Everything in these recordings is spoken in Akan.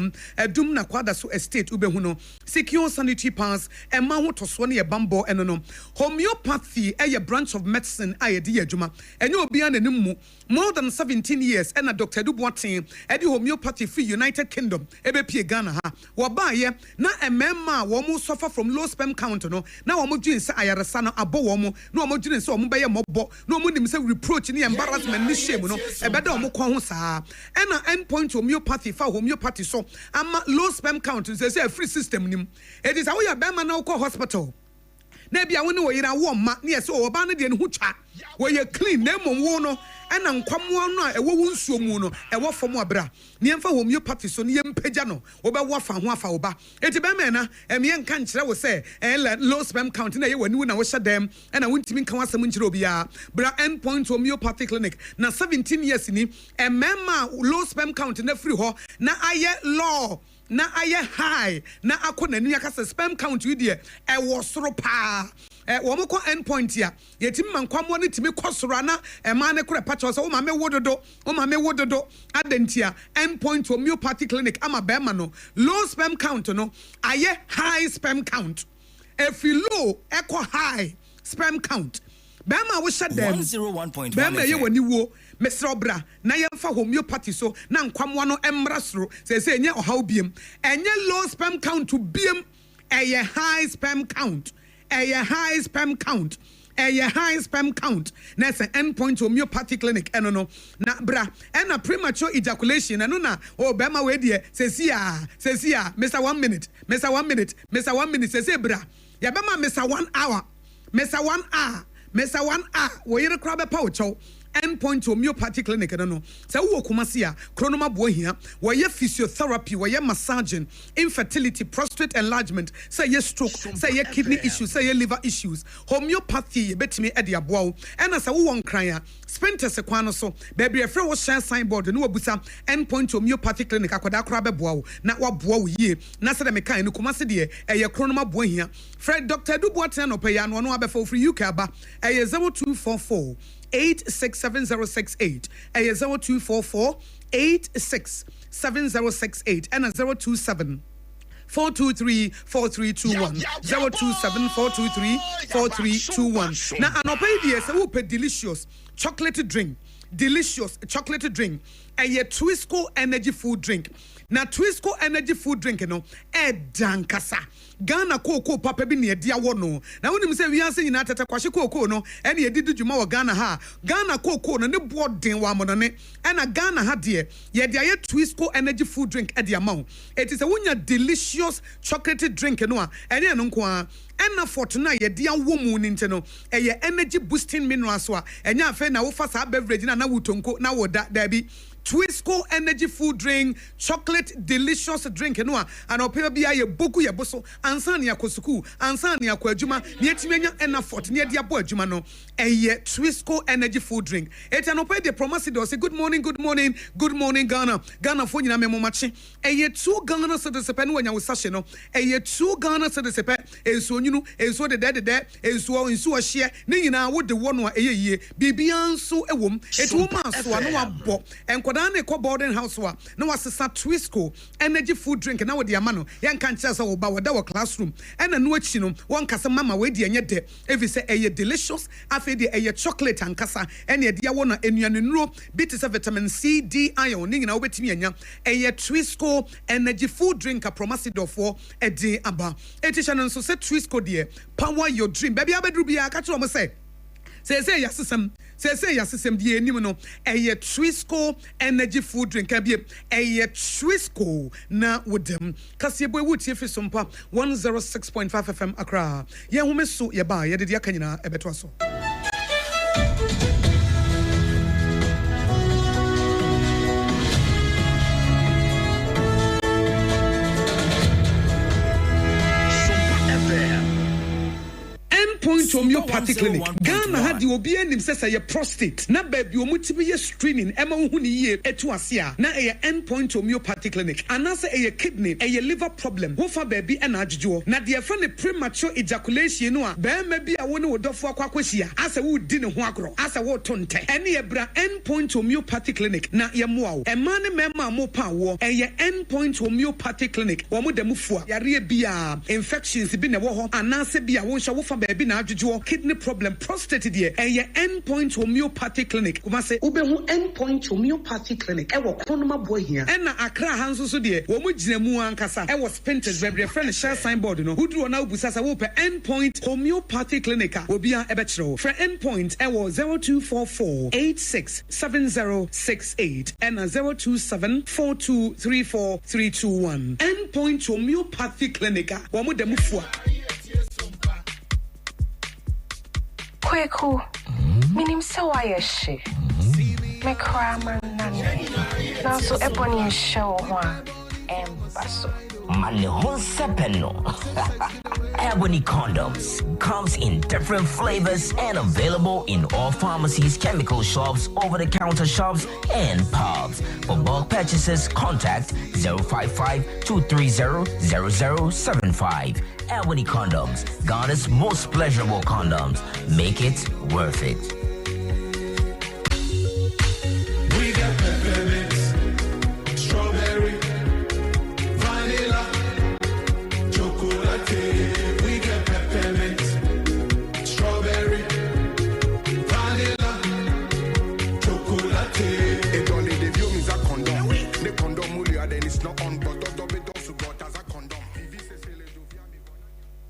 Epam, Dum na Kwada so estate ubehuno, secure sanitary pass, and Maho Toswani a bambo and no. Homeopathy, a branch of medicine, I dear Juma, and you'll be an more than 17 years, and a Dr. Dubois, and the homeopathy free United Kingdom, EBP Ghana, Wabaye, na a memma, womu suffer from low sperm count, no, now Omojin Ayarasana, Abomo, no Omojin so Mubaya Mobo, no Munim say reproach ni embarrassment, ni shame, no, a better Omokonsa, and an endpoint homeopathy for homeopathy, so I'm low sperm count, they say a free system. It is how you Bama now call hospital. Maybe I wonder where you are warm, yes, or Banadi and Hucha, where you clean them on wono, and I'm come one, a woman so mono, a war for more bra. Niam for homeopathy, so Niam Pejano, Oba Wafa, Wafa Oba. It's a bamana, and young country, I will say, and let low spam counting when I was shut them, and I went to mean Kawasamunchirobia, Bra endpoint homeopathy clinic. Now 17 years in him, and Mamma low spam count in the free hall, now I law. Na aye high na akona ni akasa spam count wi de e wo soro pa wo mo ko endpoint ya yetim man kwamo ne timi kosoro na e ma ne kura pacho so wo ma me wododo adentia endpoint homeopathy clinic ama be ma no low spam count no aye high spam count if you low echo high spam count Bema we shut them 101.1 Bema ye wani wo Mr. Bra na yemfa homeopathy so na nkwamwa no emrasro say enye ohaw biem enye low sperm count to biem eye high sperm count high sperm count na say endpoint homeopathy clinic eno no na bra na premature ejaculation eno na o bema we de say Mr. 1 minute say bra ya bema Mr. 1 hour Mr. 1 hour, we are a crab pouch. Endpoint homeopathy clinic, I don't know. So, who Kumasia, Chronoma boy here, where your physiotherapy, where your massaging, infertility, prostate enlargement, say your stroke, say your kidney issues, say your liver issues, homeopathy, bet me Ade Akye, and as a one crier, spent a sequano so, baby, a friend was share signboard, and no busa, endpoint homeopathy clinic, Akwada crab bow, not what bow ye, Nasa Meka, and Kumasi, a Chronoma boy here, Fred Dr. Dubois, no pay, and one before free you, Kaba, a 0244. 867068 0244 867068 and a 027 423 4321 027 423 4321. Now an opinion is a delicious chocolate drink a Twisco energy food drink. Now Twisco energy food drink dankasa Ghana cocoa papa bi ne dia wo no na wonim say wi ase nyina tata kwahye cocoa no ene ye didi djuma wo Ghana ha Ghana cocoa no ne boden wa mo no ne ena Ghana ha de ye de aye Twisco energy food drink e de amount it is a wonya delicious chocolate drink no a ene no nko a ena fortuna ye dia wo mu ni nte no eye energy boosting minerals so a enya afa na wo fa sa beverage na wutonko na wo da bi Twisco energy food drink, chocolate delicious drink. No, and opera be a boku ya boso, ansania kosuku, ansania kwajuma, nietimenya enafort, near dia boy jumano, a Twisco energy food drink. Et an opera de promasido say good morning, Ghana. Ghana for you memo machi. A 2 Ghana so the sepen when you was sashino, a 2 Ghana so the sepen, and so you know, and so the dead, and so in so a share, Nina would the one a year, Bibian so a woman, a 2 months, so I know bo, and Kodane ko boarding house wa na wasesa Twisco energy food drink na wodi amano yan kan chesa wo ba wada wo classroom and na no achi no won kasa mama we de enye de if say eye delicious afi de eye chocolate and kasa and ye de wo na enuane nuro bit is vitamin C D iron ni na wo betimi anya eye Twisco energy food drink a promasido for e de aba etisha no so say Twisco de power your dream baby abedru bia ka chiro mo say yasesem die enim no eye Twisco energy food drink abie eye Twisco na wodem kasebo ewutie fi Sompa 106.5 FM Accra ye home so ye ba ye de aka nyina ebeto so Endpoint Homeopathy Clinic. Ghana had the Obian himself a prostate. Na baby omutibi screening Emma Huni ye etuasia. Na a Endpoint Homeopathy Clinic. Anasa a kidney, a liver problem. Wofa baby and ajujo. Na dear friend premature ejaculation no. Bear maybe a one would offer quaquasia. As a wood dinner huagro. As a wood tonte. Any ebra Endpoint Homeopathy Clinic. Na yamuao. A man memma mo power. A Endpoint Homeopathy Clinic. Wamu de mufua. Yari bia infections been a woho. Anasa bia wonsha wofa baby na ajujo. Kidney problem, prostate dear. A Endpoint Homeopathy Clinic. Kumase ubehu Endpoint Homeopathy Clinic. Ewo konoma boy here. Ena akra hanso so dear. Womu jinemu ankasa. Ewo spinters baby. Friend share signboard no. Who do na ubusasa wope Endpoint Homeopathy Clinic. Wobia ebetro. For Endpoint ewo 0244 867068 and 0274234321. Endpoint Homeopathy Clinic. Womu demufua. Kweku, minim se why she. Me cry man nani. Now so ebony show one embasso. Manihon Sepeno. Ebony condoms comes in different flavors and available in all pharmacies, chemical shops, over-the-counter shops, and pubs. For bulk purchases, contact 055-230-0075. Ebony condoms, Ghana's most pleasurable condoms. Make it worth it. We got peppermint, strawberry, vanilla, chocolate. We got peppermint, strawberry, vanilla, chocolate. It only the view means a condom. The condom mulia then it's not on, but double support as a condom.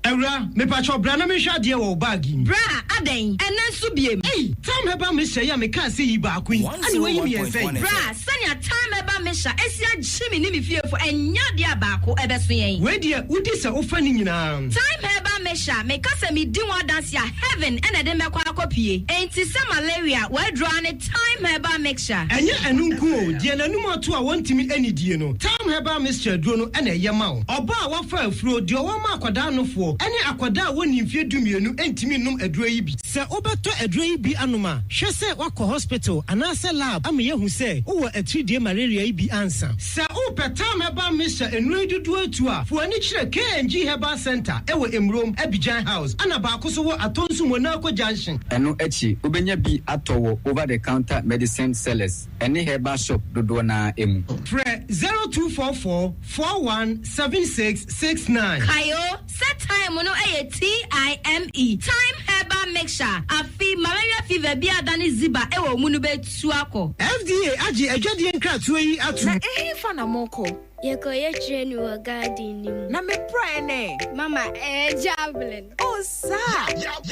Era, me pacho brana me sha de wo bagi. Bra, aden, enan so biem. Hey, time heba me sha ya me kan say yi ba kwin. Ani we yi me say. Bra, sanya time heba me sha esia gyimi ni me fie fo enya de abako ebeso yen. We de udi se ofa ni nyina. Time heba me sha me kasa me di one dance ya heaven ena de me kwa akopie. Enti se malaria we draw ne time heba mixture. Enye enunku o, de nanum ato a wontimi ani die no. Time heba mixture duro no ena ye ma wo. Oba a wa fa afuro de o ma akwada no fo. Ene akwada woni mfie dumienu entimi num aduro yi bi. Se obeto aduro yi bi anoma, hwe se wakọ hospital anase lab am ye hu se wo atridie malaria yi bi ansa. Se o petam heba mixture enu dudu atu a, fo ani kire KNG Herbal Center ewo Emrom Abidjan House. Ana ba ko so wo atonsu Monaco Junction. Eno echi obenya bi atowo over the counter medicine sellers. Any herbal shop dodo na emu. Pre 0244 417669. Kayo, set time no TIME. Time heba mixture. Afi malaria fever bi adani ziba ewo munu be tuako. FDA aji ejwadie nkratu yi atu. Na fa na moko. Yeko ye train wo garden ni. Na me pray ne. Mama, javelin. Oh sa.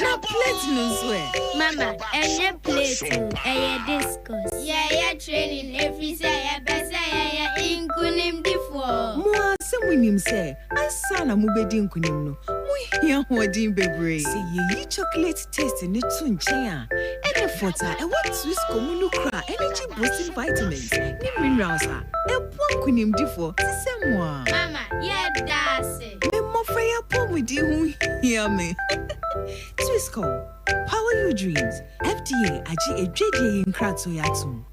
Na plate no so. Mama, plate. Discus. Yeah, training every say ya besa ya inkunim difo. Mo asemunim say, asa na mu bedi nkunim no. Mu hia hodin bebre. Say ye chocolate taste ni tun nchen a. Ene fota e what Swiss comunu kra energy boosting vitamins. Ni minerals a. E po nkunim difo. Mama, yeah, that's it. Me mo fire pomudi hu hear me. Twisco, power your dreams. FDA aji ejedi nkratso yatum.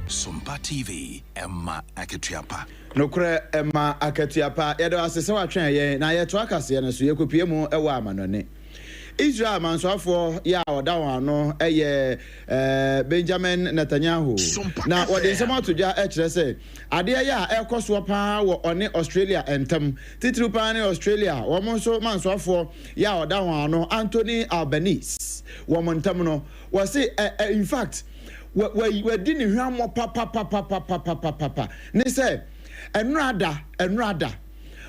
Sompa TV, Emma Akyeapong. Nokre Emma Akyeapong. Yedo asese watwen ye na ye to akase ne so ye kopie mu ewo amanone. Israel mansoafo ya odawan no eye Benjamin Netanyahu. Na wode nsem atodwa e kire se ade ya ekoso pa wo one Australia entam titru pa ne Australia wo monso mansoafo ya odawan no Anthony Albanese wo montam no wo say in fact we didn't hear more papa ne say enrada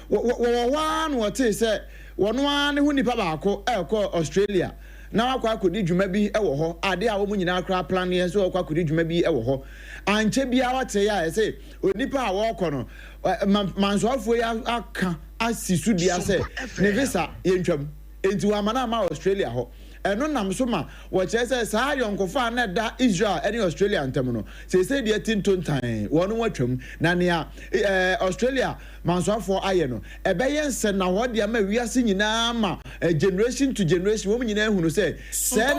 one what say one who nipa baako ekọ Australia na wakọ akodi dwuma bi ewo ho ade a wo mu nyina akra plan ye so wakọ akodi dwuma bi ewo ho anche bia wate ya say onipa a wo kọ no mansoafo ya aka asisudia say ne visa ye ntwam enti wa mana ma Australia ho eno nam so ma wo che se saa yonkofa na da Israel any Australia ntam no se de tintontan wono watwam na nea Australia mansoafo aye no ebeye nse na ho de ama wiase nyina ma generation to generation wo nyina ehunu se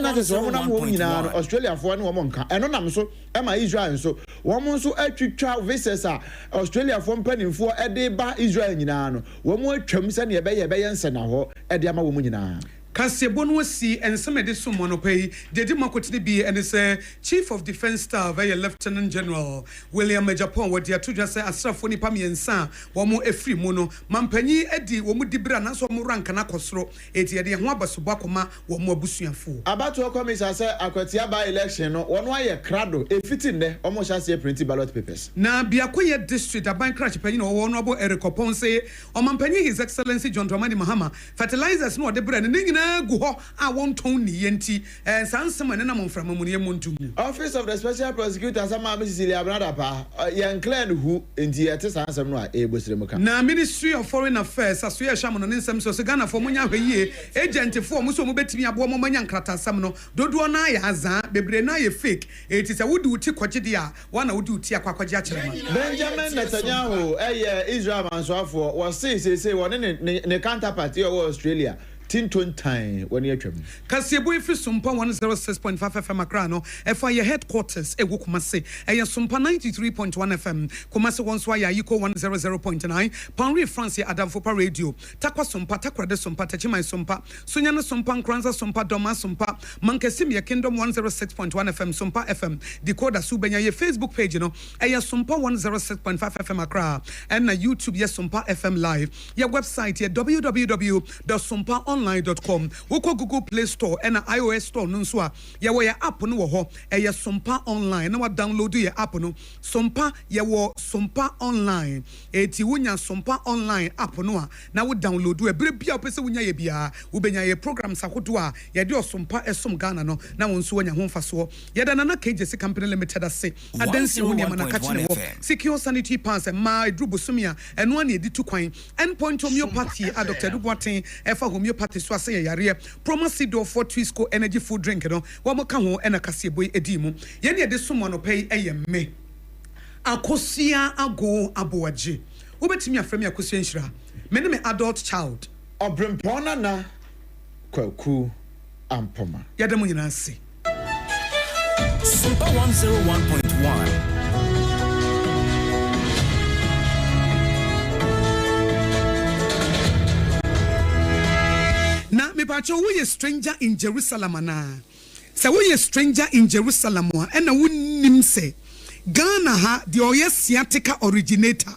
na se wo na wo nyina no Australia fo ne wo nka eno nam so ema Israel nso wo nso atwitwa visas a Australia fo mpanimfo ede ba Israel nyina no wo atwam se ne ebeye nse na ho ede ama wo nyina Kasebo no si enseme de somo no pay dedi makotini bi and say Chief of Defence Staff Lieutenant General William Acheampong what dia to just say asrafo ni pamiensa wo mo efri mu no mampanyi edi wo mu dibra na so mo rank na kosoro eti ye de ho abasobo akoma wo mo abusuafo abato commission say Akwati Abia election no wono aye krado efiti ne omo sha say print ballot papers na biakoye district aban crash panyi no wo no abo Erikopon say o mampanyi His Excellency John Dramani Mahama fertilizers no de bra ne gu ho a won ton ni yenti sansema ne na monframa mu ne montum Office of the Special Prosecutor sama Cecilia Brother pa yan clan who enti ete sansem no a ebosire muka na Ministry of Foreign Affairs aso ye hwam no nsem so Ghana fo munya hweye agent fo mu so mu betimi abo mo manya nkrata sam no dodo na ya azan bebre na ye fake eti se wudi uti kwagide a wana wudi uti akwakwaje akirema Benjamin Netanyahu Israel mansoafo was say one ne counterpart here Australia Tinton time when you atwam Kasebo ifi Sompa 106.5 FM Accra no efa ye headquarters egu Kumase Sompa 93.1 FM Kumase wonso ya yiko 100.9 Paris France ya Adamfopa Radio Takwa Sompa Takwa de Sompa Techima Sompa Sunyana Sompa Nkranza Sompa Doma Sompa Mankesim ya Kingdom 106.1 FM Sompa FM Decoder Subenya ye Facebook page no Sompa 106.5 FM Accra and na YouTube ye Sompa FM live ye website ye www.sompaonline.com woko Google Play Store and iOS Store no so a ye wo ya app no wo ho Sompa Online na wa download ye app no Sompa ye wo Sompa Online eti wunya Sompa Online app no a na wo download e bre bia opese wunya ye bia wo benya ye programs akodo a ye de Sompa esom Ghana no na won so wonya ho mfaso ye da na KJC Company Limited ase adansi wunya manaka chine wo secure sanitary pass ma edrubosumia eno na edi tu kwan endpoint homeopathy a Dr. Duboaten efa homeopathy so ase yare promosido for Twisco energy food drink no wo mo ka ho ena kasebo edi mu ye ne de somo no pay me akosia ago aboaje wo betimi aframi akosia nhira me ne me adult child obrempona na kwaku ampoma ye de mo nyina ase Sompa 101.1 na me pacho we a stranger in Jerusalem na say we a stranger in Jerusalem and na wonnim say Ghana ha the oye sciatica originator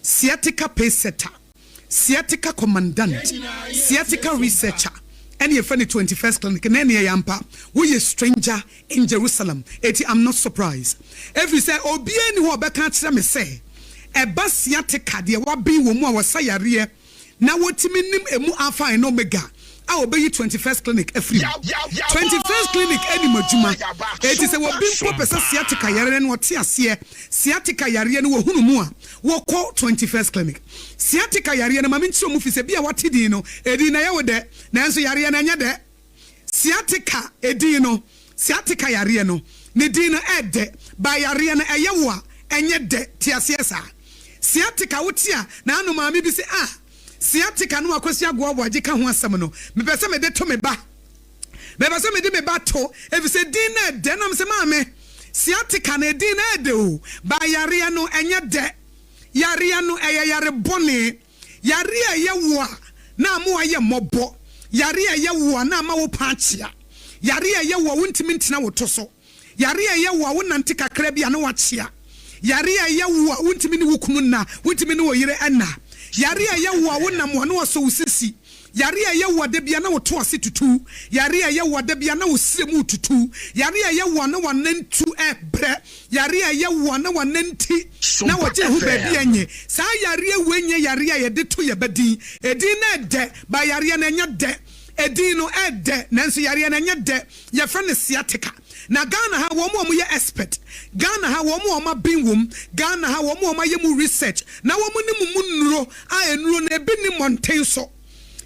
sciatica pacesetter sciatica commandant sciatica researcher and your friend 21st clinic and any yampa we a stranger in Jerusalem eti I'm not surprised every say obi ani ho beka kire me say eba sciatica de wa bi wo mu a wasayare na wotimi nim emu alpha and omega I obey 21st clinic every 21st clinic any majuma it is a wobin pesa sciatica yare no te ase sciatica yare no wo hunu mu a wo call 21st clinic sciatica yare no mame nti mu fi se bia watedi no edi na ye wo de na enso yare na nya de sciatica edi no sciatica yare no ne di no ede ba yare no eye wo a enye de te ase sa sciatica wotia na anu mame bi se sciatica no akosi agwo agye ka ho asem no me pese me de to me ba me pese me de me ba to if say din na de na me se maame sciatica na din na de o ba yare no enye de yare no yare bone yare ye wo a na mo aye mobo yare ye wo na ma wo paachia yare ye wo wontimi ntina wo to so yare ye wo wonante kakra bia na wachia yare ye wo wontimi ni wukunu na wontimi ni wo yire ana yare ye wo wonam wo na wo so usisi yare ye wo de bia na wo to ase tutu yare ye wo de bia na wo siremu tutu yare ye wo na wo nantu ebre yare ye wo na wo nanti na wo je hu ba bia nye sa yare wenye yare ye de to ye badin edin na de ba yare na nya de edin no ede nanso yare na nya de ye fa ne sciatica na Ghana ha wo mo ye expert Ghana ha wo mo binwum Ghana ha wo mo ye mu research na wo mo ni mu nuro a enuro na ebi ni mountain so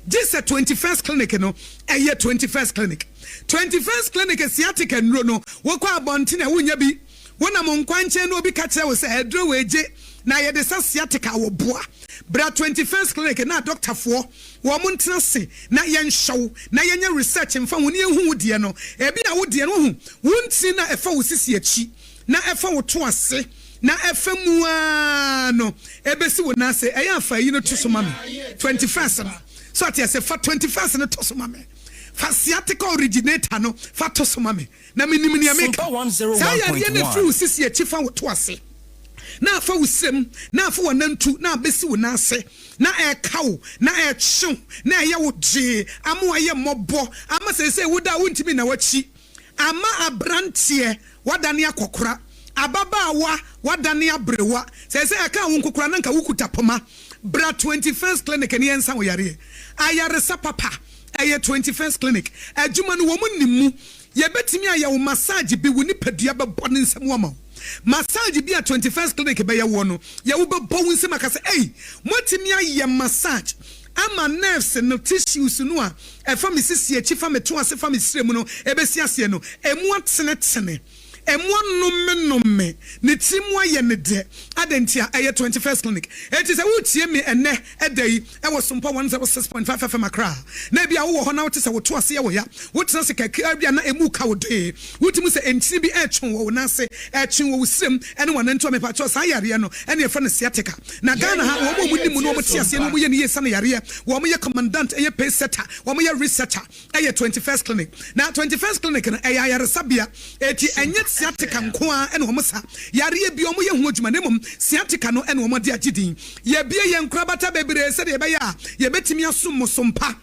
This a 21st clinic no a year 21st clinic 21st clinic sciatica no wokwa abontina wunya bi wona mo nkwanche no obi ka kire wo se edro weje na ye de sciatica wo boa bra 21st clinic na doctor fo wo mo ntena se na ye nhyew na ye nya research mfa woni ehu de no ebi na wo de no hu wonti na efa wo sisi achi na efa wo to ase na efa mu no ebesi wo na se eya afa yi no to so mame 21st no so ati say for 21st no to so mame for sciatica originator no for to so mame na minim ni ameka say ya ye na free sisi achi fa wo to ase na afa wusem na afa wanantu na abesi wo na ase na ekawo na echu na ye wo je amo aye mobo ama say woda wontimi na wachi ama abrantie wadane akokora ababaawa wadane abrewa say aka wo nkokora na nka wukuta poma bra 21st clinic ne yensa wo yare ayare sapapa aye 21st clinic adwuma no wo munnimu ye betimi aye wo massage bi wo ni padua bebo ne nsam wo ma massage bi a 21st clinic be ye wo no ye wo bebo wo nsam aka say motimi aye massage ama nerves no tissues no a efa me sisi achi fa me to ase fa me sirem no ebesi ase no emu atene Emuanum ne timu aye ne de adentia aye 21st clinic it is a wutie me ene edai e was Sompa 106.5 FM Accra na bia wo ho na wote se wo to ase ye wo ya wotena se kaka bia na emu ka wo de wotimu se entini bi etwen wo na se etwen wo sirem ene wana nto me pa cho sa yare no ene efa ne sciatica na Ghana ha wo mu ni mu no mo tiase no mo ye ne ye sa ne yare wo mo ye commandant eye pace setter wo mo ye researcher aye 21st clinic na 21st clinic na aye yare sabia eti enye sciatica nkoa ene wo sa yare bi wo mo ye hu adwuma ne mom sciatica no ene wo mo de agidin ye bie ye nkrabata bebre se de be ya ye betimi asom Sompa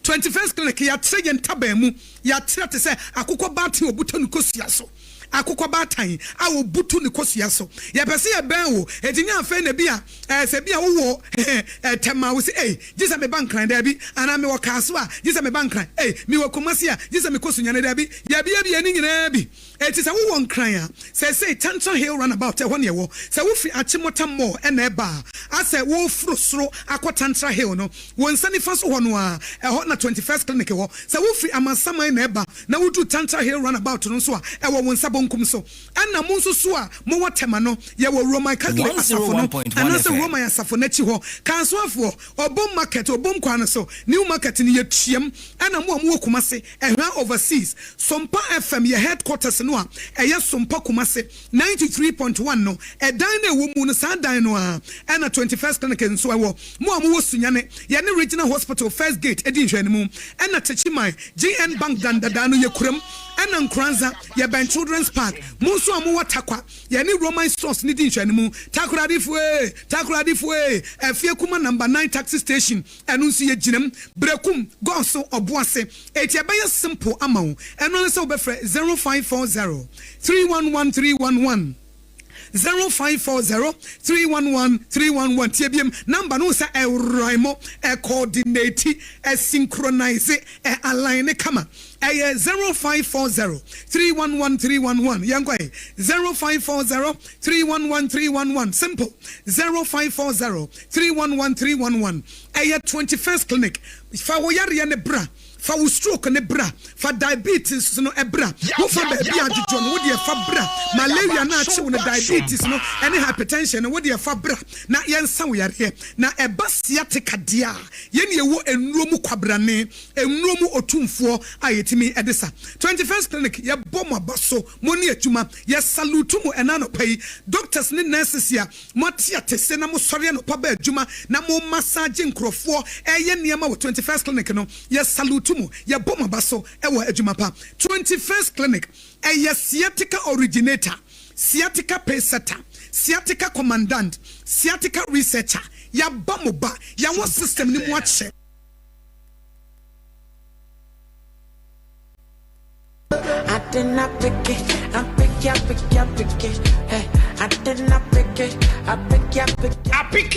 21st clinic ya tre ye ntaba mu ya tre te se akokɔ bate obuto no kosia so akokɔ batan a obuto ne kosia so ye pese ye ben wo etinya afa na bia se bia wo tema wo se jisa me bankran da bi ana me wo kaso a jisa me bankran me wo komasi a jisa me kosunya ne da bi ya bia ni nyina bi eti se wo nkran a se Tantra Hill runabout ho ne wo se wo fi Achimota mall na eba ase wo frosro akɔ Tantra Hill no wo nsani fa so ho no a ɛhɔ na 21st clinic wo se wo fi Amasaman na eba na wo du Tantra Hill runabout no so a ɛwɔ wo nsa bonkum so ana mo nso so a mo watema no ye wo Roman Catholic asafo no ana se Roman asafo na chi ho kansoafo obom market obom kwan so new market ni yetuam ana mo kumase ehwa overseas Sompa FM ye headquarters no a eye Sompa kumase 93.1 no edan na wo mu no sa dan no a ana 21st clinic nso ewo mo wo sunyane ye ne regional hospital first gate edin hwani mu ana Techimai GN Bank dandada no ye kuram ana Nkranza ye Ben Children's Park munso amu watakwa ye ne Roman stores ni din hwani mu takuradifwe afie kuma number 9 taxi station enu nso ye ginam brekum gonso oboase eti abaye simple amawo enu nso obefre 0540 311311 0540-311-311 TBM number no sa Raimo coordinate synchronize align kama 0540-311-311 yango 0540-311-311 simple 0540-311-311 21st clinic fa wo yare ne bra fa wo stroke ne bra fa diabetes no ebra wo fa ba bia adwojo no wo de fa bra malaria na ache wo diabetes no ene hypertension no wo de fa bra na yensa wo yare na eba sciatica dia ye ne ewo ennuomu kwabrane ennuomu otumfo ayetimi edesa 21st clinic ye bom abaso mo ne atuma ye salute mo enano pai doctors ne nurses ya mo tiatese na mo sori no pa ba adwuma na mo massage nkrofo eye niam wo 21st clinic no ye salute mo ye bom abaso ewo adwuma pa 21st clinic eye sciatica originator sciatica pacesetter sciatica commandant sciatica researcher ya bamoba ya wo system ni mo ache I did not pick it, I pick it. Hey, I did not pick it, I pick it. I pick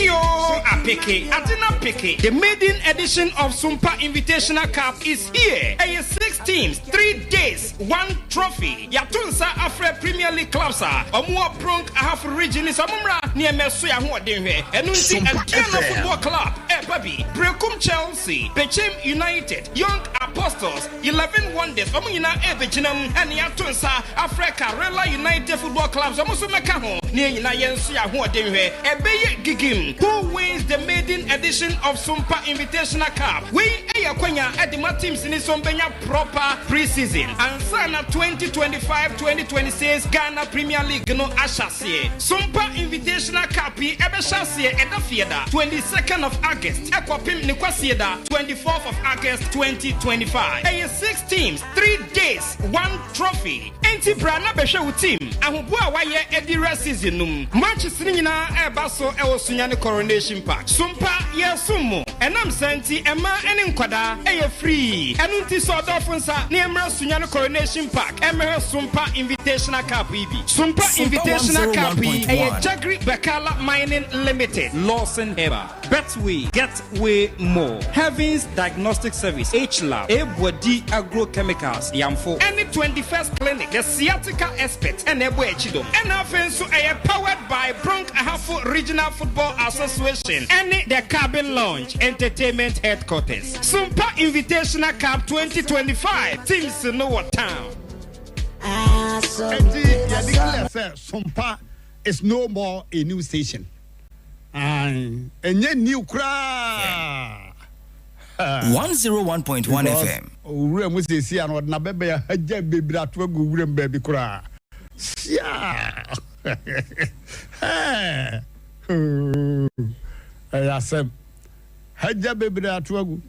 it. I did not pick it. The maiden edition of Sompa Invitational Cup is here. A 6 teams, 3 days, 1 trophy. Yatunsa Afre Premier League clubs are Omua Bronk half region is Amumra near Mesuya Huadenwe, Enunti and Kiano Football Club, Babi, Brekum Chelsea, Pechem United, Young Apostles, 11 Wonders, Omuna Ebechinam, and Yatunsa Africa, Rela United Football Clubs, Omusumakaho, near Yensuya Huadenwe, Ebeye Gigim, who wins the maiden edition of Sompa Invitational Cup. We Ayakwanya at the teams in Sombenya proper preseason. And Sana 2025-2026 Ghana Premier League no Ashasie. Sompa Invitational Cup Ebeshasie Edafieda 22nd of August. Ekwapim Nikwasieda 24th of August 2025. 6 teams, 3 days, 1 trophy. Enti Brana Besha team. Ahubua Waye Edira season num. Manchester Nina Ebaso Ewosunyane Coronation Park. Sompa Yesumo. Enam Senti Emma Enenkwada free. Enunti Sodofonsa Nemra Sunyane Coronation Park. Emma Sompa Invitational Cup EB. Sompa Invitational Cup Jagri Bakala Mining Limited. Lawson Eba. Betway. Get way more. Heavens Diagnostic Service. H-Lab. Ebwadi Agrochemicals. Yamfo. Any 21st clinic. The sciatica expert. And Ebwe Chidom. And Afensu powered by Bronk Ahafo Regional Football Association. And the Cabin Lounge Entertainment Headquarters. Sompa Invitational Cup 2025. Teams know what town. Sompa is no more a new station. And yet new cry. 101.1 FM. We must see and what Nabebe Haja baby that will go baby cry. Yeah. I said, Haja baby that will go.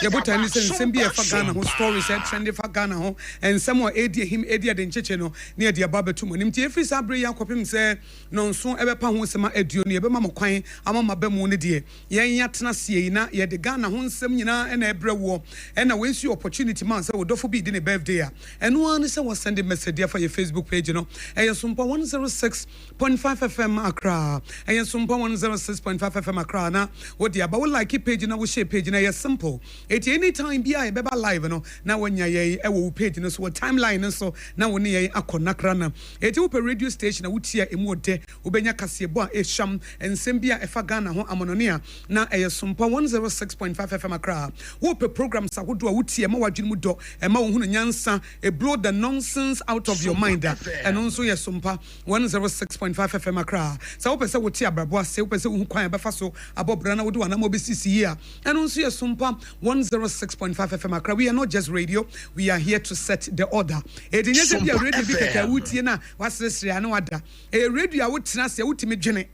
Yabota listen be fa Ghana ho stories e trend fa Ghana ho and some edi him edi de ncheche no na edi ababa tumo nim tie free sabre ya kopim se no nso ebepa ho sema aduo ne ebema mokwan amama ba mu ne de yen yatena sie na ye de Ghana ho nsem nyina na ebrewo e na we see opportunity man say wodofo bi di ne birthday a eno an say we send a message for your Facebook page no e Sompa 106.5 FM Accra e Sompa 106.5 FM Accra na wo de aba wo like page na wo share page na ye simple anytime bia e beba live no na wonya ye e wo page no so timeline no so na woni ye akonakra na eti wo pe radio station na wutia emu ode obenya kasebo a ehwam ensem bia efa Ghana ho amonone na eye Sompa 106.5 FM Accra wo pe program sagodo a wutia ma wadwene mu do e ma wo hunu nyansa e blow the nonsense out of your mind and also ye Sompa 106.5 FM Accra sa wo pe se wutia brabo ase wo pe se wo kwan befa so abobra na wo do na mo be sisi here and also ye Sompa 106.5 FM Accra. We are not just radio, we are here to set the order. It is a radio bika wutie na wasresre ane wada. E radio wutina se wutimi dwene.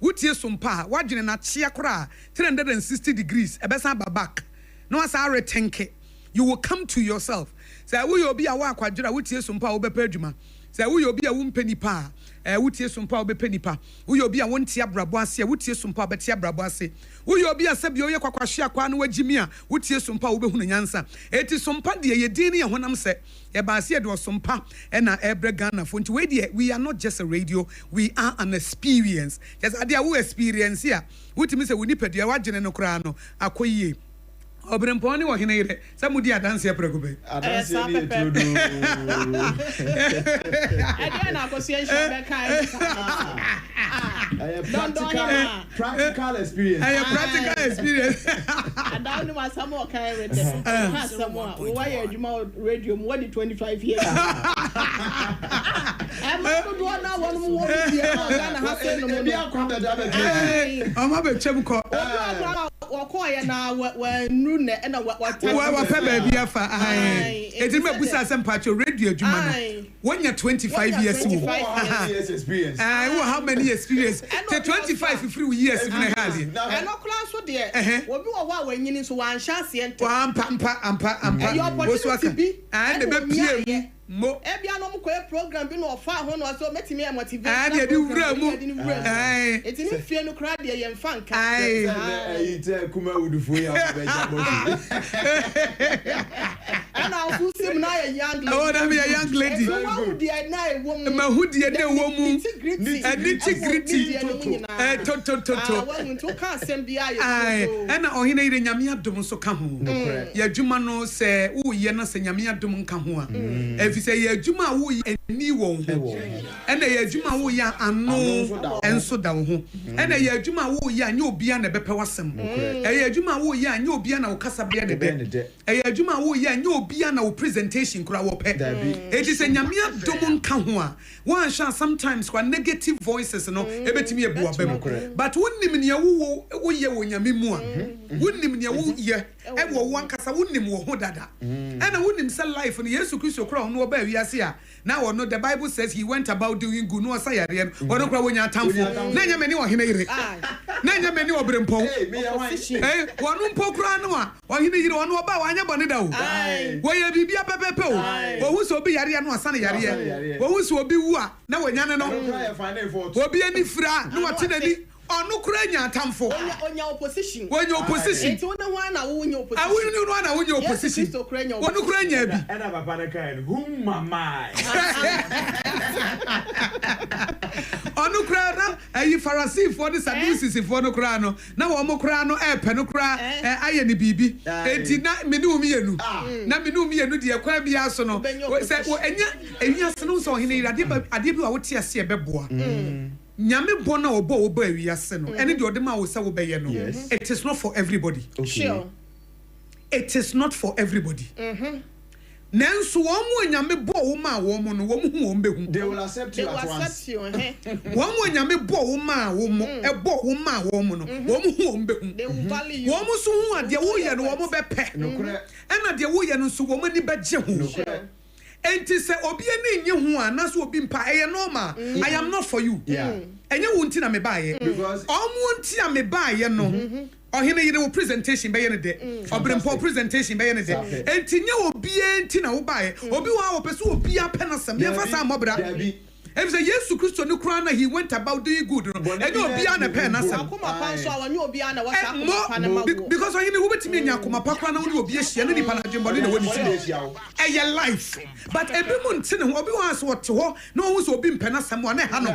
Wutie Sompa, wadwene na chia kora 360 degrees ebesa back. No asa retenke. You will come to yourself. Say we obi a wa kwadwera wutie Sompa wo bepa adwuma. Say we obi a wo mpani pa. Wutie Sompa wo bepa nipa. We obi a wontie abrabo ase, wutie Sompa betie abrabo ase. Uyo obi asabi oye kwakwahia kwa na wagimi a wutie Sompa wo behunu nyansa eti Sompa de ye din ye honam se e ba se de Sompa e na ebre Ghana fo nti we are not just a radio, we are an experience. Just ade a wo experience here wutimi se woni padua wagene no kra no akoyie Obremponi wa hinere samudi adanse prekobe adanse ni etudo ade na association be kai practical experience practical experience adaw ni masamo kai rede masamo we wa ye adwuma radio mo di 25 years ma do na won mo wo bi na ha se no mo bi akwanda da be ama be chem ko wakoya na wa ne na wa fa baby afa eti me busa asem pacho radio adwuma no wonya 25 years experience how many experience 25 free years in the house no class so there obi wo wa wanyini so wan sha se ente ampa wo so aka and the be mo ebia no mko program bi no ofa ho no so metimi e motivate na di wura mu eti ni fie no kra de ye mfa nka te kuma udufo ya be jabo ana ofusim na ye young lady oh na me young lady ma hudi na e wo mu ma hudi de wo mu nitty-gritty to won to ka asem bia ye ana ohine ire nyame adom so ka ho ya dwuma no se wo ye na se nyame adom nka ho a efise ye adwuma wo ani wo ho ena ye adwuma wo ya ano enso da wo ho ena ye adwuma wo ya anya obia na bepe wasem ye adwuma wo ya anya obia na wo kasa bia de de ye adwuma wo ya anya obia na wo presentation kura wo pe it is nyame adom nka ho a one sha sometimes kwa negative voices no ebetimi ebu abem but wonnim ne wo ye wo nyame mu a wonnim ne wo ye e wo wankasa wonnim wo ho dada ena wonnim se life no Yesu Kristo kura no oba wiase a na wo no the Bible says he went about doing good no sayare no ono kura wonya atamfo na nya meni wo hene yire na nya meni wo brempon wonu mpo kura no a wo hene yire ono oba wanya bone da o wo ye bibia pepepe o wo hu so obi yare no asane yare wo hu so obi wu a na wonya ne no obi ani fra no wate nani onu kura nya atamfo onya opposition eti wona ho na wo nya opposition awu ni no na wo nya opposition onu kura nya bi ena papa na kai hum mama onu kura na ayi Pharisee for the Sadducees for no kura no na wo mo kura no e pe no kura aye ni bibi enti na menu mi yenu na menu mi yenu de kwa bia so no se wo enya se no so hene ade bi wa wo tie se e beboa nyame bona obo awiase no ene de odema wo se wo beye no it is not for everybody sure it is not for everybody nanso wo mo nyame bo wo ma wo mo no wo mo hu wo behu they will accept you at once wo mo nyame bo wo ma wo mo e bo wo ma wo mo no wo mo hu wo behu they will value you wo mo so hu ade wo ye no wo mo be pe ena de wo ye no so wo mo ni be je hu enti se obi ani nye hu a na so obi mpa eye normal I am not for you enye wo nti na me baaye because omo nti a me baaye no ohene yire wo presentation be ye ne de obrempo presentation be ye ne de enti nye obi enti na wo baaye obi wa wo pese obi apena sam ye fa sam mobra If the Yesu Kristo no krana he went about doing good. And you be an pen as because I know what me nyakuma pakwa na woni obi ehia na nipa na dwembo na woni ti. Eye life. But every month tin obi wan so to ho na won so obi mpena sam na ha no.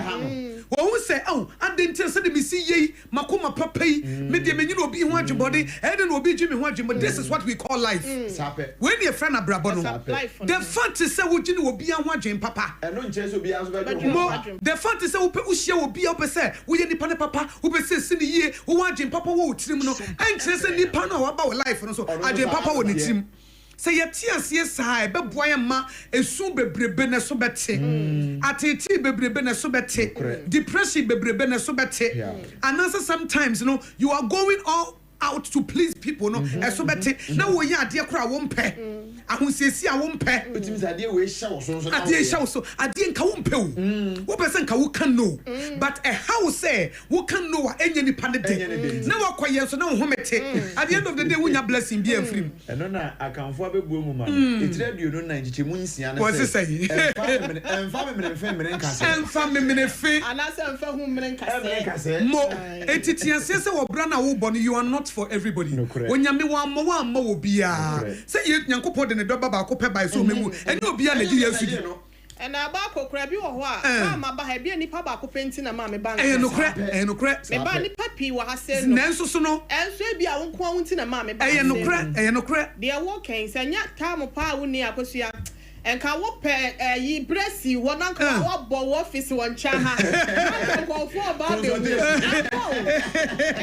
wo say oh adente say me see ye makoma papa yi me de menyi no obi ho adwebode e de no obi gyi me ho adwebode this is what we call life when your friend abrabo no the fact is say wo gyi no obi ho adwen papa eno nche so obi aso be do the fact is say wo pe wo hia obi wo pe say wo ye nipa ne papa wo pe say sini ye wo adwen papa wo tirim no enche say nipa no wa ba wo life no so adwen papa wo ne tirim say yetiasie saa be boa ma esu bebrebe ne so bete ateti bebrebe ne so bete depression bebrebe ne so bete and also sometimes you know you are going all out to please people no so bete na wo ya ade kora wo mpe ahunsiesi a wo mpe betimi ade we hya wo so ade hya wo so ade nka wo mpe wo person nka wo kan no but a how say wo kan no a enye nipa ne de na wo koye so na wo homete at the end of the day wo nya blessing bi afrim eno na akanfo abebuo mu ma itire duo no na nchiche mu nsia na say emfa me nkase anase emfa hu me nkase mo etitian se wo bra na wo bo no you are not for everybody onyame wa mo wo bia say nyankopon de ne do baba ko pe bai so memu eni obia na di yesu di and about kokra bi wo ho a ma ba ha bi nipa ba ko penti na ma me ba no kra me ba ni papi wa ha se no nenso so no enso e bia wo ko wonti na ma me ba no kra de wo ken se nya time pa wo ni akosua enka wo pe yi bresi wo na nka wo bo wo office won cha ha na go for ba de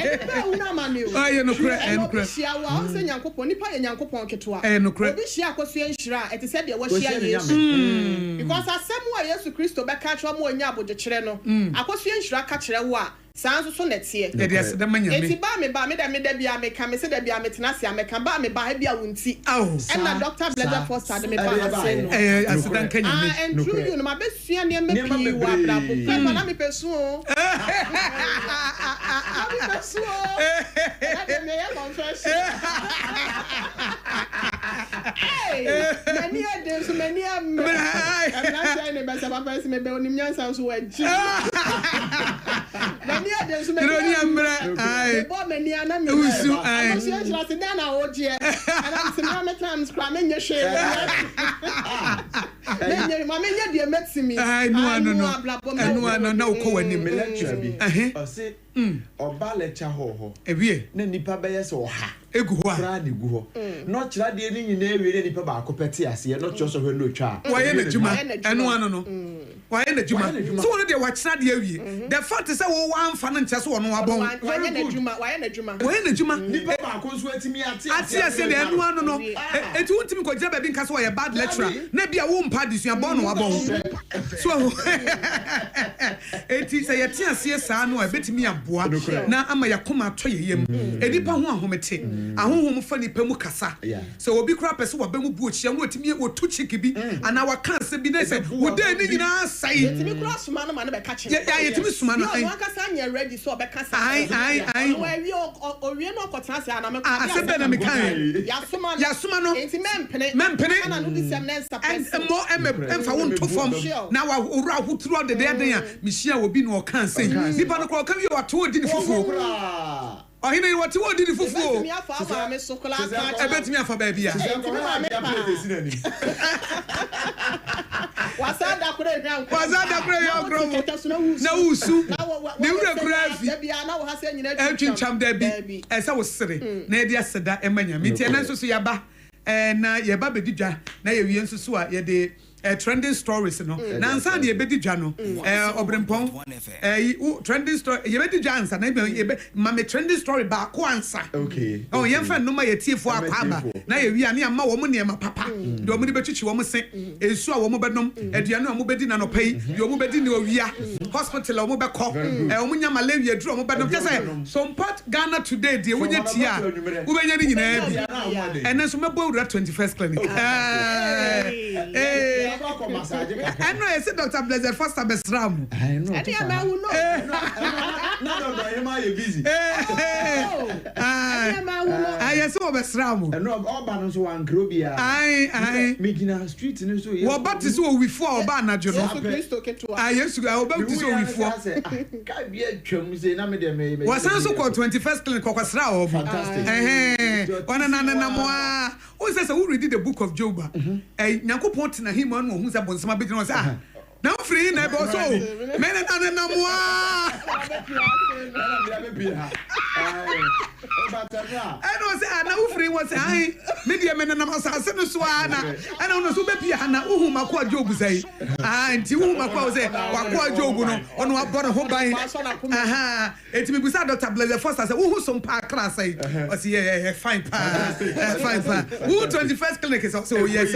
e pe una mani o no kra shia wa o se nyankopon nipa ye nyankopon ketwa no kra obi shia akosua nhira e te se de wo shia yesu because asem wa yesu kristo be ka chwa mo nya aboje kire no akosua nhira ka kire wo a sanso so netie e dey se da manyame eti ba me da bia me ka me se da bia me tena se ameka ba me ba ha bia wonti and na Dr. Blazer Foster de me ba ha se no asidan kanyame and true you no ma be sua ne me pi wa bra bo fe na me pesu o me pesu o na me ya confession many a days many a me na say ne be se papa se me be onim nyansa so wa ji Droni amra ai bo mani ana me usu ai so ya chira se na oje ana se na me times kra me nye hwe me nye de metimi ai no na uko wani me lecture bi o se oba lecture ho ewie na nipa be yes oha egu ho a kra ne gu ho no chira de ni nyina ewie nipa ba akopete ase no cho so hwe no twa wa ye na juma enu ano no wa ye na juma so won de wa chira de awie the fact is say wo wa amfa no nche so wo no abon wa ye na juma nipa ba ko so atimi ate ase de enu ano no eti wontimi ko jira ba bi nka so ye bad lecturer na bia wo mpa disua bon no abon so eti say ye tia ase saa no e betimi aboa na ama yakoma to ye yem enipa ho ahomete ahohom fa nipa mu kasa so obi kura pese wo ba mu bu ochia wo otimi wo tu chiki bi ana wa kan se bi na se wo de ni nyina sai yetimi kura suma no ma na be ka chi ya yetimi suma no ai no kasa nya ready so be kasa ai wo wi owie no kotena se ana me ko a se be na me kan ya suma no enti mempene ana no disem na nsa pese and mo emfa wo to form na wa owura huturu de de den a me hia obi no kan sei nipa no ko kan wi wa to di ni fufu Ohine you what you did fufu me afa me sokola ka ebetimi afa ba bia wasada kure ya gro na usu ne wura kura fi bia na wo ha se nyina twincham da bi esa wo sere na e dia seda emanya mi tie na nso so yaba na yaba bedidwa na ye wie nso so a ye de trending stories no na ansa de ebedi dwa no obrempon trending story ebedi dwa ansa na ma me trending story ba ko ansa okay ye mfa no ma ye tiefo akwaba na ye wi ane ama wo mo ne ma papa de wo mo de betwitwi wo mo se esu a wo mo bedom aduane wo mo bedi na no pai de wo mo bedi ne owia hospital wo mo be ko wo mo nya malaria duro wo mo bedom kese Sompa Ghana today de wo nya tia wo be nya ni nyina bi ene so mebo 21st clinic I know I said Dr. Blazer Foster Besram. I know. No, you busy. I saw Besram. And no, all banners one grobia. I making a street in so. What about this one before Banna Jono? I used to go about this one before. Can't be a chum say, Namade. Was also called 21st clinic of Asra. Fantastic. One another more. Who says who read the book of Job? A Nako Pontina him on who's a bonsama bit. Now free never so. Men and Namwa. I don't say I know free was I. Media men and Swana. I don't know so be Hana Uhuma Job say. And you say, Wakwa Job on what bought a whole by. Aha. It will be sad Dr. The first I said, who some park class say, or see a fine pa. Fine pa. Who 21st clinic is also, yes,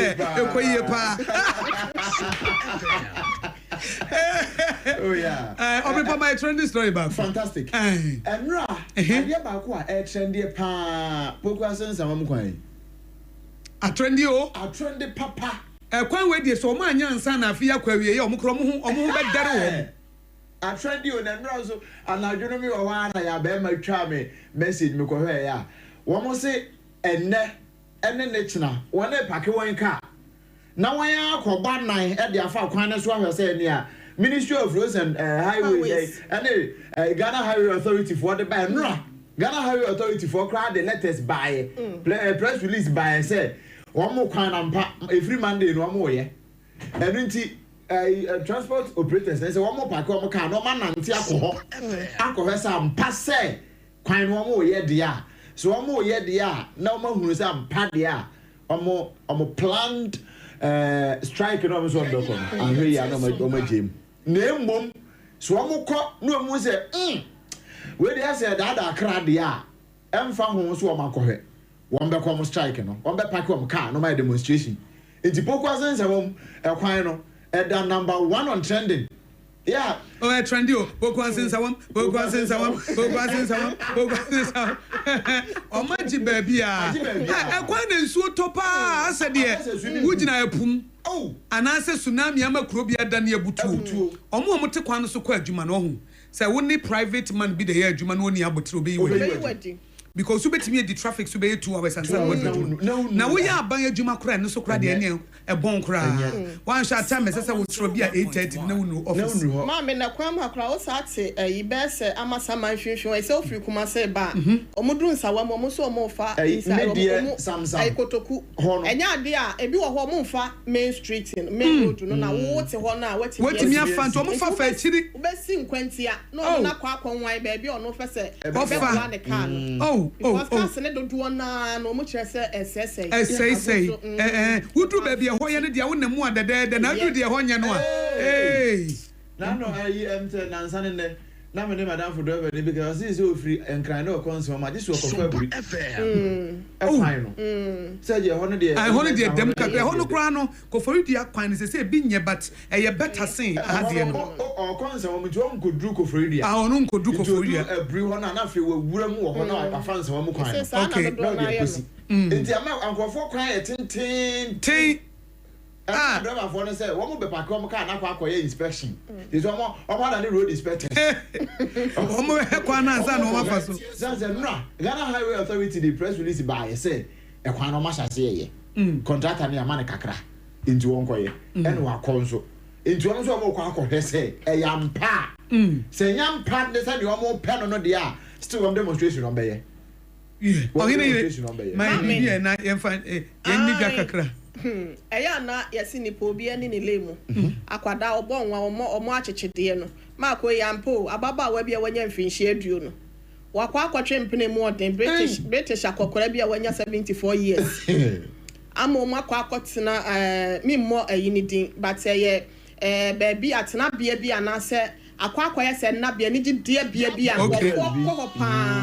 Oh yeah. I'll my trendy story back. Fantastic. And Ra, idea about what a trendy pa. Pokwasens and Mamquay. A trendy a trendy papa. A quite way so my young son of Fia Query or Mukromu or Mubet. A trendy and Rosso and I don't know why I have my charming message Mukoya. One more say and then it's now one pack one car. Now I am called bad night at the Alpha Quanas one say near Ministry of Roads and Highways and Ghana Highway Authority for the ban. Ghana Highway Authority for crowd the letters by press release by and say one more kind of every Monday no more yeah. And transport operators and say one more pack of car no man and Uncle has some passe quite one more yeah dear. So one more yeah dear. No more who is padia. I'm planned strike no so do ko ahwe ya no ma gym na mom so am ko no mu say we dey say that akra de a emfa ho so am akɔhwe won be come strike no won be pack am car no my demonstration enti pokwa sense won ekwan no da number 1 on trending. Yeah. Oh, trendy. Pokwa sense won oh my baby ah ekwan nsuo topa asa de wugina apum oh anase tsunami amakuro bia da na ebutu omo te kwan so kwa adwuma no ho say woni private man bi de ya adwuma no oni abotire obi wedi because you betimi the traffic so be 2 hours and something na we ya ban adwuma kora no so kora de ene e bon kora one shot time say we tro bia 8:30 na wonu office ma me na kwam akora o sa te yi be se amasa man hwehwe e se ofiri kuma se ba omudru nsawa mo so mo fa inside ai kotoku enya ade a ebi wo ho mo fa main street main road no na wo te ho na wati mi afa to mo fa fa chiri wo be si nkwantia no na kwa akwanwan ba bi ono fa se e be plan the car no because ne do do na no mo kire se say wudu ba bi e ho ye ne dia wo namu adede na du dia ho nya no a na no ayi na nsan ne na me ne madam for driver ne because this is free and cry no concern ma this work of every fine no say je ho no dia I ho no dia dem ka ho no kra no ko for dia kwan ne say bi nye but e ye better sin adie no o concern mo nti o nkodru ko for dia ah ono nkodru ko for dia every one na fe wa wura mu wo ho na afa nsan mo kwan okay nti ama ankofo kwan e ten driver for no say one be park am car na kwa inspection this one na the road inspector omo he kwa na nsa no ma so say no Ghana Highway Authority the press release by say e kwa no ma shase ye contractor na ma ne kakra into won koye and wa konso into won so mo kwa akɔhwɛ say e yampa say yampa de say the omo pe no de a still one demonstration on be ye my media na yemfa yenni dwa kakra eya na yesi ni po bi ani ni lemu akwada obo nwa omo achechede no mako yampo ababa wa bia wanya mfinhie aduo no wakwa akwatwe mpene mu odin British akokora bia wanya 74 years amo makwa akotena mimmo ayini din but baby atena bia anase akwa se na bia ni gidie bia ko pa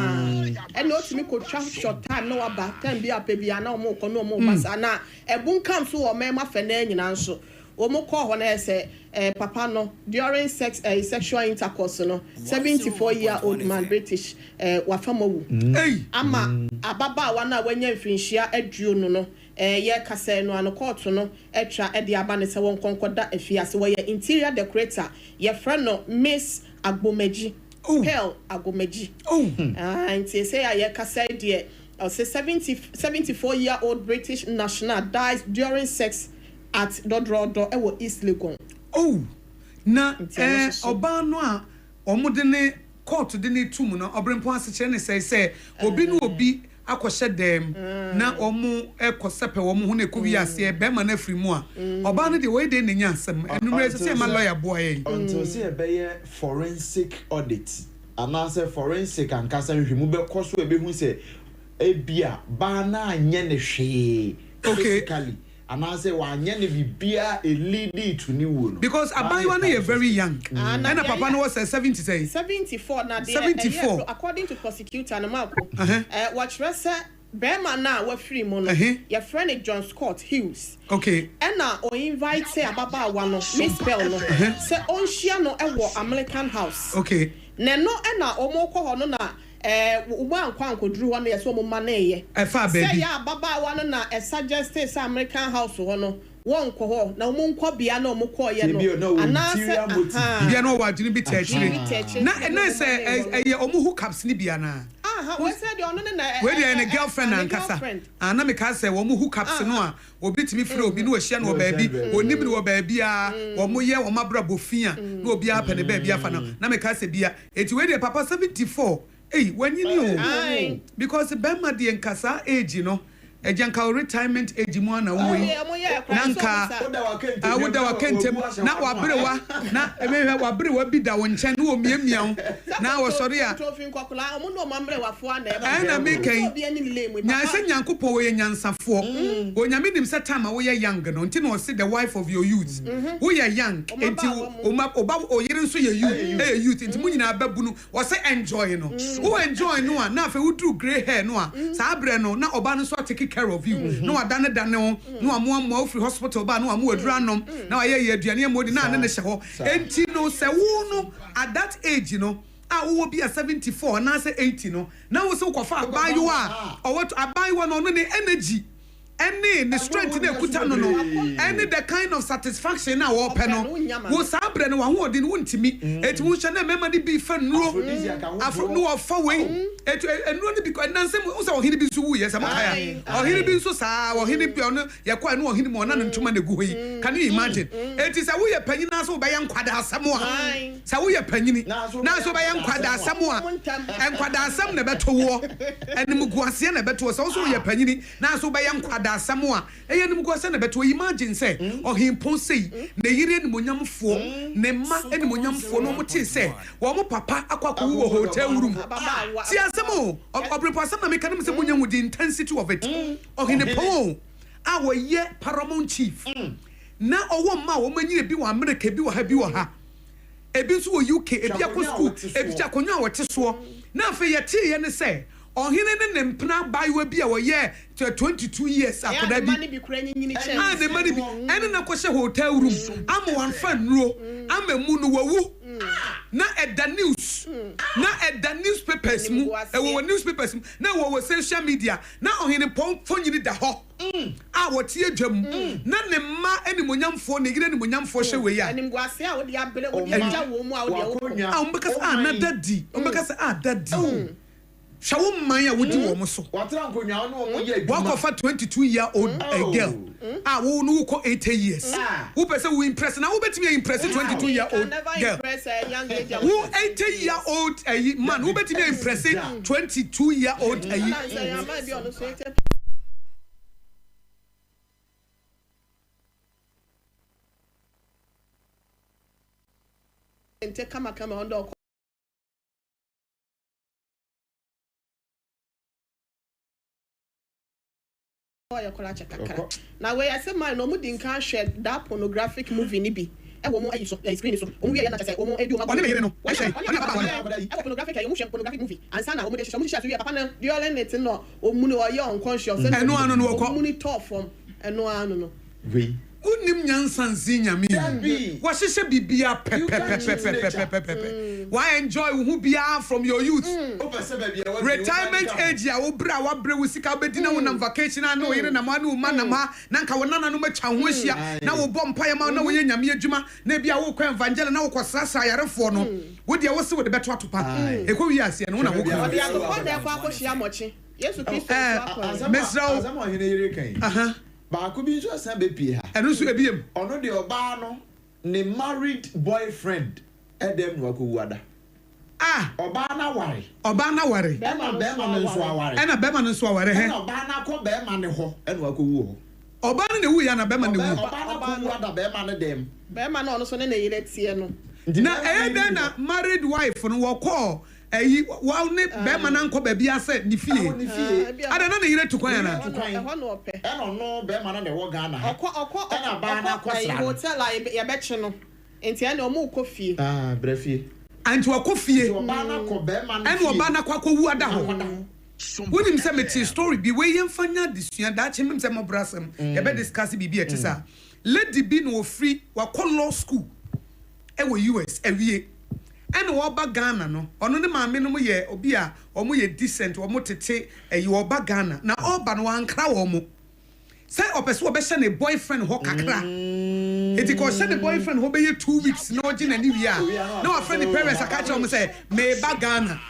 eno otimi ko twa short time no aba time bia pa bia na omo ko no omo basa na ebun kam so o mema fa na nyina nso omo ko ho na se papa no during sexual intercourse no 74-year-old man British wafamawu ama ababa wa na wanya mfinhia aduo no ye kase no an court no etwa e de aba ne se won konkoda afiase wo ye interior decorator ye friend no Miss Agbomeji Pearl Agbomeji and say ye kase de 74-year-old British national dies during sex at Dodrodo ewo East Legon na oba no a omode ne court de ne tum no obrempo ase kire ne say obi no obi akɔhyɛ dem na ɔmo ɛkɔsɛpɛ wɔn ho na ɛkɔ wiase bɛrima no afiri mu a ɔbaa no de wɔyɛ de n'enya asɛm enumere sɛ ma lawyer boa yɛn until say ɛbɛyɛ forensic audit anaasɛ forensic ankasa nhwemu bɛkɔ so ɛbɛhu sɛ ebia baa na anyɛ ne hwee physically anaasɛ wanyɛ ne bibia elidi to ni wo no because abayewa no yɛ very young ɛna papa no was 70 say 74 na de 74 according to prosecutor no mako wɔkyerɛ sɛ bɛrima na wafiri mu no your friend John Scott Hughes okay ɛna o invite ababaawa no Miss Bell no sɛ onhyia no ɛwɔ American House okay na no ɛna ɔmo kɔ hɔ no na uba ankoduru hɔ no yɛ so ɔmo ma na ɛyɛ ɛfa baabi sɛ yɛ ababaawa no na suggest sɛ American House hɔ no wɔn nkɔ hɔ na ɔmo nkɔ bia na ɔmo kɔ yɛ no anaasɛ bia no wadwene bi tɛkyire na ɛna sɛ ɛyɛ ɔmo hookups ni bia na we said ɔno ne na we dey a girlfriend ankasa na me ka sɛ wɔn hookups no a obi timi frɛ obi no wɔhyia no wɔ baabi onim no wɔ baabi a wɔn yɛ wɔn abrabɔ fia na obi apɛ ne baabi afa na me ka sɛ bia eti we dey papa 74 when you know because bema di nkasa age no ejanka retirement age mu na wo yi nanka awoda wakentem na wabrewa na emehwe wabrewa bi da wo nkyɛn wo miamia na wo sɔre a na me kan nya sɛ nyankopɔ wo yɛ nyansafo onyame nim sɛ time wo yɛ young no nti no say the wife of your youth wo yɛ young enti oba oyere nso yɛ youth enti mu nyina babu no wo say enjoy no wo enjoy no a na afɛ wo dru gray hair no a saa abre no na oba no so take care of you no adane no amoa free hospital ba no amoa aduranom na waye aduane amodi na ne hyɛ hɔ enti no sɛ wo no at that age no a wo bi a 74 na sɛ 80 no na wo sɛ kofa abayo a ɔwɔ abayo no ne energy any the strength na ekuta no any the kind of satisfaction na wo pɛ no wo saa bre no wo odi no ntimi eti wo hwɛ na mema de bi fa nuro afro no wo fa we eti enuro ne bi ko nansem wo sɛ ɔhene bi nso wu yɛ sɛ makaya ɔhene bi nso saa ɔhene bi ɔno yɛ kwa no ɔhene mo na ntoma na gu hɔ yi can you imagine eti sɛ wo yɛ panyin na so wo bɛyɛ nkwada asɛm a sɛ wo yɛ panyin na so bɛyɛ nkwada asɛm a nkwada asɛm na bɛto wo enim guase na bɛto so wo yɛ panyin na so bɛyɛ nkwada Samoa eyenim go se na beto imagine say ohimpon sei na yire ni monyamfo ne ma eni monyamfo no mo te se wo mo papa akwaku wo hotel room ti asemo obrepo asem na meka nem se monyamu the intensity of it ohinepon a wo ye paramount chief na owo ma wo manyire bi wo America bi wo ha bi wo ha ebi nso wo UK ebi akọ school ebi akonwa wo te so na afa ye tie ye ne se ohine ne mpna baiwa bi a wo ye 22 years akoda bi ne mani bi ene na kɔhye hotel room am wan fa nuro am emu no wawu na eda news na eda newspapers mu wo newspapers mu na wo social media na ohine pɔnyini da hɔ a wɔte adwam na ne ma animonyamfo ne yire animonyamfo hye we ya animguase a wo de abele wo de agya wo mu a wo de wo ombekasa na daddy ombekasa daddy shawo man ya wodi wo mo so watra nkonwa no mo ye adwuma wako fa 22-year-old girl wo no ko 80 years wo pese wo impress na wo betimi impress 22-year-old girl wo 80-year-old man wo betimi impress 22-year-old ente kama ondo now where I say man no mo din kan share that pornographic movie ni bi e wo mo ayi so screen so o mo ye na say o mo edu ma no pornographic ayi mo share pornographic movie ansa na o mo de share so papa na during it no o mu no ye unconscious eno anu no ko monitor from eno anu no we unim nyansanzi nyame wo hyehyɛ bibia pepe why enjoy who bia from your youth retirement age ya wo bra wa bre wo sika bedina wo na vacation na wo yire na ma na uma na ma na nka wo nana no matwa ho ahia na wo bɔ mpae ma na wo ye nyame adwuma na bia wo kɔ evangel na wo kɔ sasa yarefo no wo dia wo se wo de beto atopa ekɔ wi ase no na wo kɔ wo dia ko de kɔ akɔhia mɔkye Yesu Kristo akɔ mesrawo azama hene yire kan baako bi nso asan be pie ha eno so ebiem ono de oba no ne married boyfriend edem no akɔwu ada Obana ware. Obana ware. Bema no so aware. Ena bema no so aware he. Ena obana ko bema ne ho, ena wakowu ho. Obana ne wu ya na bema ne wu. Obana ko wu ada bema ne dem. Bema no so ne yire tie no. Na then na married wife no wo call wa ne bema na nko ba bia se ni fie. Ada na ne yire tukwan ya na. Ho no ope. Ena no bema na ne wo Ghana. Okọ ena ba na kwasra. Hotel a ye beche no. Enti ene o mu kɔ fie. Brefie. Anti wa kɔ fie. Obana ko bema na. Ena obana kwa kɔ wu ada ho. Wonim say me story bi we yemfanya disua da chemim say mo brasem. Ye be discuss bibi etisa. Lady bi no free wa kɔ law school. Ewo US ewie. Ena wo ba Ghana no. Ono ne maame no mo ye obi a omo ye decent, omo tete eyi wo ba Ghana. Na oba no ankra wo mo. Say opeso obehye ne boyfriend ho kakra. Eti ko hye ne boyfriend ho be ye 2 weeks no gi na ni wi a. Na wa friend the parents aka tell me say me ba Ghana.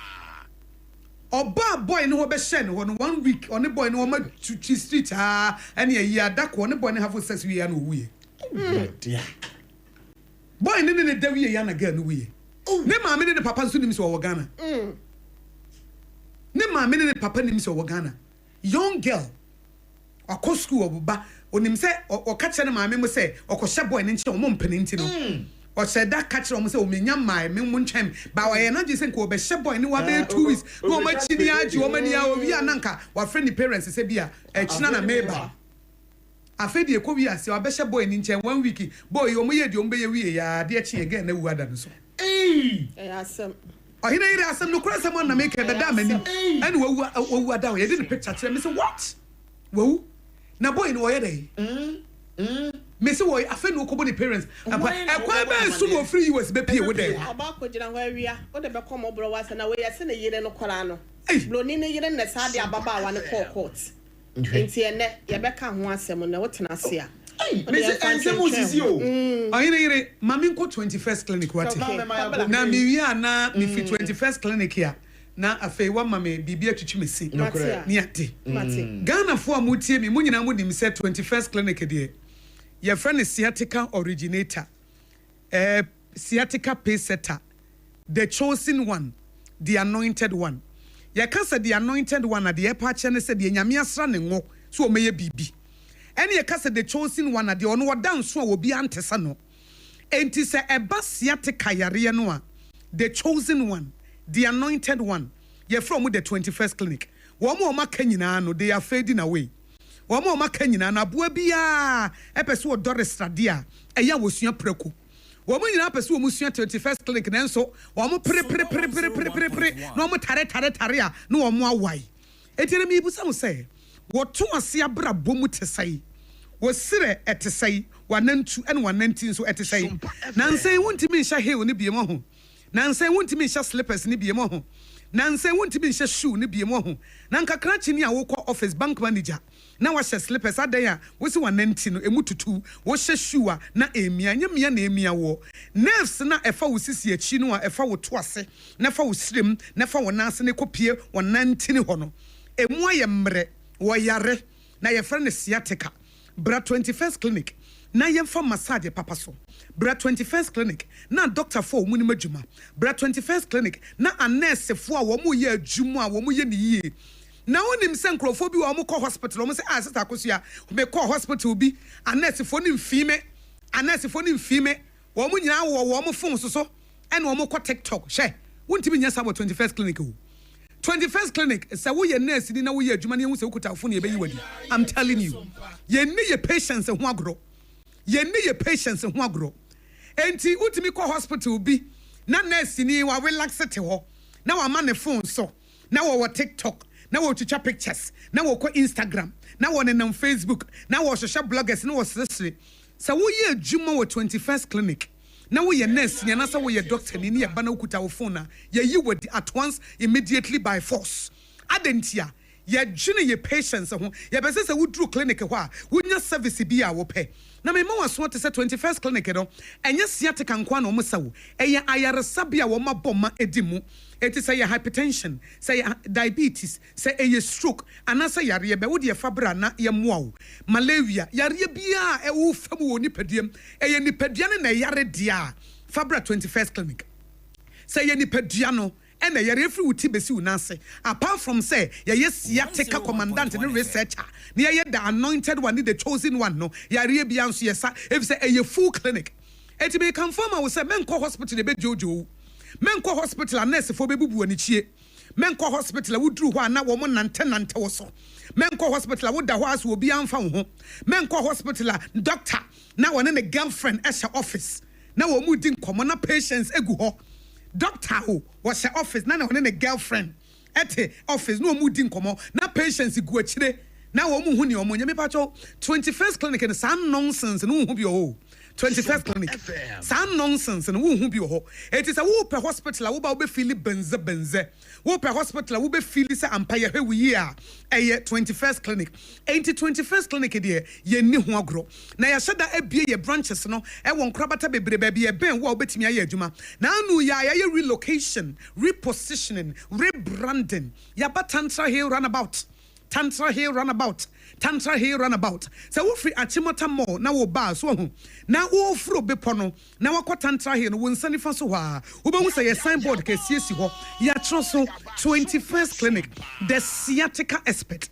Oba boy no ho be hye ne ho no 1 week on the boy no ma to street ene ye adako on the boy no have sex wi ya no wuye. Dear. Boy ne da wi ya na ga no wuye. Ne maame ne papa nso nim so wo Ghana. Ne maame ne papa nim so wo Ghana. Young girl akọ school obuba onim se oka kye ne maame mo se okọhye boy ne nche o mo mpene nti no o se da ka kye o mo se o menya mai me mo ntwem ba wa ye na je se nko obehye boy ne wa be 2 weeks no ma chini agi o mani a owi ananka wa friend parents se bia china na meba afedi e ko wi ase wa behye boy ne nche 1 week boy o mo ye di o mo be ye wi ya de chi again na wu ada no so asem ohina ire asem no kura asem na make be da mani ene wu ada o ye di ne picture kire me say what wo na boy no oye dey me say boy afa no kobo the parents apa e kwa be so mo free US be pie wo dey oba ko gina ho awia o de be kom obro wasa na we yase na yire no kora no blo ni ne yire na sa de ababa wa ne court enti ene ye be ka ho asem na wo tena se a me say ensem osisi o oyire mami nko 21st clinic wati na mi wi ana mi fi 21st clinic ya na afei wa mame bibia twitwi mesi ni ate Ghana fo amutie mi munyina mu nim se 21st clinic de ye friend sciatica originator sciatica pace setter, the chosen one, the anointed one. Ye ka se the anointed one na the epa ne se the nyame asra ne ngo so o meye bibi ene ye ka se the chosen one na the ono wadan so a obi antesa no enti se eba sciatica yare no a the chosen one, the anointed one, ye from the 21st clinic. Womo ma kanyina no they are fading away. Womo ma kanyina na boa bia epeso odore stradia eya wosua preku. Womo nyina peso wo musua 21st clinic na nso womo pre no mo tare a no womo awai. Etire mi busa mo say woto ase abra bomu tesai. Wo sire etesai wanantu ene wananti nso etesai. Nansen wontimi hya he oni biemo ho. Nansen wontimi hya slippers ni biemo ho. Nansen wontimi hya shoe ni biemo ho. Na nkakra chini a wokọ office bank manager na wa hya slippers adan a wo si wananti no emututu wo hya shoe a na emia nyamia na emia wo nerves na efa wo sisi achi no a efa wo to ase na fa wo srem na fa wo nanse ne kopie wananti ne ho no emu aye mre wo yare na ye frɛ ne sciatica bra 21st clinic na yemfa massage papa so bra 21st clinic na doctor for mu ni madwuma bra 21st clinic na a nurse fo a wo mu ye adwuma a wo mu ye ne yie na wonim se nkrofo bi wo mu kɔ hospital wo mu se sister akosua me kɔ hospital bi a nurse fo ni mfime wo mu nyina wo mu phone so ene wo mu kɔ TikTok hwɛ wontimi nya sabo 21st clinic wo 21st clinic say wo ye nurse ni na wo ye adwuma ne hu se ukuta phone ye be yi wadi I'm telling you ye ne ye patience ho agro ye ne ye patience ho agro enti utimi kɔ hospital bi na nurse ni wa relax te ho na wa ma ne phone so na wo TikTok na wo chicha pictures na wo ko Instagram na wo ne nam Facebook na wo hwehwɛ bloggers na wo sesere sa wo ye adwuma wo 21st clinic na wo ye nurse ni na sa wo ye doctor ni ye ba na ukuta wo phone na ye yi wadi at once immediately by force adentia ye dwene ye patience ho ye be se wo dru clinic ho a wonya service bi a wo pɛ na me ma waso te se 21st clinic no enye sciatica nkwa na o msawo eye ayaresa bia wo maboma edimu eti say hypertension say diabetes say eye stroke anasa yare be wo de fabra na ye moawo malaria yare bia e wo famu wo nipadiem eye nipadua ne na yare dia fabra 21st clinic say ye nipadua no and a refri uti besi unase. Apart from say, ye sciatica commandant and researcher, near the anointed one, the chosen one, no, ya rebians, yes, if say a full clinic. And to be confirmed, I will say, Menko Hospital, the Jojo, Menko Hospital, and nurse for baby buonichi. Menko Hospital, would do one woman and tenant also. Menko Hospital, would the house will be unfound. Menko Hospital, doctor, now and then a girlfriend at her office. Now we're moving common patients, ego. Doctor who was her office, now and a girlfriend at the office, no moving common, now patients go chile. Now we're moving your money, 21st clinic and some nonsense and who be your 21st clinic. Some nonsense and who be your. It is a whoop hospital, who be feeling benze. Whoop hospital, who be feeling empire here we are. A 21st clinic. 21st clinic, dear, ye knew who grow. Now, I said that a be a branches, no, I won't crabata baby, a ben, well, bet me a juma. Now, no, ya relocation, repositioning, rebranding. Yabatantra here runabout. Tantra here runabout. Tantra here runabout. So we free Achimota more. Now we bar so now we fro bepono. Now we tantra here. We send it for so far. We be say a signboard case yes you. Ya troso 21st clinic. The sciatica expert.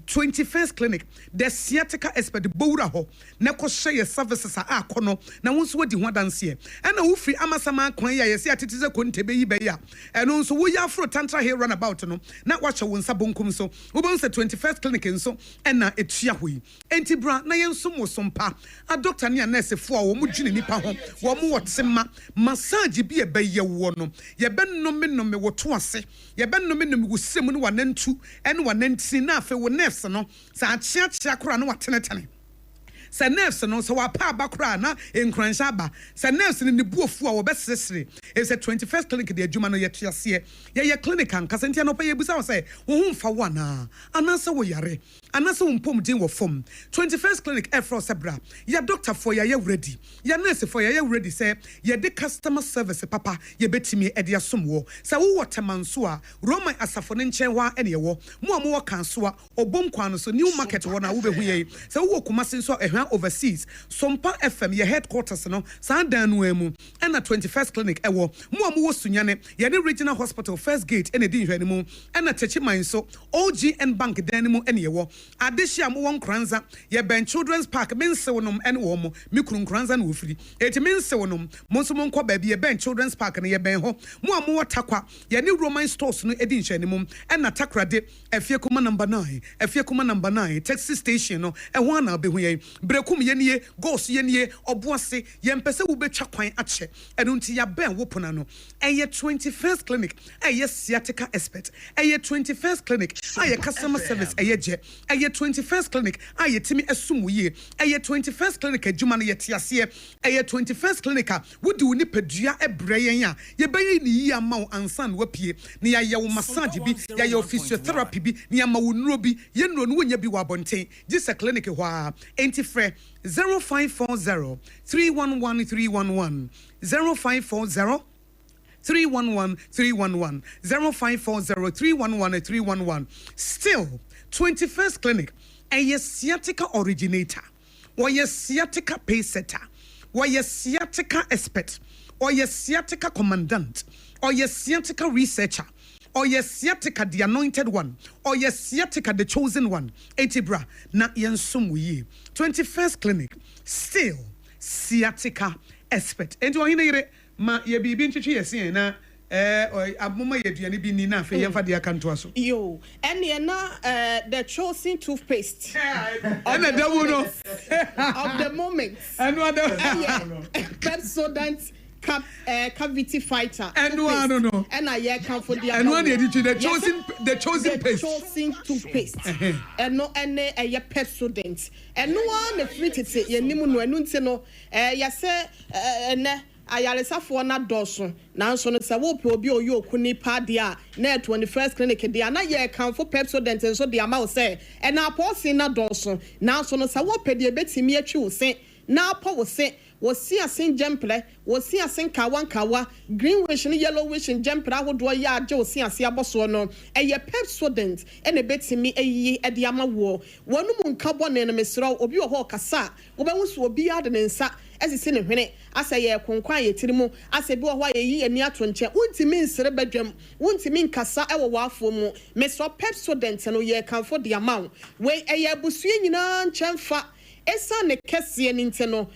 21st clinic the sciatica expert bowra ho na ko share services a akono na wonso wadi ho dance e na wo free amasama kwan ya yesi atitize kontebe yi be ya eno nso wo ya afro tantra here run about no na wa hwe wonsa bonkum so wo bon say 21st clinic nso na etua hoyi enti bra na yenso mo sompa a doctor ne nurse fo a wo mu dwene nipa ho wo mu wotsema massage bi e be ye wo no ye be nnome wo to ase ye be nnome wo semu no wanantu ene wananti na afa wo nerves no sa chia kura no watenetene sa nerves no so wa pa ba kura na enkranhya ba sa nerves ni buofu a wo besesere is a 21st clinic de adwuma no yetuase ye clinic an kasentia no pa ye busa wo say wo hu mfa wana anasa wo yare anasa wo mpom din wo fom 21st clinic efro sebra ya doctor for ya ready ya nurse for ya ready say ye de customer service papa ye betimi e de asomwo sa wo wotemanso a Roman asafo ne nchen wa ene ye wo mo kanso a obom kwan no so new market wo na wo behu ye sa wo kumase so ehwan overseas Sompa FM ye headquarters no sandan no emu na 21st clinic ewo mo sunyane ye ne regional hospital first gate ene din hwani mu na techiman so OGN bank dan mu ene ye wo adehia mo won kranza ye ben children's park mense wonom ene wo mo mikrun kranza na ofiri eti mense wonom mo so mo nkwa ba bi ye ben children's park na ye ben ho mo takwa ye ne Roman stores no edin hwani mu na Tarkwa de afie kuma number 9 taxi station no ho na behu ye brekum yenie ghost yenie oboase ye mpese wo betwa kwan ache eno nti ya ben wo pona no eye 21st clinic eye sciatica expert eye 21st clinic eye customer service eye je eye 21st clinic eye timi esum ye eye 21st clinic adwuma no ye tiase eye 21st clinic wodi woni padua ebreyen a ye bayi ni yi ama wo ansan wapie ni ya ye wo massage bi ya ye physiotherapy bi ni ama wo nuro bi ye nuro no wonya bi wa bonten gisa clinic ho a enti frɛ 0540 311 311 0540 311 311 0540 311 311 still 21st clinic a sciatica originator or a sciatica pace setter or a sciatica expert or a sciatica commandant or a sciatica researcher or your sciatica the anointed one or your sciatica the chosen one etibra na yensum wi 21st clinic still sciatica expert enti wo hine ma ye bibi ntwetwe yesi na abuma ye duane bi ni na afa ye mfa de akanto aso yo ene na the chosen toothpaste and the devil no of the moment and what Pepsodent cavity fighter and no no and I can for the and one the chosen paste chosen toothpaste and no any a Pepsodent and no one the free to say ye nimu no enu nti no ya se ene ayaresafo na doso na so no se wo pe obi oyo okuni pa dia na 21st clinic dia na ye kan for Pepsodent so dia ma wo se and na apostle na doso na so no se wo pe dia betimi atwi wo se na pa wo se wosi asen jemple wosi asen kawa greenwish ne yellowish jemple ahodo ya agye wosi ase aboso no eye Pepsodent ene betimi eyi ede ama wo wonu mu nkabo ne mesro obi wo ho kasa obehu so obi ade ne nsa ezisi ne hwene asa ye konkwan ye tirimu asa bi wo ho ye ani ato nche untimi nsere badwam untimi nkasa ewo wafo mu mesro Pepsodent no ye kanfo de ama we eye abusue nyina nchemfa esa ne kese ni nteno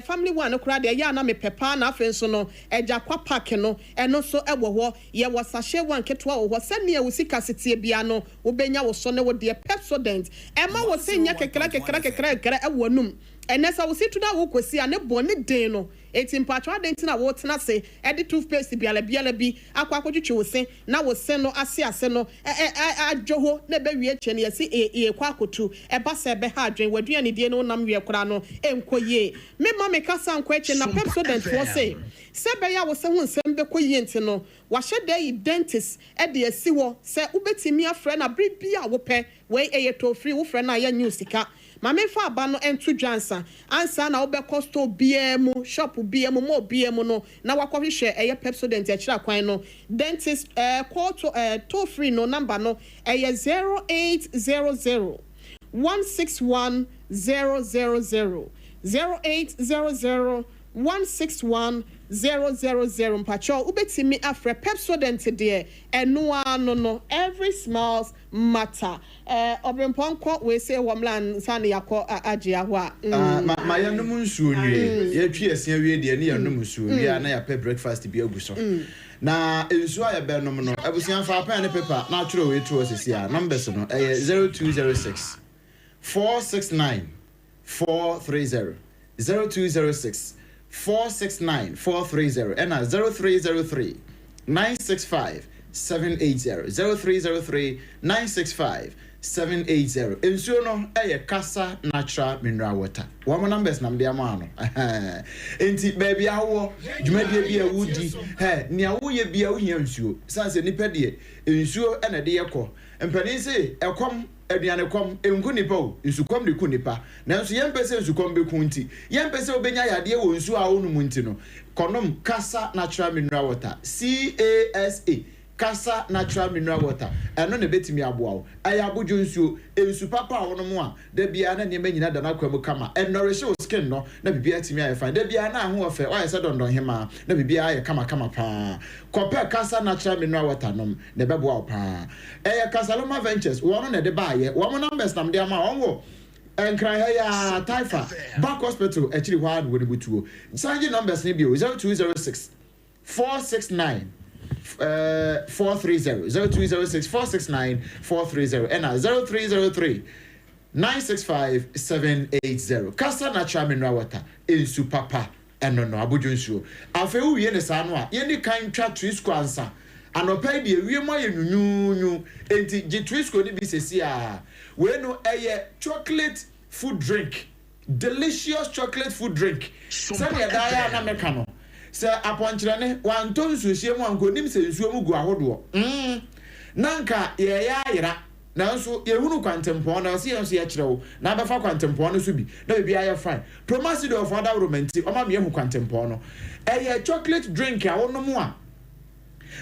family one kura de ya na me pepa na afen so no eja kwa park no eno so ewo ho ye wasahye one ketwa wo sane e wusika setie bia no wo benya wo so ne wo de Pepsodent ema wo senya kekra ewo num enesa wo situ na wo kwesi ane bone den no etimpatwa denti na wo tena se edi toothpaste biala bi akwa akotwetwe wo se na wo se no ase no adwoho na be wie che ne yesi e kwa akotu ba se be ha adwen wadua ne die no nam wie kora no enkoye me ma me kasa nkwa eche na Pepsodent wo se be ya wo se hu nsem be koye enti no wa hye dey dentist e de asi wo se ubetimi afre na bibia wo pe we to free wo frɛ na ya new sika mame fa aba no entu dwansa ansa na obekɔ store BM shop BM mo BM no na wakɔhwehwɛ eye Pepsodent akira kwan no dentist call to toll free no number no eye 0800 161 000 0800 161 000 mpacho ubetimi afre Pepsodent de enoa no every smiles matter obrempon we say womlan sane yakọ agye aho a ma yanum nsuo nwie ye twi asia wie de ne yanum nsuo wie na ya pe breakfast bi aguso na nsuo ya be nom no abusian fa pa ne paper na atwero we to osisi a numbers no 0206 469 430 0206 469 430 and 0303 965 780 0303 965 780 ensuo no kasa natural mineral water one numbers nam dia ma no enti baby awo dwumadie bi awudi nia wo ye bia wo hia nsuo sanse nipa de nsuo na de yekɔ mpani se ekom aduane kom enku nipa o nsukom de ku nipa nanso yempese nsukom be ku nti yempese obenya yade wo nsuo a wonu mu nti no konom kasa natural mineral water CASA kasa natural mineral water eno ne betimi aboa wo aya abojo nsuo ensu papa a wono mu a da bia na ne manyina da na kwamu kama nourish your skin no na bibia timi aye fine da bia na ho ofe wa yesa dondon hema na bibia aye kama pa compare kasa natural mineral water nom ne beboa wo pa Casaloma Ventures wono ne de ba ye wo numbers nam de ama wonwo enkran ya Taifa back hospital actually hard wo de butuo sanje numbers ne bio 0206 469 430 0206 469 430 and 0303 965 780 Kasa natural mineral water in supapa eno no abujunsuo afa wu ye ne sa no a ye ni kan twa twisco ansa anopai de wie mo ye nyunyu enti je twisco ni bi sesi a we no eye chocolate food drink delicious chocolate food drink sani da ya na meka no se aponkyerene wanto nsuhie mu anko nim se nsuo mu gu ahodo nanka ye ya yira nanso ye hunu kwantempon na se yenso ye kyerɛwo na abafa kwantempon no so bi na bibia ya fine promasido of other romantic o ma me hu kwantempon no chocolate drink a wono mu a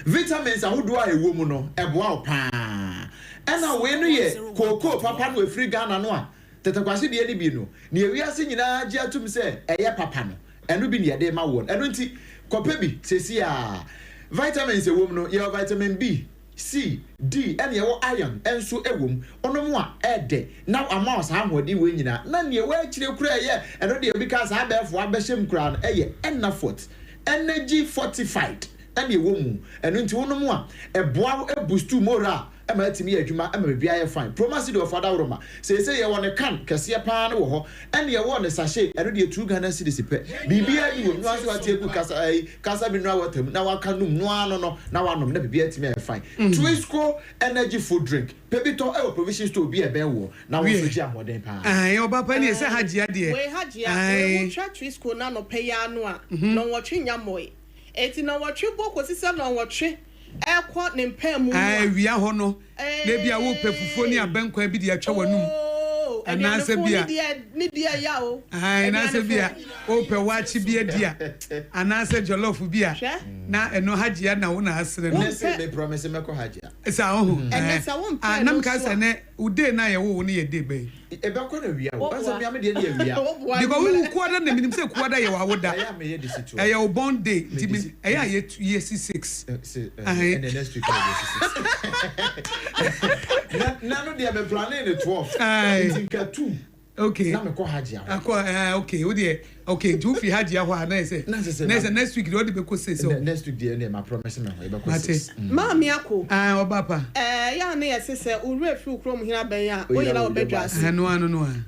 vitamins ahodo a ewo mu no eboa opa ena we no ye cocoa papa no efri Ghana no a tetekwase de ni bi no na ewiase nyina agi atum se papa no enu bi ne de ma won enu nti kope bi sesi a vitamins ewom no ye vitamin B C D and ye iron enso ewom ono mu a ede na amount sa ahodi we nyina na ne we akire kura ye eno de because abefo abehye kura no enough energy fortified and ye womu enu nti ono mu a eboa boost moral ema atimi adwuma ema bibia ye fine promasido of other roma say ye won kan kese pa na wo ho ene ye won sachet eno de 2 Ghana cedis pe bibia ni wo no aso atieku kasa mineral water na wakanum no ano no na wanom na bibia atimi ye fine Twisco energy food drink pebito provision store bi e ben wo na wo so ji amoden pa oba pa ni se hajia de we hajia we twa Twisco na no pe ya no a no wo twenya moy eti na wo twe boko sise na wo twe ekọ ne mpam mu wia ho no na bia wo pefufuo ni abankwa bi de atwa wanum o anase bia ni dia ya o anase bia o pe wachi bia dia anase jollof bia na eno hajia na wo na asere no say me promise me ko hajia esa ho nam ka se ne ude na ye wo ne ye de be e be ko na wia o asa me am de na wia because we kuada na minim say kuada ye wa woda ya me ye de situ e ye born day timi e ya ye 6 and the next week na no dia be planning the 12 tinka 2 okay na me ko hajia okay wo de okay do fi hajia ho na say next week do be ko say so next week dey na promise me e be ko say ma mi ako obapa ya na ye say uru fi ukrom hina ben ya o yira obedwa ase no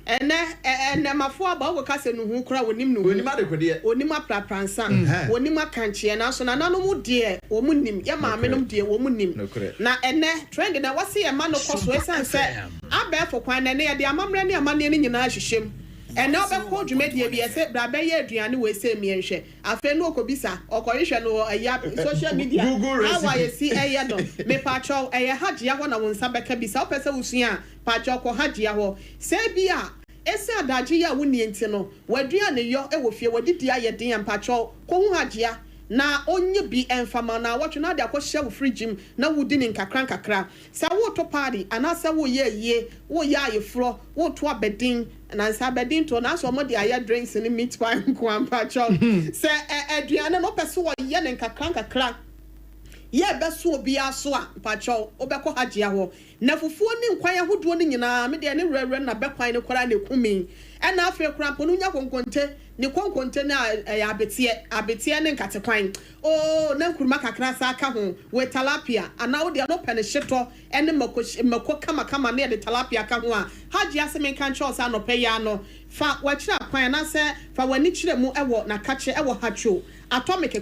ene mafo aba o ka se no hu kura wonim no onim adekode onim aprapransa onim akanchie na so na nanom de o munim ya ma menom de o munim na ene trend na wase ye ma no koso esan se aba fo kwan na ye de amamre ne amane ne nyina hyehyem ene obekọ dwumedie bi ese brabe ye aduane we se mienhwe afa no okobisa okoyehwe no aya social media awa ye si eye no me pacho eye hagea ho na wonsa beka bisa opese usua pacho ko hagea ho se bia ese adaje ya woni enti no waduane yo e wo fie wadidi aye den pacho ko hu hagea na onye bi enfama na watch na de akohye wo frigim na wudi ni nkakra sa wo to party anasa wo ye wo ya ayefro wo to abedin na nsa abedin to na so mo de aye drinks ni meat pie nko ampa cho se aduane no pese wo ye ni nkakra ye beso obi aso a pacho obekọ hagea ho na fufuo ni nkwan ahodo ni nyina me de ne rere na bekwan ne kwara na ekumi ena afi kwara ponu nya konkonte ni konkonte na abetie ne nkatekwan o na nkuruma kakra sa aka ho we tilapia ana wo de no pene hyeto ene mako kama na de tilapia ka ho a hagea se me kan cho sa no pe ya no fa wachira kwan na se fa wani chire mu ewo na kache ewo hacho atomic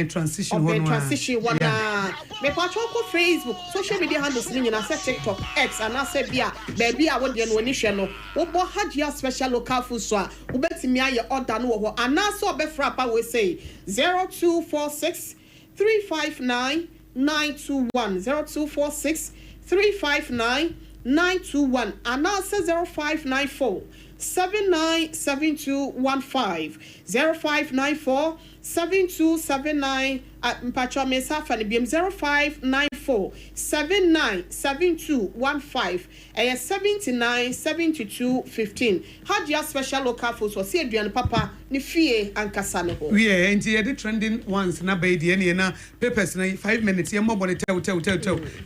transition wana me pacho ko Facebook social media handles ni na say TikTok X and say bia baby a wo de no ni hwe no wo bo hagea special local food so a wo betimi aye order no wo ana so obefra pa we say 0246 359 921 0246 359 921 ana say 0594 797215 0594 7279 mpacho mesafa ne biem 0594 797215 797215 hagea special local food so see aduane papa ne fie ankasa ne ho we enti ye trending ones na by de ne na papers na 5 minutes ye mobo ne tew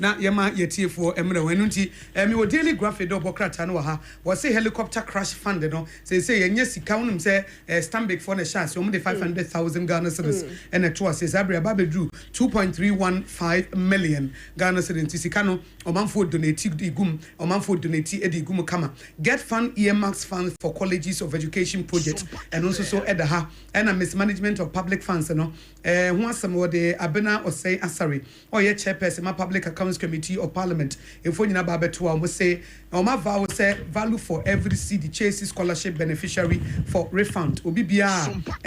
na ye ma ye tiefo emre wanu nti me wo daily graphic do bokrata no ha wo say helicopter crash fund no say ye nya sika wonum say Stanbic for the chance wo de 500,000 Ghana cedis and a tour says Abia Babedru 2.315 million Ghana cedis sika no omanfo donate igum omanfo donate edigum kama get fund earmarks funds for colleges of education project and also so edaha and a mismanagement of public funds no who asem wo de abena osay asari or ye chairperson ma public accounts committee of parliament efo nyina ba beto a mo say oma vow say value for every cedi chase scholarship beneficiary for refund obi bia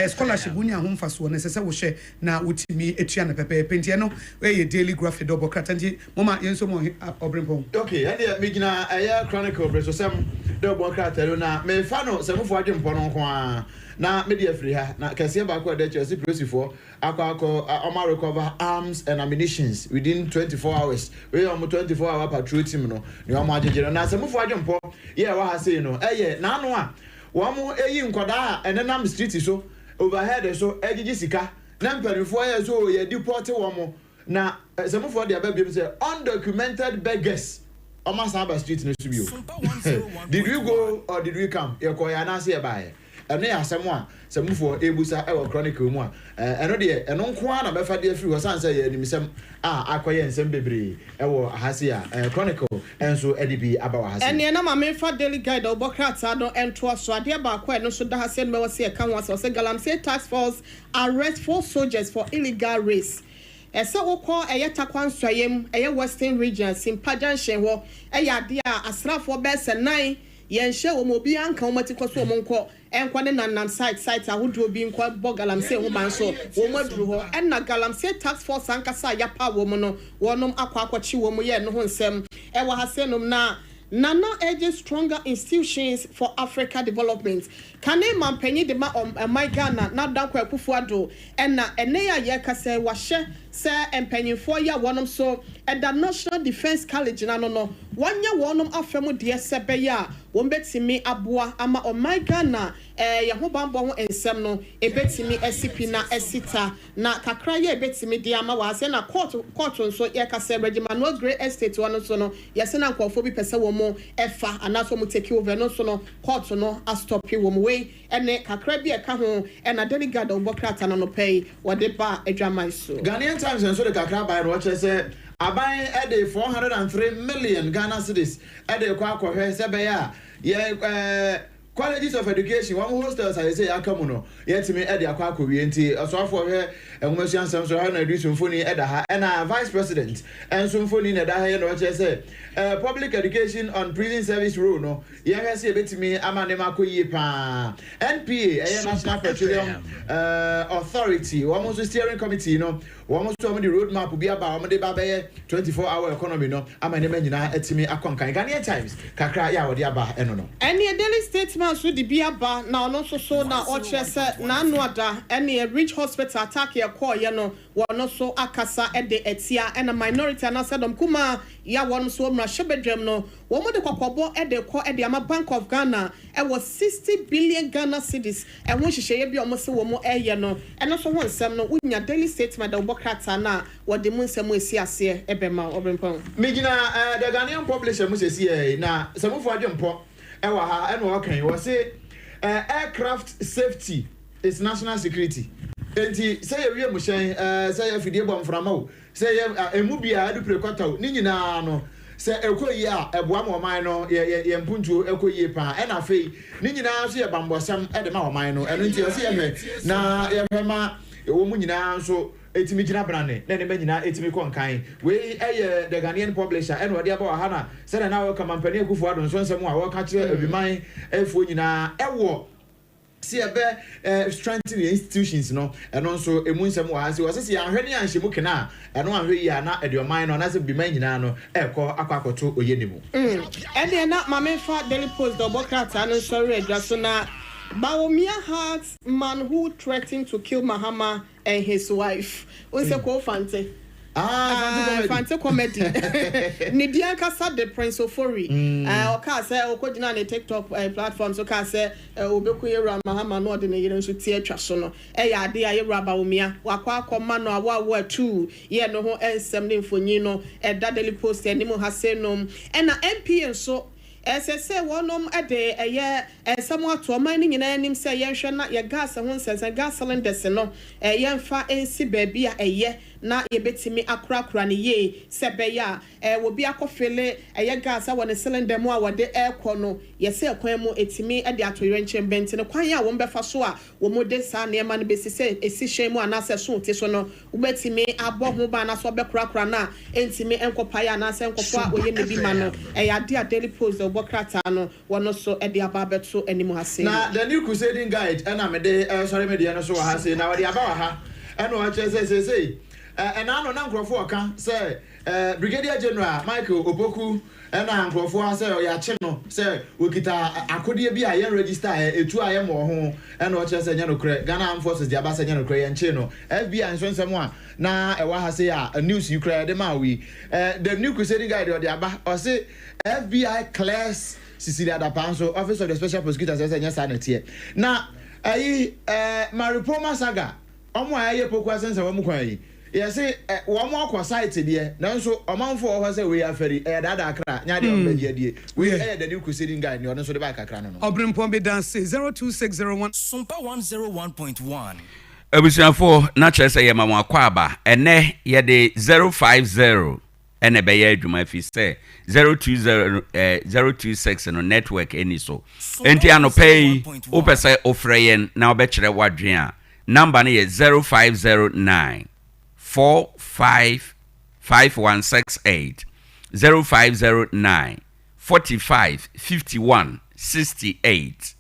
scholarship bunya ho mfaso no sese wo hwe na wotimi etua na pepe pentie no we daily graphic double kratanti mama yenso mo obrempon okay and me gina aya chronicle breso sem double kratero na me fa no semfo adwempo no nko a na media free ha na kase ba ko de Chelsea pressifo akọ oma recover arms and ammunitions within 24 hours we am 24 hour patrol team no ni am agegere na semfo adwempo ye wa ha say no na no a wo mo eyi nkoda a enenam street so overhead so egigi sika na mpanifo ya so ye deport wo mo na semfo de ababiem say undocumented beggars Omasaba street no subio did we go or did we come ye ko ya na say baaye eno ya asemo a semufo ebusa e wo chronicle mu a eno de eno nko a na befa de afiri ho san say ye animsem akoye nsem bebre e wo ahase a chronicle enso edibi abawa hase ene na ma me fa daily guide obokrata do ento so ade ba ko eno so da hase me wo se ka ho so galamsey task force arrest 4 soldiers for illegal race ese wokọ eye takwan soyem eye western region simpajan hyeho eye ade a asrafo be senan yenhye wo mobi anka wo matiko so wo nko enkwa ne nanam site ahodo bi nko bo galamsey ho ban so wo maduru ho enna galamsey task force anka sa yapa wo mo no wonom akwa akwachi wo mo ye no ho nsem e wa hasenum na Nana urges stronger institutions for Africa development. Kane mampenyi de ma my Ghana na dankwa Akufo-Addo na ene ya ye ka se wahye se empenyimfo ya wonom so at the National Defense College na no wanya wonom afemu de sebe ya won betimi aboa ama my Ghana ye ho bambo ho ensem no ebetimi esipi na esita na kakra ye ebetimi de ama wa se na court nso ye ka se regiment no great estate wono so no ye se na nkofo bi pese wo mo efa anaso mo take over no so no court no a stop wo mo we ene kakra bi e ka ho na delegate obokrata no pay wo de ba adwamai so Ghanaian Times nso de kakra ba no che se aban ede 403 million Ghana cedis ede kwa akwohwe se be ya ye colleges of education one hostels I say akamu no yetimi ede akwa akwowie nti osofo hwe enwumasu ansam so ha na adu sumfoni eda ha na vice president en sumfoni na da ha no che say public education on prison service rule no ye hwe say betimi amane makoyie pa NPA National Petroleum Authority one steering committee no one so the road map bi aba one de ba be 24-hour economy no amane manyina etimi akonkan Ghanaian Times kakra ya wode aba eno no any daily statement so the biaba na ono so na ochese na anuada any Rich Hospital attack ya call ye no wono so akasa ede etia and a minority na sedom kuma ya wono so mra shebedwem no wo mo de kokobo ede ko ede ama Bank of Ghana e was 60 billion Ghana cedis e ho hyehyeye bi omo se wo mo eye no eno so ho nsem no unya daily statement da obokrata na wo de mu nsem esi ase ebema obempon megina the Ghanaian publisher mu sesi na samufo adwempo ewa ha eno okan wo se aircraft safety is national security enti say ye wie mu hyen say ye fidie bom frama o say ye emu bia adu prekwata ni nyina no say ekoyi a eboa ma oman no ye mpuntuo ekoyi pa e na fei ni nyina so ye bambosam e de ma oman no eno enti o say ye na ye hwema ewo mu nyina so etimi gina brane na ne nyina etimi konkan we eye the Ghanaian publisher eno de aba ha na say na welcome ampani Akufo-Addo nso nsem a wo ka kire abiman efuo nyina ewo see strengthen the institutions no and also emu nsem wa se wose se ahwe ne anhye kena eno ahwe yi na edioman no na se biman nyina no akwakoto oyenimu ene na mamenfa Daily Post do bokrata no sorry adwaso na Bawumia Hearts man who threatened to kill Mahama and his wife onse ko fante Fante comedy. Nidia kasa the Prince Ofori. Oka say okojina na TikTok platform so ka say obekuye Mahama no de ne yire nso tie twa so no. Ya ade aye Bawumia wakwa akoma no awa 2 ye no ho ensem ne mfonyi no da Daily Post animu ha se nom na MP nso SSA wonom ade eye ensamo ato man ni nyina anim se ye hwe na ye gas ho nsense gas cylinders no ye mfa ensi baabi a eye na ye betimi akura ne ye sebe ya wo bi akofele eye gas a won cylinder mu a wode aircon no ye se kwan mu etimi ade atoyere nchen benti ne kwan ya wo mbefa so a wo mo de sa ne ma no besi se esi hyen mu anase so te so no wo betimi abo ho ba na so be kura na entimi enkopa ya na se enkopo a oye ne bi ma no ya de a Daily Post bokrata no wono so ede ababeto animu hase na the new crusading guide na me de sorry me de no so wa hase na wode aba wa ha eno wa che say na no na nkrofo oka say Brigadier General Michael Opoku na nkrofo ha say ya che no say okita akode bi a ye register etu a ye mo ho eno wa che say nya no kre Ghana Armed Forces de abasa nya no kre ye nche no FBI nso nsem a na ewa ha say a news you kre de ma we the new crusading guide de aba o say FBI clears Cecilia Dapanso, Office of the Special Prosecutor, says yes, I now, Maripoma Saga, aye pokwa sense of Mukwai. Yes, one more site there. Now, so a month for us, we are ferry, Dada Kra, Nyadi, we are the new crusading guy, you're not so the back of Cranon. Obrim Pombe dance 02601 Sompa 101.1. Ebusiafo na chese ye mama kwaba ene ye de 050 ene be ye adwuma fi se 026 no network eni so enti anopay opese ofreyen na obekere wadwen a number ne ye 0509 455168 0509 45 51 68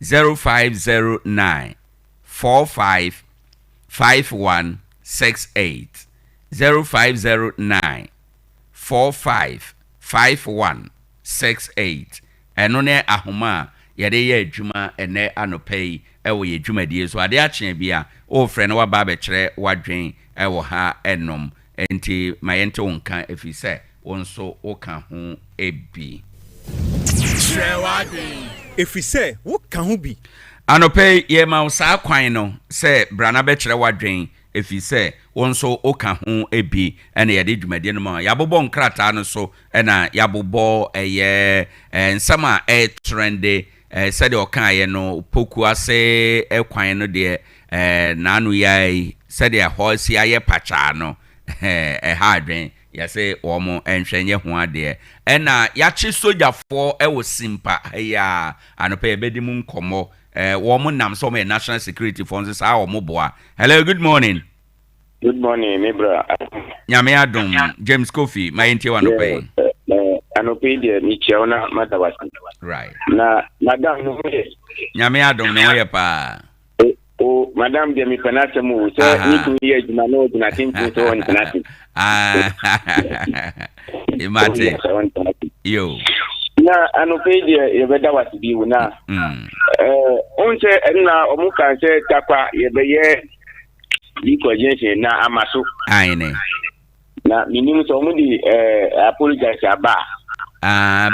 0509 45 5168 0509 45 51 4168 ɛno ne ahoma yɛde yɛ adwuma ɛnɛ anɔpɛ ɛwɔ yɛ dwumadie so ade akye bi a ofrɛ no waba abɛkyerɛ wadwen ɛwɔ ha ɛnom enti ma yɛnte wo nka ɛfiri sɛ wo nso woka ho ebi kyerɛ wadwen ɛfiri sɛ woka ho bi anɔpɛ yɛ ma wo saa kwan no sɛ brana bɛkyerɛ wadwen ɛfiri sɛ wo nso woka ho ebi ɛna yɛde dwumadie no ma yɛabobɔ nkrataa no so ɛna yɛabobɔ ɛyɛ nsɛm a ɛtrende sɛdeɛ ɔkaeɛ no poku ase kwan no deɛ naano yɛi sɛdeɛ hɔ si ayɛ pakyaa no ɛha adwen yɛsɛ wɔn nhwɛ nyɛ ho adeɛ ɛna yɛakye sogyafoɔ ɛwɔ simpa ɛyɛ anɔpɛ yɛbɛdi mu nkɔmmɔ wɔn nam sɛ wɔn yɛ national security for nso saa wɔn boa. Hello, good morning. Good morning, my brother. Nyame adom James Kofi ma yɛntie wa anɔpɛ anɔpɛ deɛ mekyia na madawasi. Right. Na madam no yɛ. Nyame adom ne wɔyɛ paa. O madam deɛ mepɛ n'asɛm o sɛ nipa yɛ adwuma na ɔgyina tenten sɛ wɔn ntena ase. Imate. Yo. Na anɔpɛ deɛ yɛbɛda wasi bi wo na. On sɛ ɛna ɔmo kan sɛ takwa yɛbɛyɛ equation na amaso. Aine. Na minim sɛ ɔmo de apologize aba.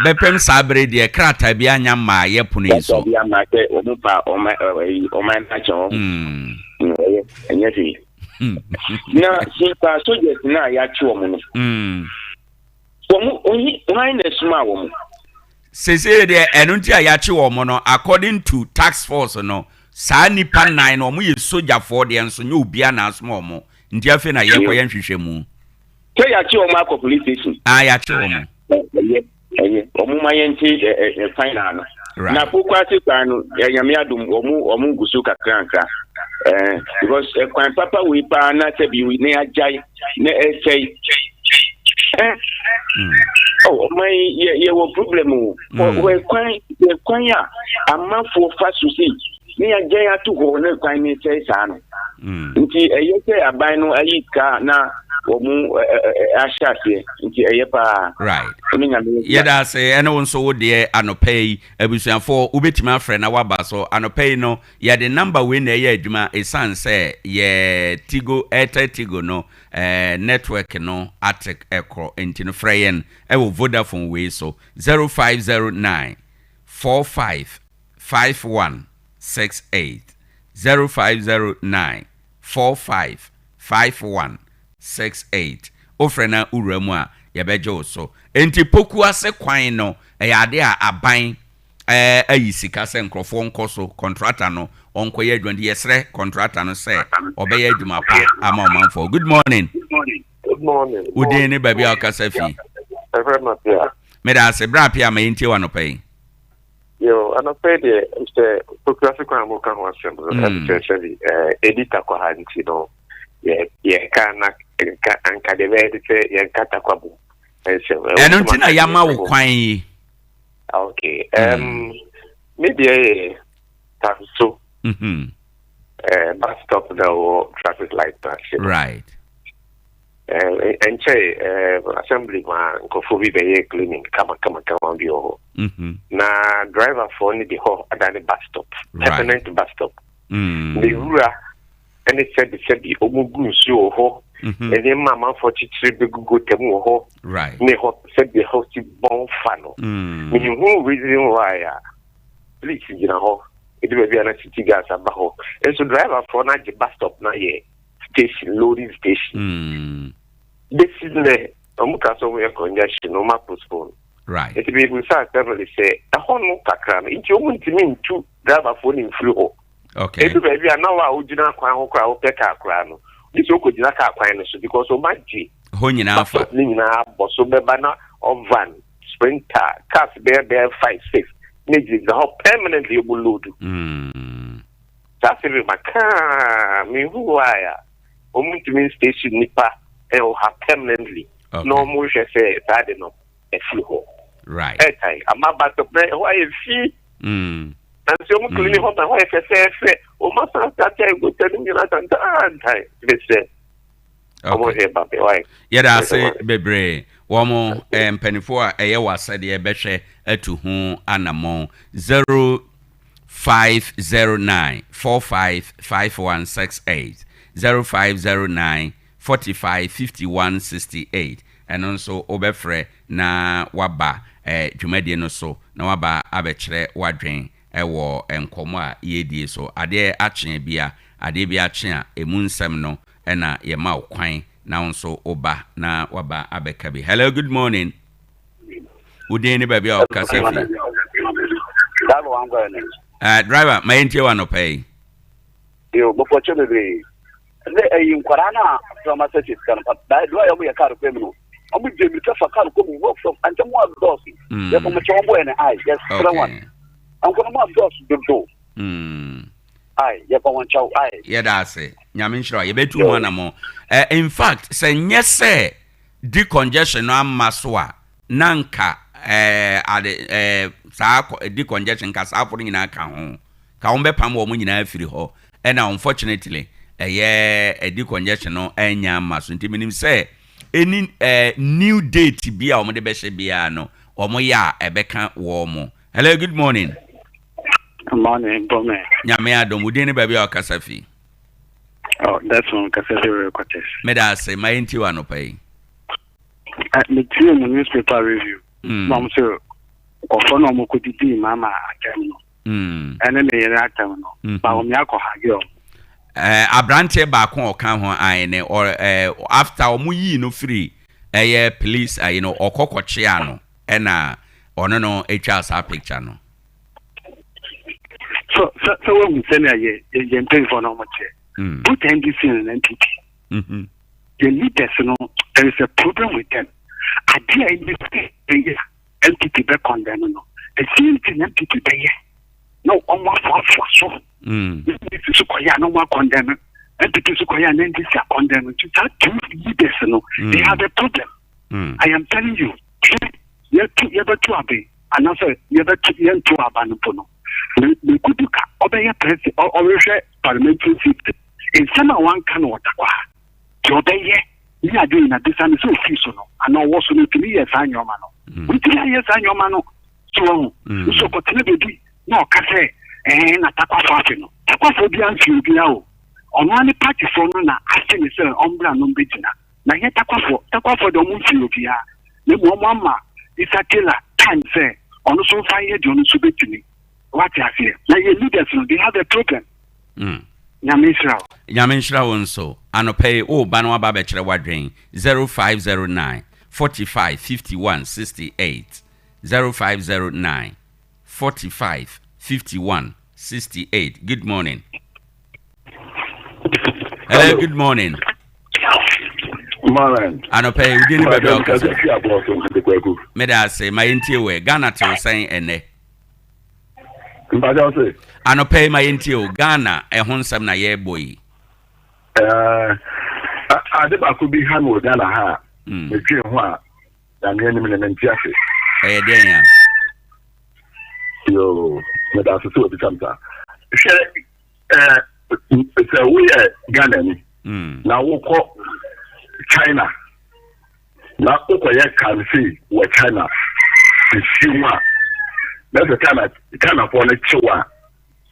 Bepem sabre deɛ krata bi anya ma yɛ pono yi so. Bi ama sɛ ɔmo pa ɔma na kyɛw. Ɛnyɛ fi. Na simpa soldiers na yɛatwe ɔmo no. Ɔmo onyi why na suma ɔmo. Sese deɛ ɛno nti a yɛakye wɔn no according to tax force no saa nipa 9 no ɔmo yɛ sojafoɔ deɛ nso nyɛ obia na asoma ɔmo nti afei na yɛkɔ yɛn hwehwɛ mu. Sɛ yɛakye ɔmo akɔ police station. Yɛakye ɔmo. Ɛyɛ ɔmo ma yɛnte final no. Na pokwa se kwan no nyame adom ɔmo guso kakranka. Because kwan papa we pa na sɛ bi ne agyae na ɛsɛe. Oh, my, yeah, what problem? Where quite a man for fast to see. Me a jay to go, no, kind of say, son. You say a bino a car now, or more ashasi, into a yepa. Right. Yet say, and also dear, and no pay, a for Ubitima friend, our basso, and no pay no, yeah, the number win a year, Juma, a son say, yeah, Tigo, Tigo, no. Network no attack echo into Freyen ewo Vodafone way so 0509 455168 0509 455168 ofrena uramu a yebejo so enti poku ase kwan no ade a aban ayi sika se nkrofo nkoso contractor no onko ye adwande yesre contractor no say obeye adwuma pa ama omanfo. Good morning. Good morning. Udin ni baby akasa fi. Me da se bra pia ma yintie wa no pay. Yo, anɔpɛ deɛ sɛ pokuase kwan mo ka ho asɛm no ɛsɛ editor kwa ha nti no yɛ ka na anka de bɛyɛ sɛ yɛn kata kwa bo ɛno nti na yɛama wo kwan yi. Okay. Me deɛ Tanso. Bus stop now, traffic light. Right. And say, assembly man, go be cleaning. Come on, be oh. Na driver for only the whole at the bus stop. Permanent bus stop. The rura, and it said the Omugu so ho. And then Mamma 43 big go temu ho. Right. Ne ho said the host bon fano. Meaning who reason why? Please, you know. It will be a city gas about. And so driver for not the bus stop na ye station, loading station. This is the Omukaso we are congestion, no map postpone. Right. It will be several say a whole no kakran. It's your to mean two driver phone in flu. Okay. It will be an hour original crowd peka crano. This will be like a so because of my G. Honey alpha. Nina, Bosso Bebana or van, sprinter, cars bear 5-6. The whole permanently will load. That's every car. Me who I am. To mean station nipa and have permanently. No more say that enough. A few. Right. I'm about to play. Why is she? And so I'm cleaning up my wife. I say, oh, my son, that time go telling me that time. Let's say. Okay. Yeah, that's it, baby. Womo mpanifo a ɛyɛ wasade ɛbɛhwɛ atu ho anamon 0509 455168 0509 455168 ɛno nso obɛfrɛ na waba dwumadie no so na waba abɛkyerɛ wadwen ɛwɔ nkɔmɔ a yɛdie so adeɛ akye bia adeɛ bi akye a emu nsɛm no ɛna yɛma wo kwan na nso oba na waba abɛka bi. Hello, good morning. Udeni baby o kasefi. Driver, my entie wa no pay. Yo, before chebe you Korana from Massachusetts, but do I have a car criminal? I'm with Jimmy Taffa car coming work from and some more dorsey. They're from a chombo and I, yes, one. I'm going to more dorsey the door. Aye, yeah, one chow. Aye, yeah, that's it. Yamin shra, you bet 2 1 more. In fact, say yes, sir. Decongestion no maswa nanka sa decongestion ka sa afọ nyina ka ho ka wo bepam wo nyina afiri ho and unfortunately decongestion no anya maso nti minim say any new date bia wo de be hye bia no wo ya ebeka wo mo. Hello, good morning. Good morning, Bome. Nyame adom udeni ba bia okasafi. Oh, that's one Casafi Cortes. Meda say my enti wa no pay. The team newspaper review. Mom sir, or no could be Mama Acheampong. And then they are no. Baumyako Hagio. Abrante back on come on or after Muyi no free a police you know or Cocochiano and or no HR picture no. So when we send a year, pay for no much. Put NDC and NPP. The leaders, you know, there is a problem with them. I dare in this NPP back on them, you know. The same thing NPP pay. No, on one for so. NPP Sukoya, no more condemn. NPP Sukoya and NDC are condemned. To that two leaders, you know, they have a problem. I am telling you, you have two abe, and also you have two abanupono. We could look at obey president or parliamentary seat. In some one can water. Obey, we are doing a design so official, and no was to be a sign your mano. We tell you, sign your mano. So continue no cafe and attack of fashion. Takwa for the answer now. On one party for no asking is umbra non bejina. Na yet takwa for the Munsio. The mama is a killer time say on so fire John Subitini. What I feel. Now you leaders, they have a problem. Nyamenshra wonso anope banwa ba bechere wadwen 0509 45 51 68 0509 45 51 68. Good morning. Hello, good morning. Morning. Anope udini bebe okasa. Meda say my ntie Ghana to saying ene. Anope my intio Ghana ehonsam na ye boy. Adeba could be hand with Ghana ha. The tree wa than enemy and Tiafi. Denya. Yo, that's a two become that. It's a we Ghana. Now we call China. Now we can see what China is seeing. That's the kind of one chiwa.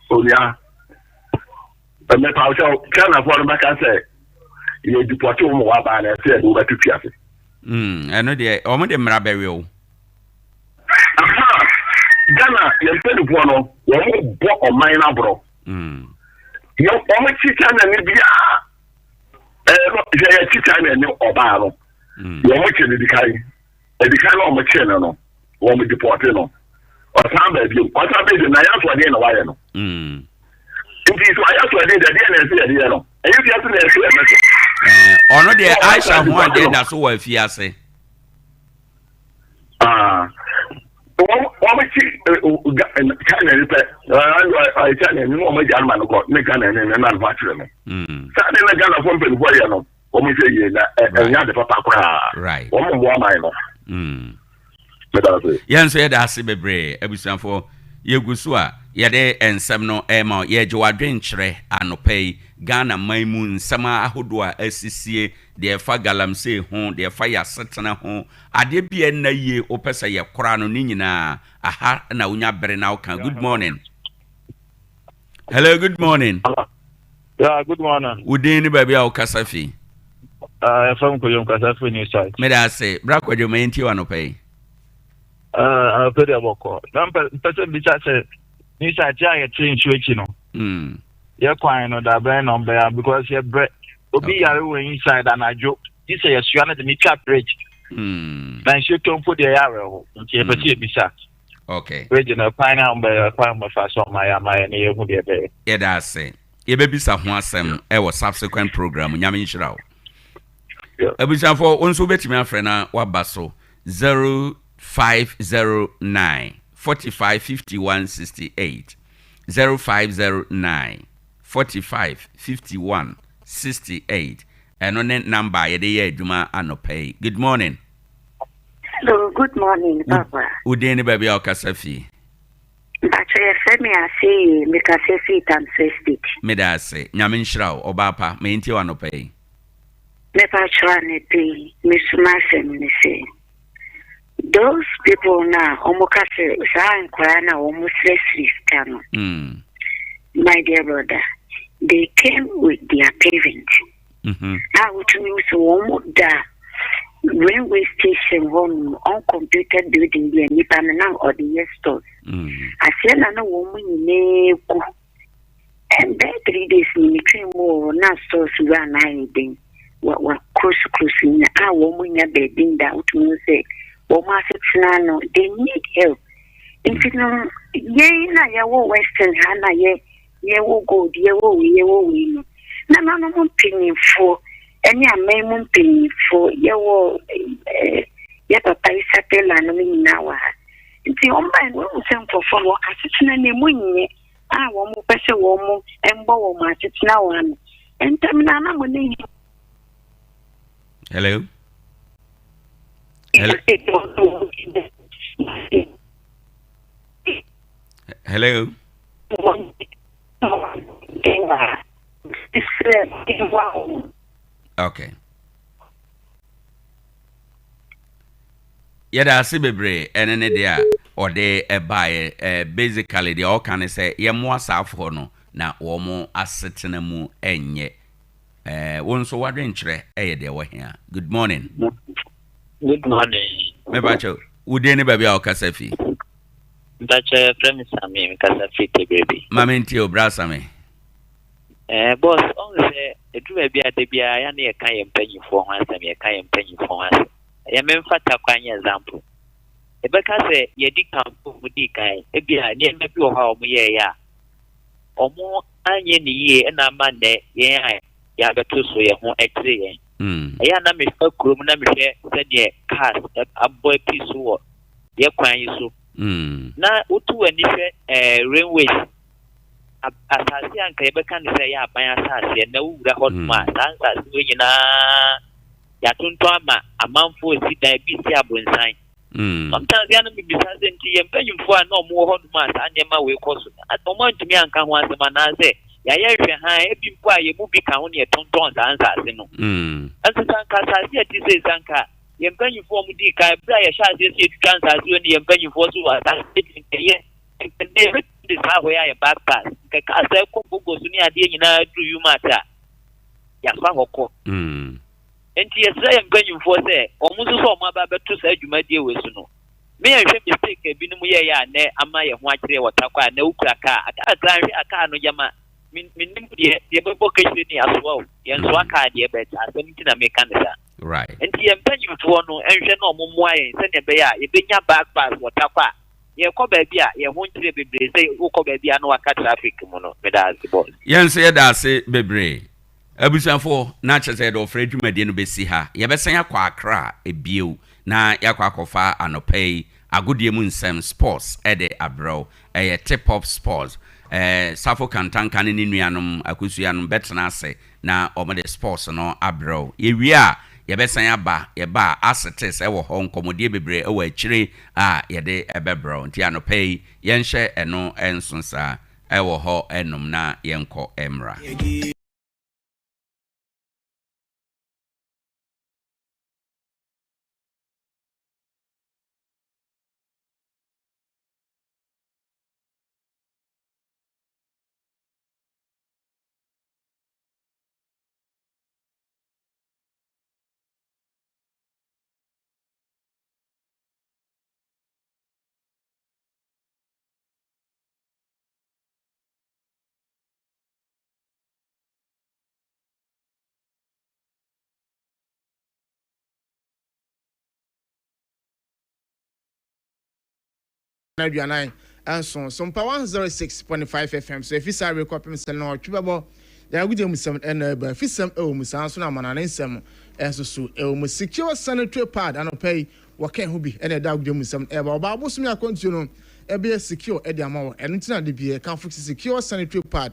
So yeah. But me pa so kind of one back and say you deport you mo aba na say do betu piase. I know the omo de mra bewe o. Aha. Ghana you pay the one no, wo bo o man na bro. Yo omo chi China ni bia. Je chi China ni oba no. Yo mo chi ni dikai. E dikai no mo chi no. Wo mo deport no. Osamba bi Osamba bi na ya so de na wa ye no. Nti so ya so de na se de no. E you just na se e ono de Aisha ho ade da so wa fi ase. Wa chi China ni pe. China ni mo German ko ne Ghana ni na na fa chere no. Sa de na Ghana fo mpe ko ye no. O mo se ye na nya de papa kwa. Right. O mo bo mai no. Yan so yeda ase bebre abusuafo yegusu a yɛde ensɛm no ɛma yɛgye wadwenkyerɛ anɔpɛ Ghana maimu nsɛm ahodo a asisie deɛ fa galamsey ho deɛ fa yasetena ho ade bia na yie opɛ sɛ yɛkora no ne nyinaa aha na wonya bere na woka. Good morning. Hello, good morning. Yeah, good morning. Udin ni baby a wokasa fi. From Koyom Kasafi New Side. Me da say, bra kwadwo ma enti wanopai. I pay the boko. Number person bi say New Side ya train chwechi no. Ya kwan no da ben number because ya bre obi yare we inside and ajo. This say you na the trap bridge. Dan she come for the yare ho. Nti e pese bi sa. Okay. Regional kwan number kwan ma fa so my na ye hu de be. Ya da say. Ye be bisa ho asem e wo subsequent program nyame nhyira wo. Abusafo onso betimi afre na wabaso 0509 455168 0509 455168 eno ne number ye de ye adwuma anopai. Good morning. Hello, good morning, Papa. Udeni baby okasafi. Bache femi ase me kasefi tam sestit. Me da se nyame nhyira wo obapa me enti wanopai. Me patrone pe me sumase me say. Those people now omokase sa nkwa na omusresri skano. My dear brother, they came with their parents. I would use omuda railway station home uncompleted building there nipa na or the yes stores. Asiana na woman ne ku. And that 3 days ni came more na stores run anything. What close in our woman ya bedding down to say, "Oh, my no, they need help." In fact, ye na ya wo Western Hana ye wo go ye wo we. Na no penny for any amendment penny for ye wo ye papa isatela no mi na wa. Nti omba we nsem for wo asetena na mu nye a wo mo pese wo mo embo wo ma asetena wa no. Entam na na mo ne. Hello. Hello. Okay. Yada asi bebre ene ne dia ode ebae basically the all can say yemo asafo no na wo mo asetena mu enye wonso wadwenkyerɛ ɛyɛ de wo hia. Good morning. Good morning. Me bacho udeni baby a okasafi. Bacho premise me kasafi te baby. Mamenti o brasa me. Boss on say edu baby ade bia ya na ye kan ye mpanyifo ho asem ye kan ye mpanyifo ho asem. Ya memfata kwanye example. Ebeka say ye di kampo mu di kan e bia ne me bi wo ha o mu ye ya. Omo anye ni ye na ma ne ye ai ya beto so ye ho etre ye. Ya na me fa krom na me hwe se de cars aboy piece wo ye kwan yi so. Na utu ani hwe railways asase anka ye beka ne se ya ban asase na wura hot ma sansa so nyina ya tonto ama amanfo si da bi si abonsan. Sometimes ya na me bisa se nti ye mpanyimfo a na omo hot ma sa nyema we koso atomo ntumi anka ho asema na se ya hwe ha ebi mpo a ye mu bi ka ho ne tonton sansa ase no. Ansa ka asase ati se sanka ye mpanyimfo mu di ka bra ye sha ase se tukan asase ne ye mpanyimfo so asase ye this how we are back pass ka ka sa ko gogo so ni ade nyina du yu mata ya fa hoko enti ye say mpanyimfo se omuso so omo aba beto sa adwuma die we so no me ye hwe mistake ebi no mu ye ya ne ama ye ho akire watakwa na ukura ka aka no yama minim die bebo kesi ni aswa ye nso aka die bet asem tina me kanisa right enti ye mpanyimfo no enhwe na omomoa ye se ne be ya ye benya back pass watakwa ye ko baby a ye ho ntire bebre say wo ko baby a no aka traffic mu no me da as boss yen say da ase bebre abusafo na chese do fredwumade no besi ha ye besan akwa akra ebiew na yakwa akofa anopai agodie mu nsem sports ede abro tip up sports safo kantanka ne nuanom akusuanom betena ase na omode sports no abro ye wi a yɛbɛsan aba yɛba asetes ɛwɔ hɔ nkɔmmɔdeɛ bebree ɛwɔ akyire a yɛde ɛbɛbrɛ nti anɔpɛ yi yɛnhyɛ ɛno ɛnso saa ɛwɔ hɔ ɛnom na yɛnkɔ ɛmmra. Nine and so Sompa 106.5 FM. So if you say recording no twibabo ya gudem sem enaba fisem musan so na manane nsem enso so mu secure sanitary pad anopay wakan ho bi ene da gudem sem eba oba bosom ya kontu no ebe secure e dia mawo eno tina de bi kan fix secure sanitary pad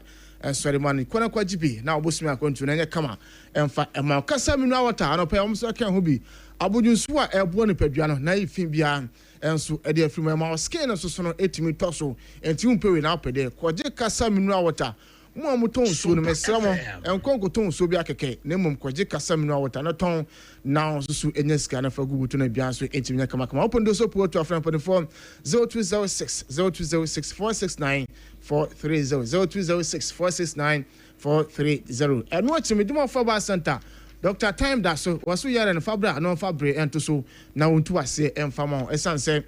sorry man kona kwaji bi na obosom ya kontu na enye kama emfa ema kasa minu awata anopay omso kan ho bi abodunsu a ebo ne padua no na ifin bia enso e dey from my skin so no etimi toso enti umpewe na apede koje kasa minu awata mo amuton so no mesra mo enkonko ton so bi akeke na mum koje kasa minu awata na ton na so enya sika na fagubuto na bia so etimi nya kama open do so po to afran 44 0206 0206 469 430 0206 469 430 and watch me do for ba center Dr. Time that so was we are in Fabra and on Fabre and to so now to us say and Famon esan say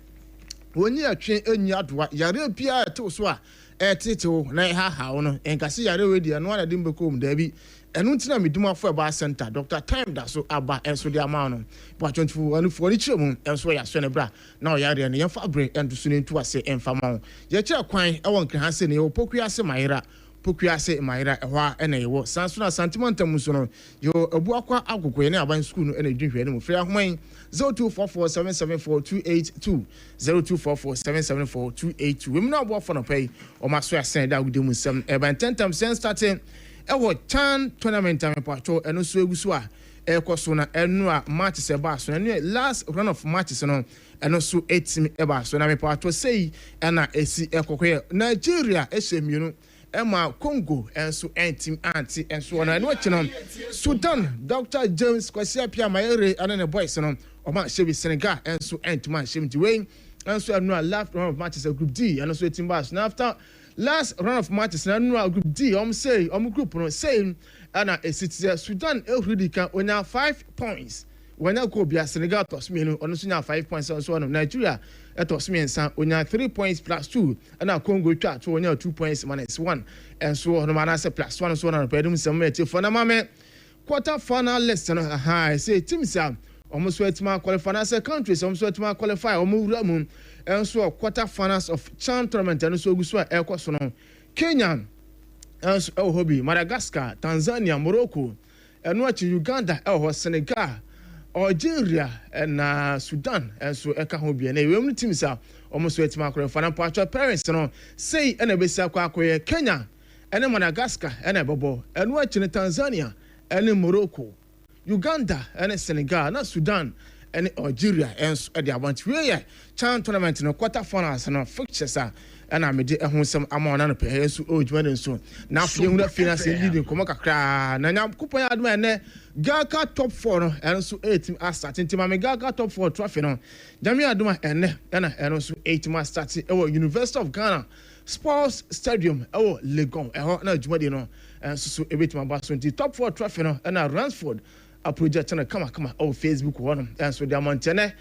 when you are train in yadwa yare pia to so tito na ha no en kasi yare we dia no na dim bekom dabi enu ntina meduma for ba center Dr. Time that so aba enso dia ma no but 24 anu for ni chiremu enso ya so ne bra na o yare ne Fabre and to so ne to ase en Famon ye kira kwan e won kran se ne o pokua se mayira Pokuase Maira Ewa Enewo, Sansuna Santimanta Musono, yo Abuakwa Agukwe, Aban School, and a drink anymore. Freya Hwayne 0244 774 282 0244 774 282. Women are worth on a pay or my swear send out with them 7 about 10 times starting. Ewo Chan tournament time patrol and also Guswa. Ekosona enua matches eba so na last run of matches no eno so 8 eba so na me patrol say na esi ekokwe Nigeria esemienu Emma Congo and so anti and so on. And watching Sudan, Dr. James Kwasia Pia Mayere and the boys on Oma Chevy Senegal and so anti man Shim to Wayne and so no last round of matches of Group D and also 18 bars. Now after last round of matches and no Group D, say group no saying and a city Sudan already can on 5 points. When I go be a Senegal toss me on 5 points and so on. Nigeria toss me and San on 3 points plus 2 and now Congo chat to on 2 points minus 1 and so on. Man, I say plus 1 and so on. Pedum some for the moment quarter final lesson. I say Tim Sam almost wait my qualify as a country, some sort my qualify or move Ramon and so quarter finals of Chan tournament and so Guswa El Cosono, Kenya and so Hobby, Madagascar, Tanzania, Morocco, and watching Uganda, El Senegal. Algeria and Sudan and so eka ho bia na we teams are almost wait ma kro fana patro parents no say and e be sa kwa Kenya and Madagascar and Bobo and watch Tanzania and Morocco Uganda and Senegal na Sudan and Algeria and so they want we Chan tournament no quarter finals no fixtures and I made a some amount of pay so old so now feeling that finance leading come kakra na nyam kupa adman ne Gaga top 4 and so 8 as starting to my Gaga top 4 trophy no Jami aduma and also 8 months starting University of Ghana Sports Stadium Legon na jumadi no and so a bit my bass 20 top 4 trophy no and Ransford a project na come Facebook one and so the mountain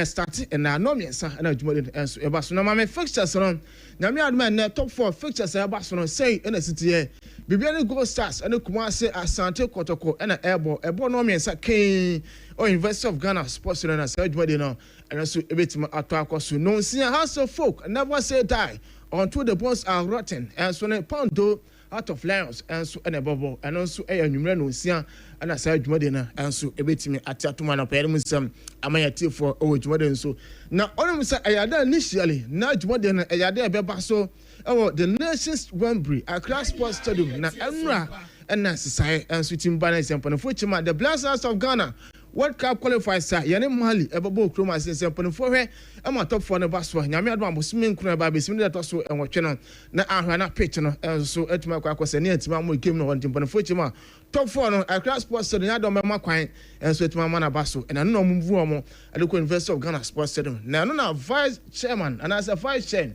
starting and now no me sa na jumadi and so e bass no my fixtures no Jami aduma top 4 fixtures e bass no say in the city Bibiani Gold Stars and Kumase Asante Kotoko and Ebo no me sa King or University of Ghana Sports Center Sajwadi no and also a bit Atwakosu no see house of folk never say die until the bones are rotten and so ne pondo out of lions and so and above and also a numero no see and Sajwadi na and so a bit me atatu na perimusam amayati for Ojwadi so now only say ayada initially na Jwadi na ayada beba so the Nations Wembley Accra Sports Stadium na Emra and Nasai and switching balance and Panafuchima, the Blasters of Ghana. World Cup qualifiers sir yene Mali ebabo kroma sense mpanfo hwe ama top 4 ne baso nyame adom abosime nkuna ba besime de to so enwotwe no na ahwa na pitch no so etima kwa kwase ne etima mo game no won mpanfo chima top 4 no Accra Sports Stadium adom ma kwan so etima ma na baso na no mo mvu omo Adeko University of Ghana Sports Stadium na no na vice chairman and as a vice chairman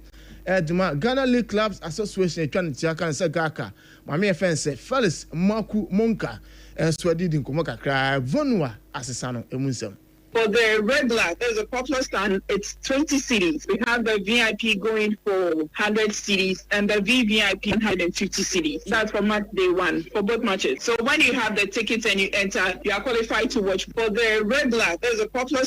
Ghana League Clubs Association etwa ntia say gaka mame fense Felix Maku Monka so did in Komoka cry Vonua Asesano Emunsem. For the regular, there's a popular stand, it's 20 cities. We have the VIP going for 100 cities and the VVIP 150 cities. That's for match day 1 for both matches. So when you have the tickets and you enter, you are qualified to watch. For the regular, there's a popular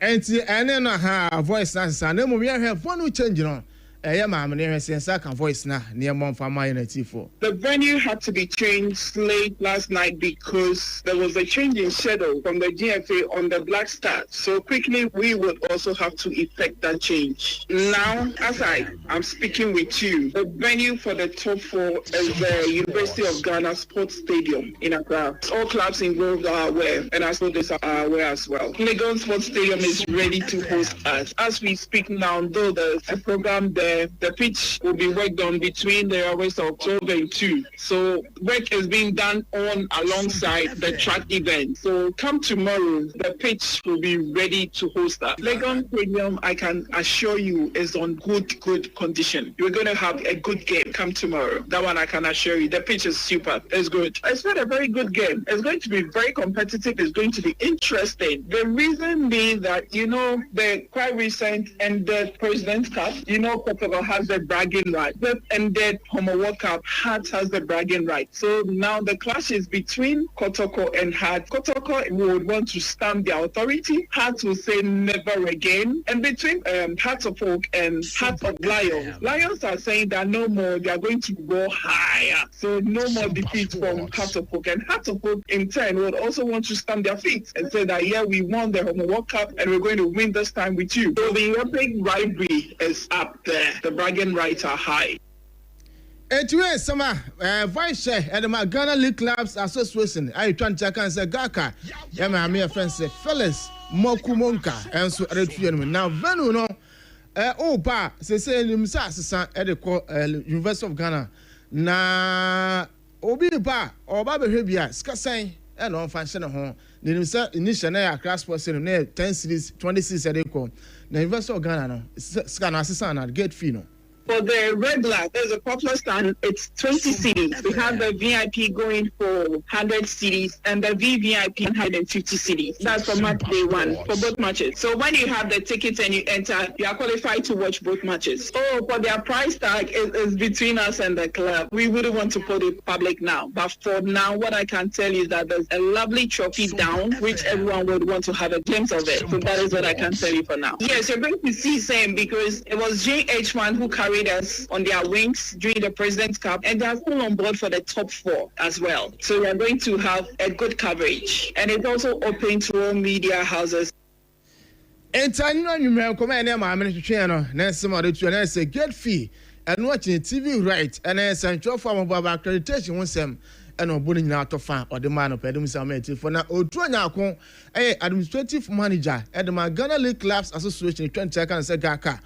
and then her voice and then we have one change on. Voice now near Monfama Unity for. The venue had to be changed late last night because there was a change in schedule from the GFA on the Black Star. So quickly we would also have to effect that change. Now, as I'm speaking with you, the venue for the top 4 is the University of Ghana Sports Stadium in Accra. All clubs involved are aware, and as well they are aware as well. Legon Sports Stadium is ready to host us. As we speak now, though there's a program there, the pitch will be worked on between the hours of 12 and 2. So work is being done on alongside the track event. So come tomorrow, the pitch will be ready to host that. Legon Stadium, I can assure you, is on good condition. You're going to have a good game come tomorrow. That one I can assure you. The pitch is super. It's good. It's not a very good game. It's going to be very competitive. It's going to be interesting. The reason being that, the quite recent ended President's Cup, Kotoko has the bragging right. The ended Homo World Cup, Hart has the bragging right. So now the clash is between Kotoko and Hart. Kotoko would want to stamp their authority. Hart will say never again. And between Hearts of Oak and Hearts of Lions, Lions are saying that no more, they are going to go higher. So no more defeat from Hearts of Oak. And Hearts of Oak in turn would also want to stamp their feet and say that, yeah, we won the Homo World Cup and we're going to win this time with you. So the epic rivalry is up there. The bragging rights are high. Anyway, summer vice chair at the Ghana League Clubs Association. I trying to check and say Gaka. Yeah, my mere friend say Felix Mokumonka and so now Venu no pa say Limsa at the University of Ghana. Na Obi pa or Baba Hebia Skasai and on function home. The initial Accra Sports Stadium 10 cities 26 at the University of Ghana no scan assistant at gate fee no. For the regular, there's a popular stand, it's 20 cities. We have the VIP going for 100 cities and the VVIP 150 cities. That's for match day 1 for both matches. So when you have the tickets and you enter, you are qualified to watch both matches. So for their price tag is between us and the club. We wouldn't want to put it public now. But for now, what I can tell you is that there's a lovely trophy down, which everyone would want to have a glimpse of it. So that is what I can tell you for now. Yes, you're going to see same because it was JH1 who carried us on their wings during the President's Cup, and they are still on board for the top 4 as well. So we are going to have a good coverage, and it's also open to all media houses. And you may come and I'm channel, next summer to announce a gate fee and watching TV right, and a central form of accreditation once them. And no bullying out of fan or the man of Pedum for now. Otuanya, administrative manager at the Ghana League Clubs Association, 20 seconds a Gaka.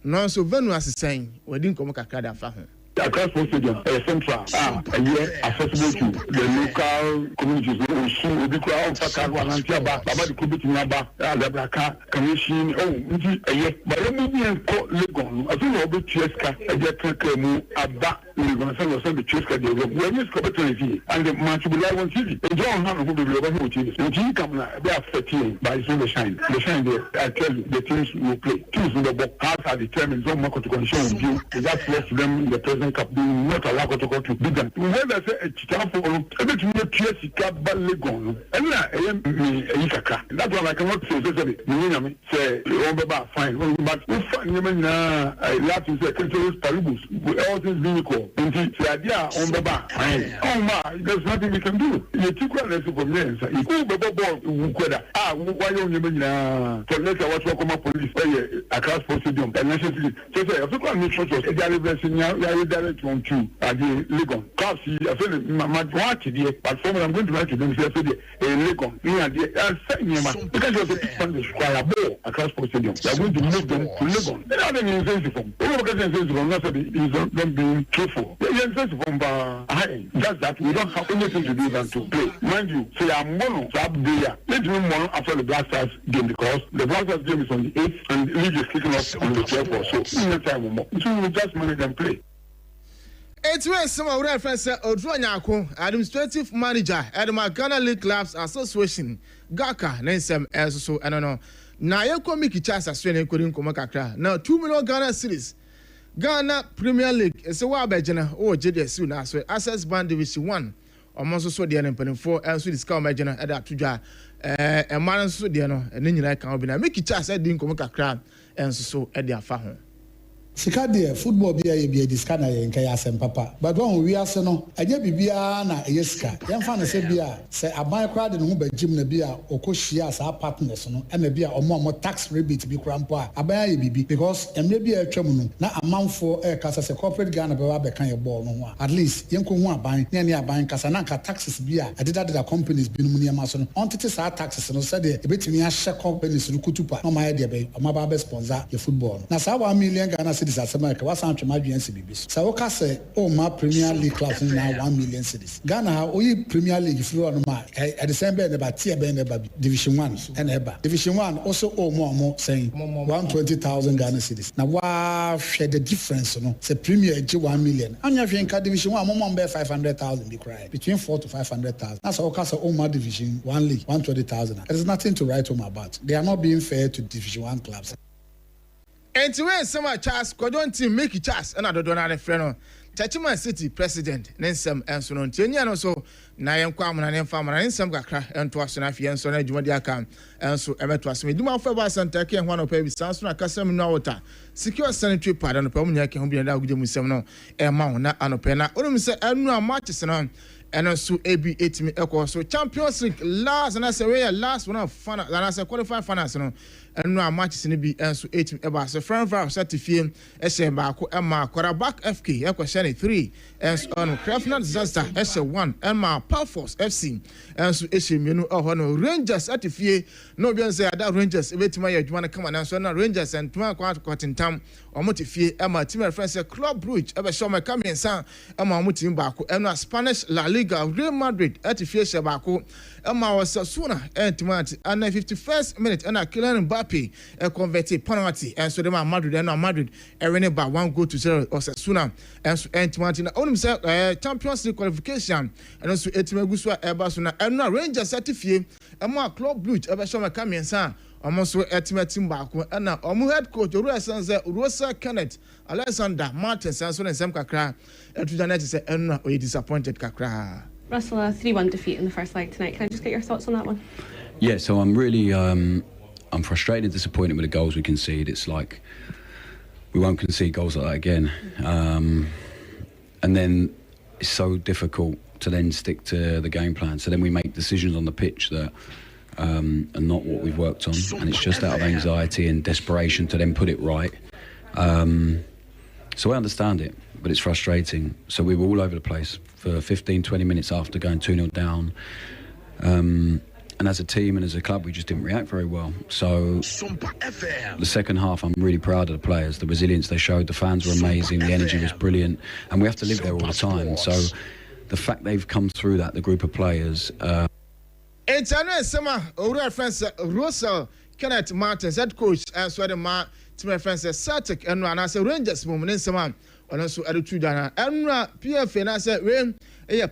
Non so Venu as saying, we didn't come Kakada for him. Accra Sports Stadium, central, a year accessible to the local communities. We see the crowd, Takwa, Nantiaba, Baba, the Kubit Naba, Labraka, Commission, a year. But let me call Legon. I think I'll be Cheska, a get Kakamu, Abba, Legon, the Cheska, the Wellness Competency, and the Manchubula one city. And John Hanna will be able to choose. And he come they are 13 by the shine. The shine there, I tell you, the teams will play. Teams in the book, half are determined, so much to condition with you. That's left them in the present cup, being not allowed to go to do them. When I say a Chicago, everything you hear Chicago Legon, and I am Ikaka. That's what I cannot say. Say, oh, fine, but we find women, I love to say, Paribus, with all things being equal. stadium. Until the idea on the back. Oh my, there's nothing we can do. You took one lesson from there. You go the ball, why don't you mean for let's watch what police across stadium. And necessarily, so I took one new photos. A direct one to Legon. Cause I feel my watch here, but from I'm going to write to them, say, Legon, because you're the Spanish square ball across stadium. They're going to move them to Legon. They are the insensitive. Don't be truthful. Just that we don't have anything to do than to play. Mind you, say I'm mono, so I'm there. Let's do mono after the Black Stars game because the Black Stars game is on the 8th and the league is kicking off on the 12th. So no time more. So we just manage and play. It's where some of our friends said Owoahene administrative manager at the Ghana League Clubs Association, GACA, Nensem, as so I don't know. Now you come make a chance as well couldn't come back. Now 2 million Ghana cities. Ghana Premier League is a wabajana or JD soon as well. Access Band Division 1. Almost so the end 4 and so discover major at that tuja. A man so the and then you like can be make it chance at didn't come back and so at their farm. Sika de football bia ye bia diska na ye nka ya asem papa but when we ase no aje bibia na yesika ye mfa na se bia se aban kra de no ba gym na bia okohia sa partners no na bia omo tax rebate bi kra mpo a aban ye bibi because emre bia atwam no na amanfo kasa se corporate Ghana ba ba kan ye ball no ho at least ye nko hu aban na ne aban kasa na nka taxes bia adida companies bi no mu niam so no ontete sa taxes no se de ebetimi a hye companies no kutupa no ma ye de be o ma ba be sponsor ye football na sa 1 million Ghana cedis America was on Tremagian Bibis. So, Ocase, oh, my Premier League clubs now 1 million cities. Ghana, we Premier League, if you are at the same bed about Tier Bend about Division 1 and Eba. Division 1 also, oh, more saying 120,000 Ghana cities. Now, wow, share the difference, you know, say Premier G 1 million. And you think Division 1, more 500,000 be cry between 4 to 500,000. That's Ocase, oh, my Division 1 league 120,000. There's nothing to write home about. They are not being fair to Division 1 clubs. And to win some chance, Codon team make it chance, and I don't know friend. Chachima City President, Nensem and so on. Tenian also, Nayam Kwam and Farmer and some Gakra and to us and Afian so Jumadiakam and so Emetwas. We do my favor and Turkey and one of Baby Sanson, a custom in water. Secure sanitary pad and a permanent can be allowed with them and Mount, not an opena. Only say, I know matches and also AB 8 equal. So Champions League last and I say, last one of fun, and I say qualified finance. And no matches in the B and so 8 about so friend for certified SMBA Emma Quarterback FK Equation 3 and so on Craftnut Disaster S1 Emma Powerforce FC and so Eshim no Rangers certified no be say that Rangers wait my you want to come and so now Rangers and 2 quart in time or motivate Emma team friends Club Brugge ever show my coming son Emma mutim back and Spanish La Liga Real Madrid certified Shabako Emma was sooner and 51st minute and Kylian Mbappe a converted penalty and so the Madrid and Madrid winning by 1-0 or sooner and so Martin only say Champions League qualification and also Etimeguswa Ebasuna and now Rangers certificate and more Club Brugge ever show my coming son almost team back and now head coach Rosa Kenneth Alexander Martins and so and Sam Kakra and to the net say and we disappointed Kakra. Russell, a 3-1 defeat in the first leg tonight. Can I just get your thoughts on that one? Yeah, so I'm really I'm frustrated and disappointed with the goals we concede. It's like we won't concede goals like that again. And then it's so difficult to then stick to the game plan. So then we make decisions on the pitch that are not what we've worked on. And it's just out of anxiety and desperation to then put it right. So I understand it, but it's frustrating. So we were all over the place for 15, 20 minutes after going 2-0 down. And as a team and as a club, we just didn't react very well. So the second half, I'm really proud of the players, the resilience they showed. The fans were amazing, the energy was brilliant, and we have to live there all the time. So the fact they've come through that, the group of players. It's a summer, our friends, Russell Kenneth Martins, head coach, and so to my friends, Celtic, and I say Rangers moment in summer. And also attitude and PFA and I said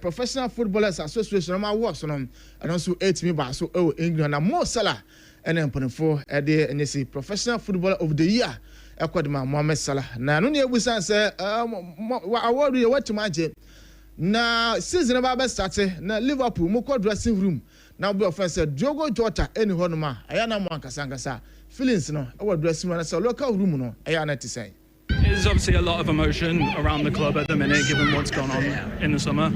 Professional Footballers Association on my works on them and also 8 me by so England and more Salah and then putting for a day and you see Professional Footballer of the Year Ekwadima Mohamed Salah. Now no near we say award you what to imagine. Now season about started now Liverpool Moko dressing room. Now be offense Diogo Jota any honoma ayana mo ankasa feelings no our dressing room na local room no ayana to say. There's obviously a lot of emotion around the club at the minute, given what's gone on in the summer.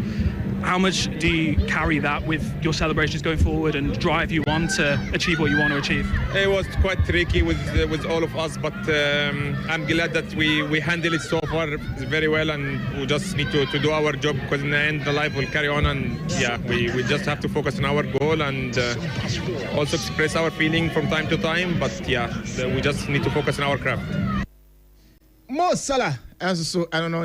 How much do you carry that with your celebrations going forward and drive you on to achieve what you want to achieve? It was quite tricky with all of us, but I'm glad that we handled it so far very well, and we just need to do our job, because in the end the life will carry on, and we just have to focus on our goal and also express our feeling from time to time, but we just need to focus on our craft. Mo Salah, as so I don't know,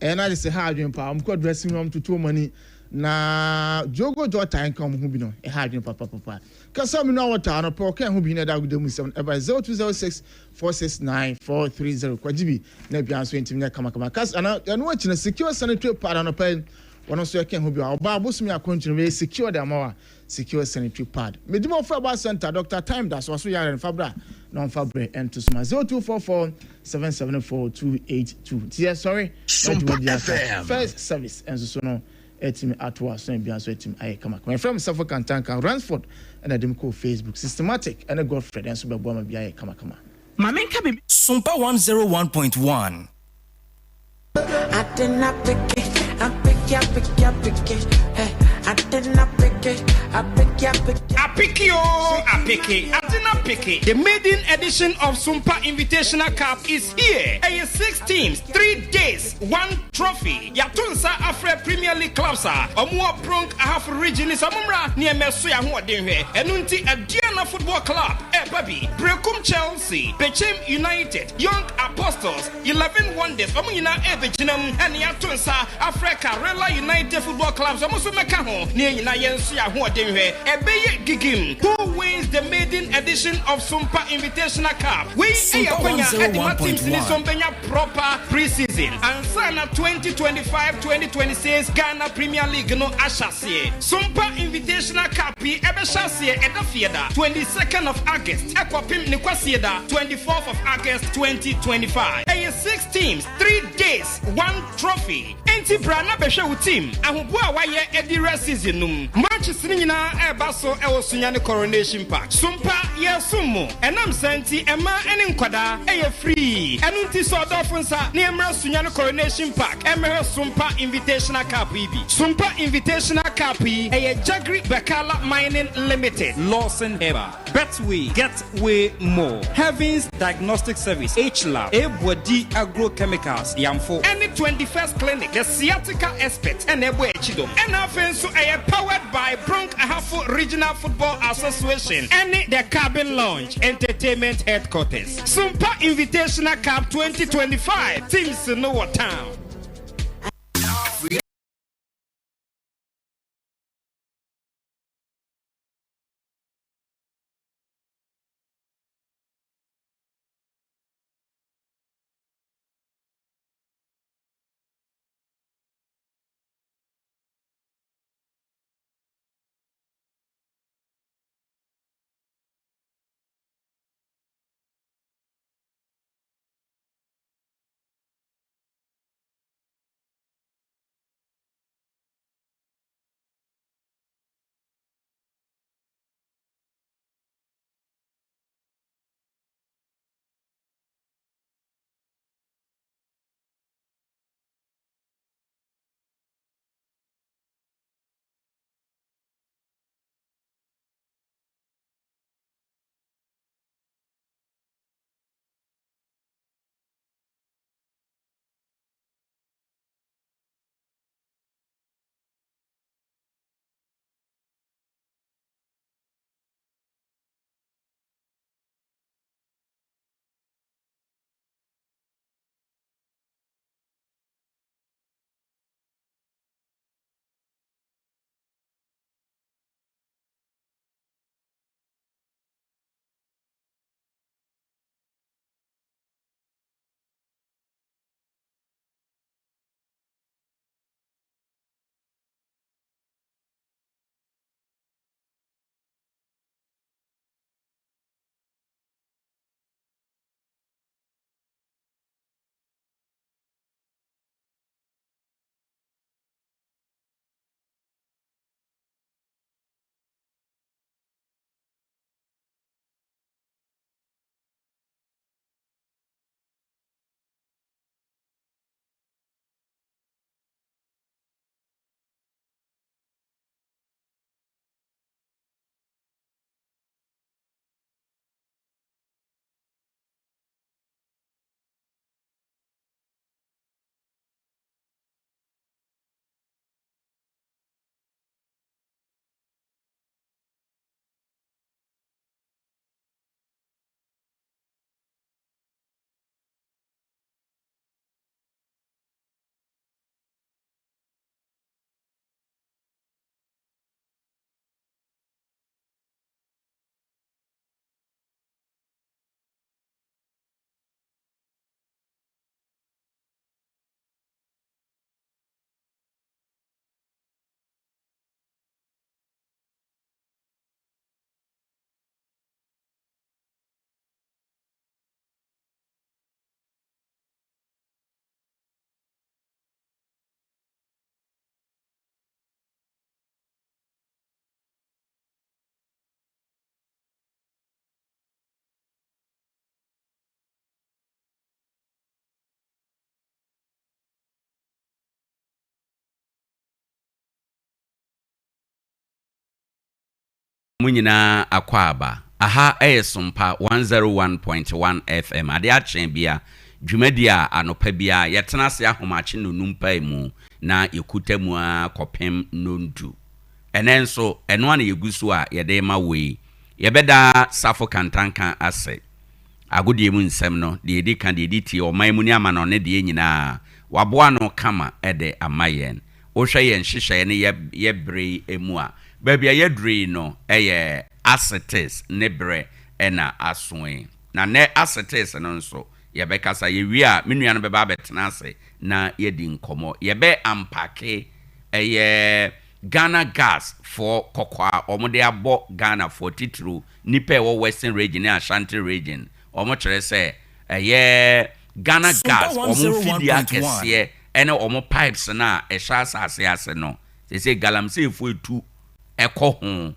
and I just say hard dream pa. I'm called dressing room to 2 money. Na Jogo Jota come who be no a hard dream papa. Cause some know what I pro can who be na that with them 7 about 0206 469 430. Kwajibi na bi answer intimate kama. Cause and watching a secure sanitary pad on a pen. One of you can who be our babus me a country secure the more secure sanitary pad. Medimo Fabra Center, Dr. Time, that's also Yar and Fabra, non Fabre, and to Sma 0244 774 282. Yes, sorry, first service, and so no, etim at was and beyond etim I come. My friend Suffolk and Tanka, Ransford, and a Demco Facebook, systematic, and a Godfred, and Superboma Bia Kama. Mamen Kabi Sompa 101.1. I did not pick it. I pick it. Hey, I did not pick it. I pick it. I did not pick it. The maiden edition of Sompa Invitational Cup is here. 6 teams, 3 days, 1 trophy. Yatunsa Afre Premier League clubs are. Omwa Bronk half region is Amumra near Mesuya Huadenwe. Enunti Adiana Football Club. Baby. Brekum Chelsea. Bechem United. Young Apostles. 11 Wonders. Omuna Ebejinam and Yatunsa Africa Rela United Football Clubs. Omusu Mekaho near Yensuya Huadenwe. Ebeye Gigim. Who wins the maiden edition of Sompa Invitational Cup? We see a teams in Sombenya proper preseason. And Sana 2025-2026 Ghana Premier League no Ashasie. Sompa Invitational Cup Ebeshasie Edafieda 22nd of August. Ekwapim Nikwasieda 24th of August 2025. 6 teams, 3 days, 1 trophy. Enti Brana Besha team. Ahubua waye Edira season num. Matches nina ebaso ewo sunyane Coronation Park. Sompa ye sumo. Enam senti ema enenkwada eye free. Enunti so dofunsa ne emra sunyane Coronation Park. Emra Sompa Invitational Cup ibi. Sompa Invitational Cup eye Jagri Bekala Mining Limited. Lawson Eba. Betway. Get way more. Heavens Diagnostic Service. H-Lab. Ebwadi Agrochemicals. Yamfo. Any 21st clinic. The sciatica expert. And Ebwe Chidom. And offense powered by Bronk Ahafo Regional Football Association. And the Cabin Lounge Entertainment Headquarters. Sompa Invitational Cup 2025. Teams in Noah Town. munyina akwaba aha Sompa 101.1 FM Ade Akye Abia dwumadi a anopa bia yetena se ahomache no numpa mu na yekuta mu a kopem nondu enenso eno ana yegusu a yede ma we yebeda safo kantanka ase agudie mu nsem no de edi kan de edi tie oman mu ni ama no ne de nyina waboa no kama ede amayen wo hwe yen hyehyɛ ne yebre emu a babia yedri no eye acetes ne bre ena asoe na ne acetes no nso yebekasa yewi a menua no beba betena ase na yedi nkomo yebe ampake eye Ghana gas for kokwa omode abo Ghana for titru nipe wo western region and Ashanti region omo kire se eye Ghana gas omo fidi akese ene omo pipes na ehya asase ase no se galamsey fu etu ekọ ho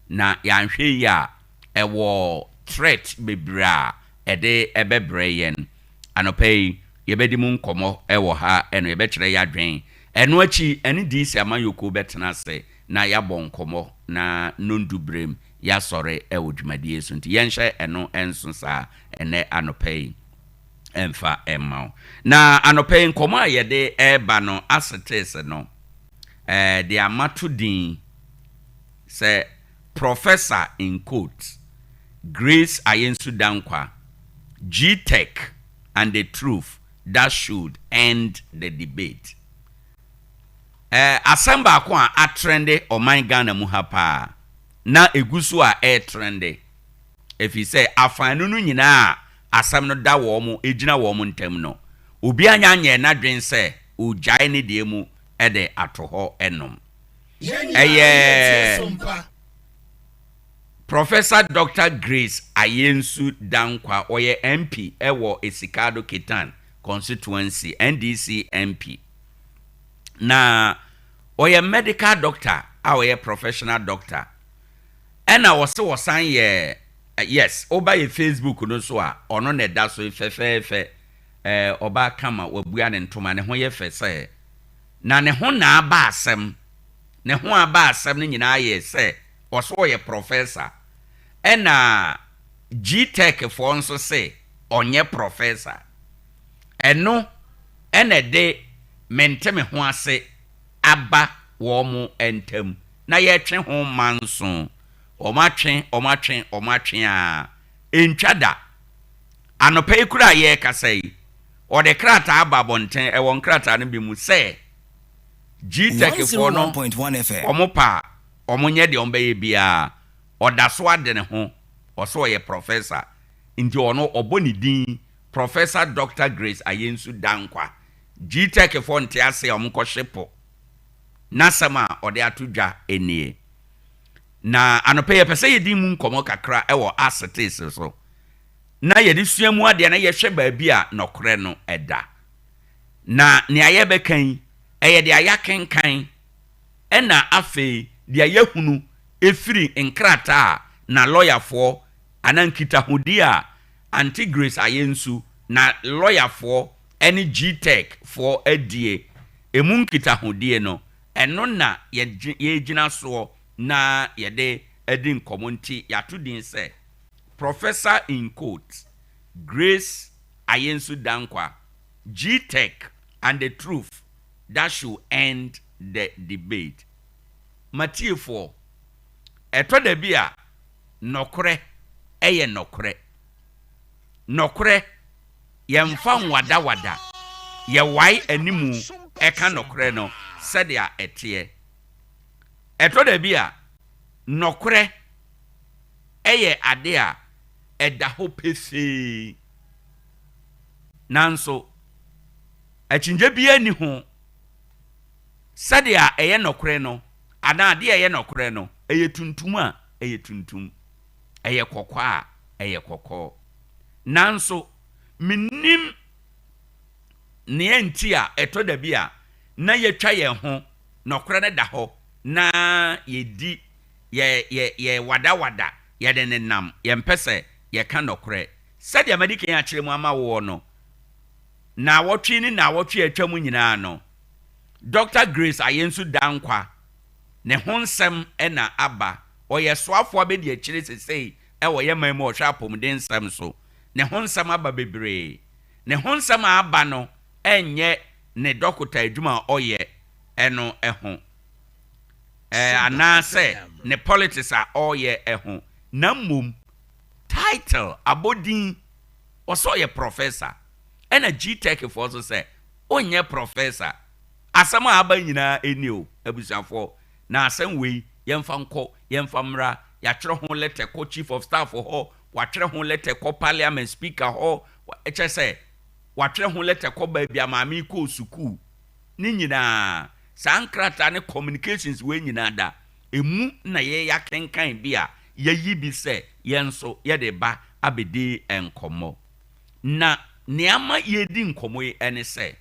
na yanhwe ya ewo threat bebra ede ebebre yen anopei yebedi mu nkomo ewo ha eno yebekire ya dwen eno achi eni disi amayoko betena se na ya bonkomo na nondubrem ya sore ewo dwumadie so nti yenhye eno enso sa ene anopei emfa emma na anopei nkomo ayede eba no acetes no de amatudin say professor in quotes Grace Ayensu Dankwa G-Tech and the truth that should end the debate. Asamba kwa a trende o my Ghana muhapa na egusu a trende. If he say afanu no nyina asam no da wo mu ejina wo mu ntem no obi anya nye na dwen say ugyae ne de mu ede atoho enom. Professor Dr. Grace Ayensu Dankwa oye MP ewo Esikado Ketan constituency NDC MP na oye medical doctor oye professional doctor ena wasan ye yes oba ye Facebook no so a ono ne da so fefefe oba kama wabua ne ntoma ne ho ye fese na ne ho na aba asem ne ho aba asem ne nyina ye se oso ye professor ena G-Tech for nso se onye professor eno ene de menteme ho ase aba wo mu entem na ye twe ho manso omatwe a entwada anopai kura ye kasai o de krata aba bonten e won krata no bi mu se G-Tech for no omopa omonye de ombaye bia odaso ade ne ho oso ye professor nti ono oboni din Professor Dr. Grace Ayensu Dankwa G-Tech for nti ase omko shepo nasama ode atudwa enie na anope pese yedi mu nkomo kakra ewo acetes so na yedi suamu ade na ye hwe baabi a nokre no eda na ne aye bekan eye de ayakenkan ena afe de ayehunu efiri nkrata na lawyer for anankita hodia anti Grace Ayensu na lawyer for any G-Tech for adie emu nkita hodie no eno na ye gina so na ye de edi nkomonti yatudin se Professor in quotes Grace Ayensu Dankwa G-Tech and the truth that should end the debate. Matthew 4 eto da bia nokre eye nokre yemfa wada ye wai animu eka nokre no sedia etie eto da bia nokre eye ade a eda ho pese nanso achinje bia ni ho sedia eye nokre no ana ade eye nokre no eye tuntum a eye tuntum eye kokwa a eye kokko nanso minim ne enti a eto da bia na yetwa ye ho nokre ne da ho na yedi ye wada ye de ne nam ye mpese ye ka nokre sadia medikan ya kire mu ama wo no na wotwe ni na wotwe atwa mu nyina no Dr. Grace Ayensu Dankwa ne honsem ena aba ɔyɛ soafoɔ bɛ di akyire sesei ɛwɔ yɛ man mu ɔhwɛ apɔmuden nsɛm so ne ho nsɛm aba bebree ne ho nsɛm a aba no ɛnyɛ ne dɔkota adwuma a ɔyɛ ɛno ɛho anaasɛ ne politics a ɔyɛ ɛho na mmom title abodin ɔsɛ ɔyɛ professor ɛna G-Tech foɔ so sɛ ɔnyɛ professor asɛm a aba nyinaa ɛni o abusuafoɔ na asɛm wei yɛmfa nkɔ yɛmfa mmra yɛatwerɛ ho letter kɔ chief of staff hɔ watwerɛ ho letter kɔ parliament speaker hɔ ɛkyɛ sɛ watwerɛ ho letter kɔ baabi a maame kɔ sukuu ne nyinaa saa nkrataa ne communications wei nyinaa da emu na yɛyɛ akenkan bi a yɛyi bi sɛ yɛn nso yɛde ba abɛdi nkɔmmɔ na nneɛma yɛdi nkɔmmɔ yi ɛne sɛ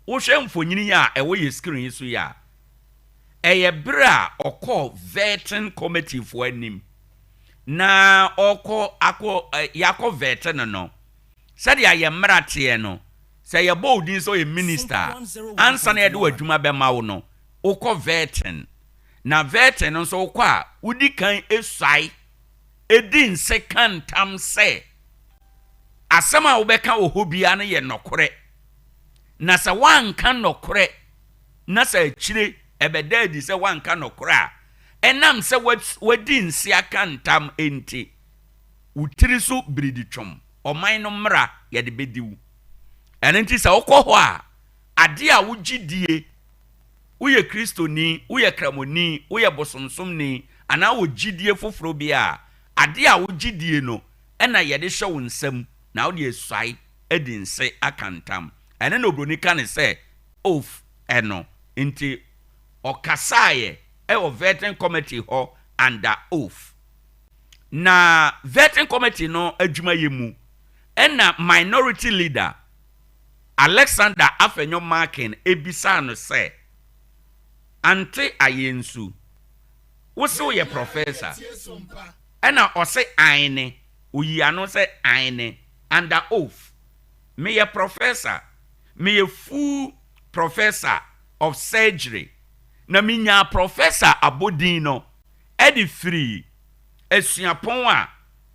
wohwɛ mfonyini a ɛwɔ yɛ screen yi so yi a ɛyɛ bere a ɔkɔ vetting committee for anim na yakɔ vetting no sɛdeɛ yɛ mmarateɛ no sɛ yɛbɔ odin sɛ ɔyɛ minister ansa na yɛde w'adwuma bɛma wo no wokɔ vetting na vetting no nso wokɔ a wodi kan esuae edi nse kan tam sɛ asɛm a wobɛka wɔ hɔ biara no yɛ nɔkorɛ na sɛ wanka nɔkorɛ na sɛ akyire ɛbɛda adi sɛ wanka nɔkorɛ a ɛnam sɛ wadi nse aka ntam enti wotiri so biridi twom ɔman no mmra yɛde bɛdi wo ɛno nti sɛ wokɔ hɔ a ade a wogye die woyɛ kristoni woyɛ kramoni woyɛ bosomsomni anaa wogye die foforɔ bi a ade a wogye die no ɛna yɛde hyɛ wo nsam na wode esuae adi nse aka ntam ɛne na obroni ka ne sɛ oath ɛno nti ɔkasaeɛ ɛwɔ vetting committee hɔ under oath na vetting committee no adwuma yɛ mu ɛna minority leader Alexander Afenyo Markin ebisa no sɛ ante ayensu wose woyɛ professor ɛna ɔse aine oyi ano sɛ aine under oath meyɛ professor meyɛ full professor of surgery na minya professor abodin no ɛde free esuapon a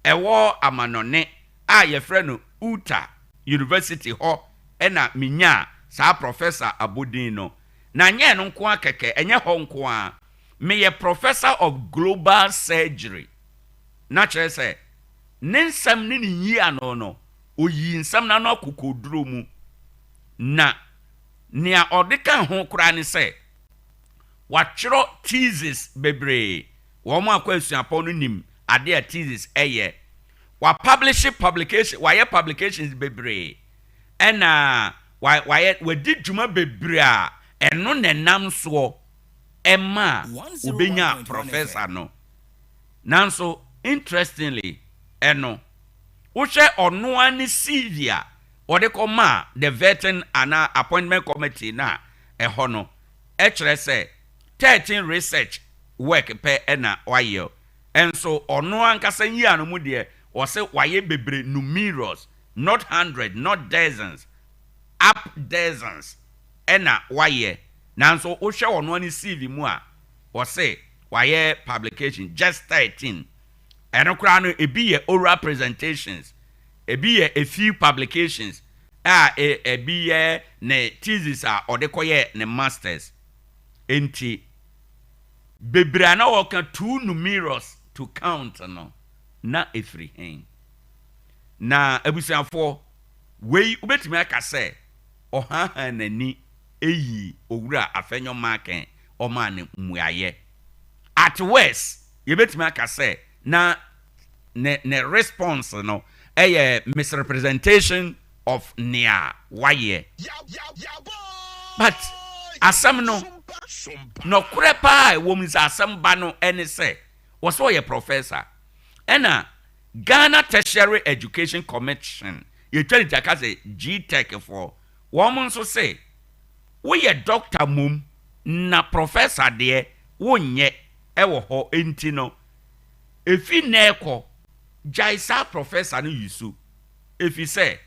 ɛwɔ amanone a yɛfrɛ no Uta University hɔ ɛna minya saa professor abodin no na nyɛ no nko akɛkɛ ɛnyɛ hɔ nko a meyɛ professor of global surgery na kyerɛ sɛ ne nsɛm ne yi ano no oyi nsɛm na no akokoduro mu na nea ɔde ka ho kora ne sɛ watwerɛ thesis bebree wɔn akɔ asuapɔn no nim ade a thesis ɛyɛ wa publish publication wayɛ publications bebree ɛna wadi dwuma bebree a ɛno nenam soɔ ɛma obenya professor no nanso interestingly ɛno wohwɛ ɔno ani CV a ɔde kɔma the vetting ana appointment committee na ɛhɔ no ɛkyerɛ sɛ 13 research work pɛ ɛna wayɛ ɛnso ɔno ankasa yi ano mu deɛ wɔsɛ wayɛ bebree numerous not 100 not dozens up dozens ɛna wayɛ nanso wohwɛ ɔno ani CV mu a wɔsɛ wayɛ publication just 13 ɛno koraa no ebi yɛ oral presentations ebi yɛ a few publications a ebi yɛ ne thesis a ɔde kɔyɛ ne masters enti bebree na wɔka too numerous to count no na efiri hen na abusuafoɔ wei wobɛtumi aka sɛ ɔhaha n'ani eyi owura Afenyo Markin ɔma ne mmuayɛ at worst yɛbɛtumi aka sɛ na ne response no ɛyɛ misrepresentation of nea wayɛ but asɛm no nɔkorɛ paa ɛwɔ mu sɛ asɛm ba no ɛne sɛ wɔsɛ ɔyɛ professor ɛna Ghana Tertiary Education Commission yɛtwa ne taka sɛ G-Tech for wɔn nso sɛ woyɛ doctor mom na professor deɛ wonyɛ ɛwɔ hɔ enti no efi nɛɛkɔ gyae saa professor no yisu efi sɛ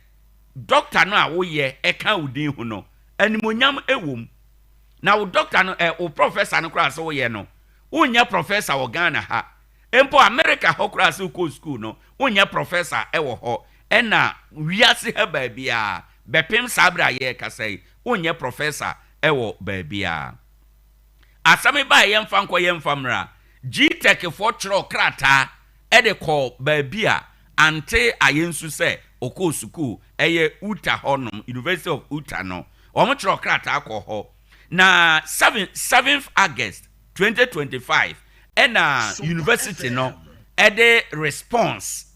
doctor no a woyɛ ɛka udin ho no animonyam ɛwom na wo doctor no wo professor no koraa sɛ woyɛ no wonya professor wɔ Ghana ha empo America hɔ koraa sɛ wokɔ school no wonya professor ɛwɔ hɔ ɛna wiase ha baabia bɛpem saa bere a yɛreka sɛ wonya professor ɛwɔ baabia asɛm ba yɛmfa nkɔ yɛmfa mmra GTech for kyerɛ krataa ɛde kɔ baabia ante ayensu sɛ okɔ school ɛyɛ Utah hɔnom University of Utah no ɔmo kyerɛ krataa kɔ hɔ na 7th August 2025 ɛna university no ɛde response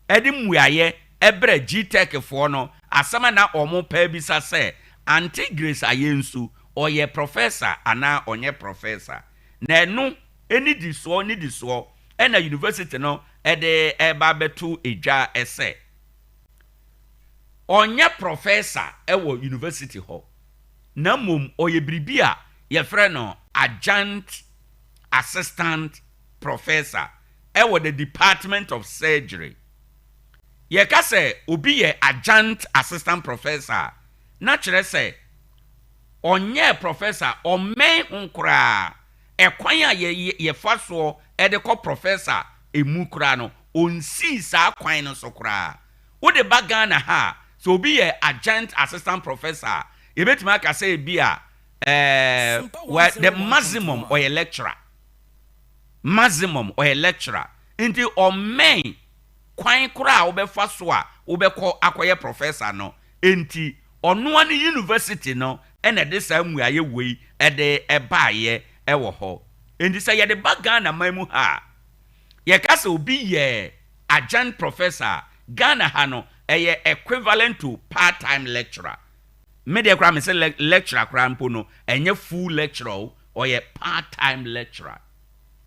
ɛde muaye ɛbrɛ GTech for no asɛm na ɔmo pɛ bisa sɛ Auntie Grace Ayensu ɔyɛ professor ana ɔnyɛ professor na ɛno ni di soɔ ɛna university no ɛde ɛba bɛto edwa ɛsɛ ɔnyɛ professor ɛwɔ university hɔ na mom ɔyɛ biribi a yɛfrɛ no adjunct assistant professor ɛwɔ the Department of Surgery yɛka sɛ obi yɛ adjunct assistant professor na kyerɛ sɛ ɔnyɛ professor ɔmɛn ho koraa ɛkwan a yɛfa soɔ ɛde kɔ professor emu koraa no ɔnsii saa kwan no so koraa wode ba Ghana ha so obi yɛ adjunct assistant professor yɛbɛtumi aka sɛ bi a the maximum ɔyɛ lecturer nti ɔmɛn kwan koraa wobɛfa so a wobɛkɔ akɔyɛ professor no nti ɔnoa ne university no ɛna de saa mmuayɛ wei ɛde ɛbaayɛ ɛwɔ hɔ nti sɛ yɛde ba Ghana man mu ha yɛka sɛ obi yɛ adjunct professor Ghana ha no ɛyɛ equivalent to part-time lecturer me de kra me sɛ lecturer kra mpo no ɛnyɛ full lecturer ɔyɛ part-time lecturer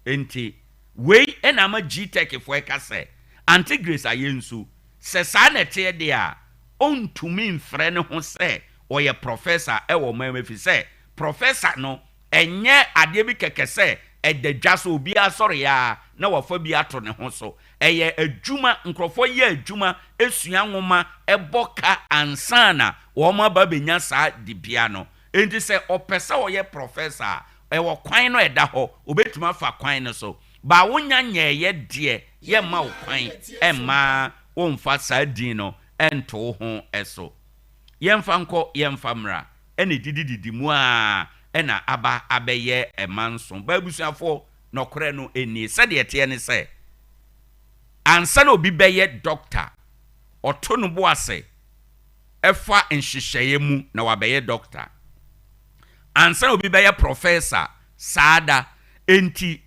nti wei ɛna ma GTech fo ɛka sɛ Auntie Grace Ayensu sɛ saa na ɛteɛ de a ɔntumi mfrɛ ne ho sɛ ɔyɛ professor ɛwɔ man mafi sɛ professor no ɛnyɛ adeɛ bi kɛkɛ sɛ ɛda dwa so obi asɔre ya na wafa bi ato ne ho so ɛyɛ adwuma nkrɔfo yɛ adwuma esua nwoma ɛbɔ ka ansana wɔn aba benya saa dibia no enti sɛ ɔpɛ sɛ ɔyɛ professor ɛwɔ kwan no ɛda hɔ obetuma afa kwan no so ba wonya nyɛyɛ deɛ yɛ ma wo kwan ɛma womfa saa din no ɛnto ho ɛso yɛmfa nkɔ yɛmfa mmra ɛne dididi mu a ɛna aba abɛyɛ ɛmanso ba abusuafo nɔkorɛ no ɛni sɛdeɛ teɛ ne sɛ ansa na obi bɛyɛ doctor ɔto no bo ase ɛfa nhyehyɛeɛ mu na wabɛyɛ doctor ansa na obi bɛyɛ professor saada enti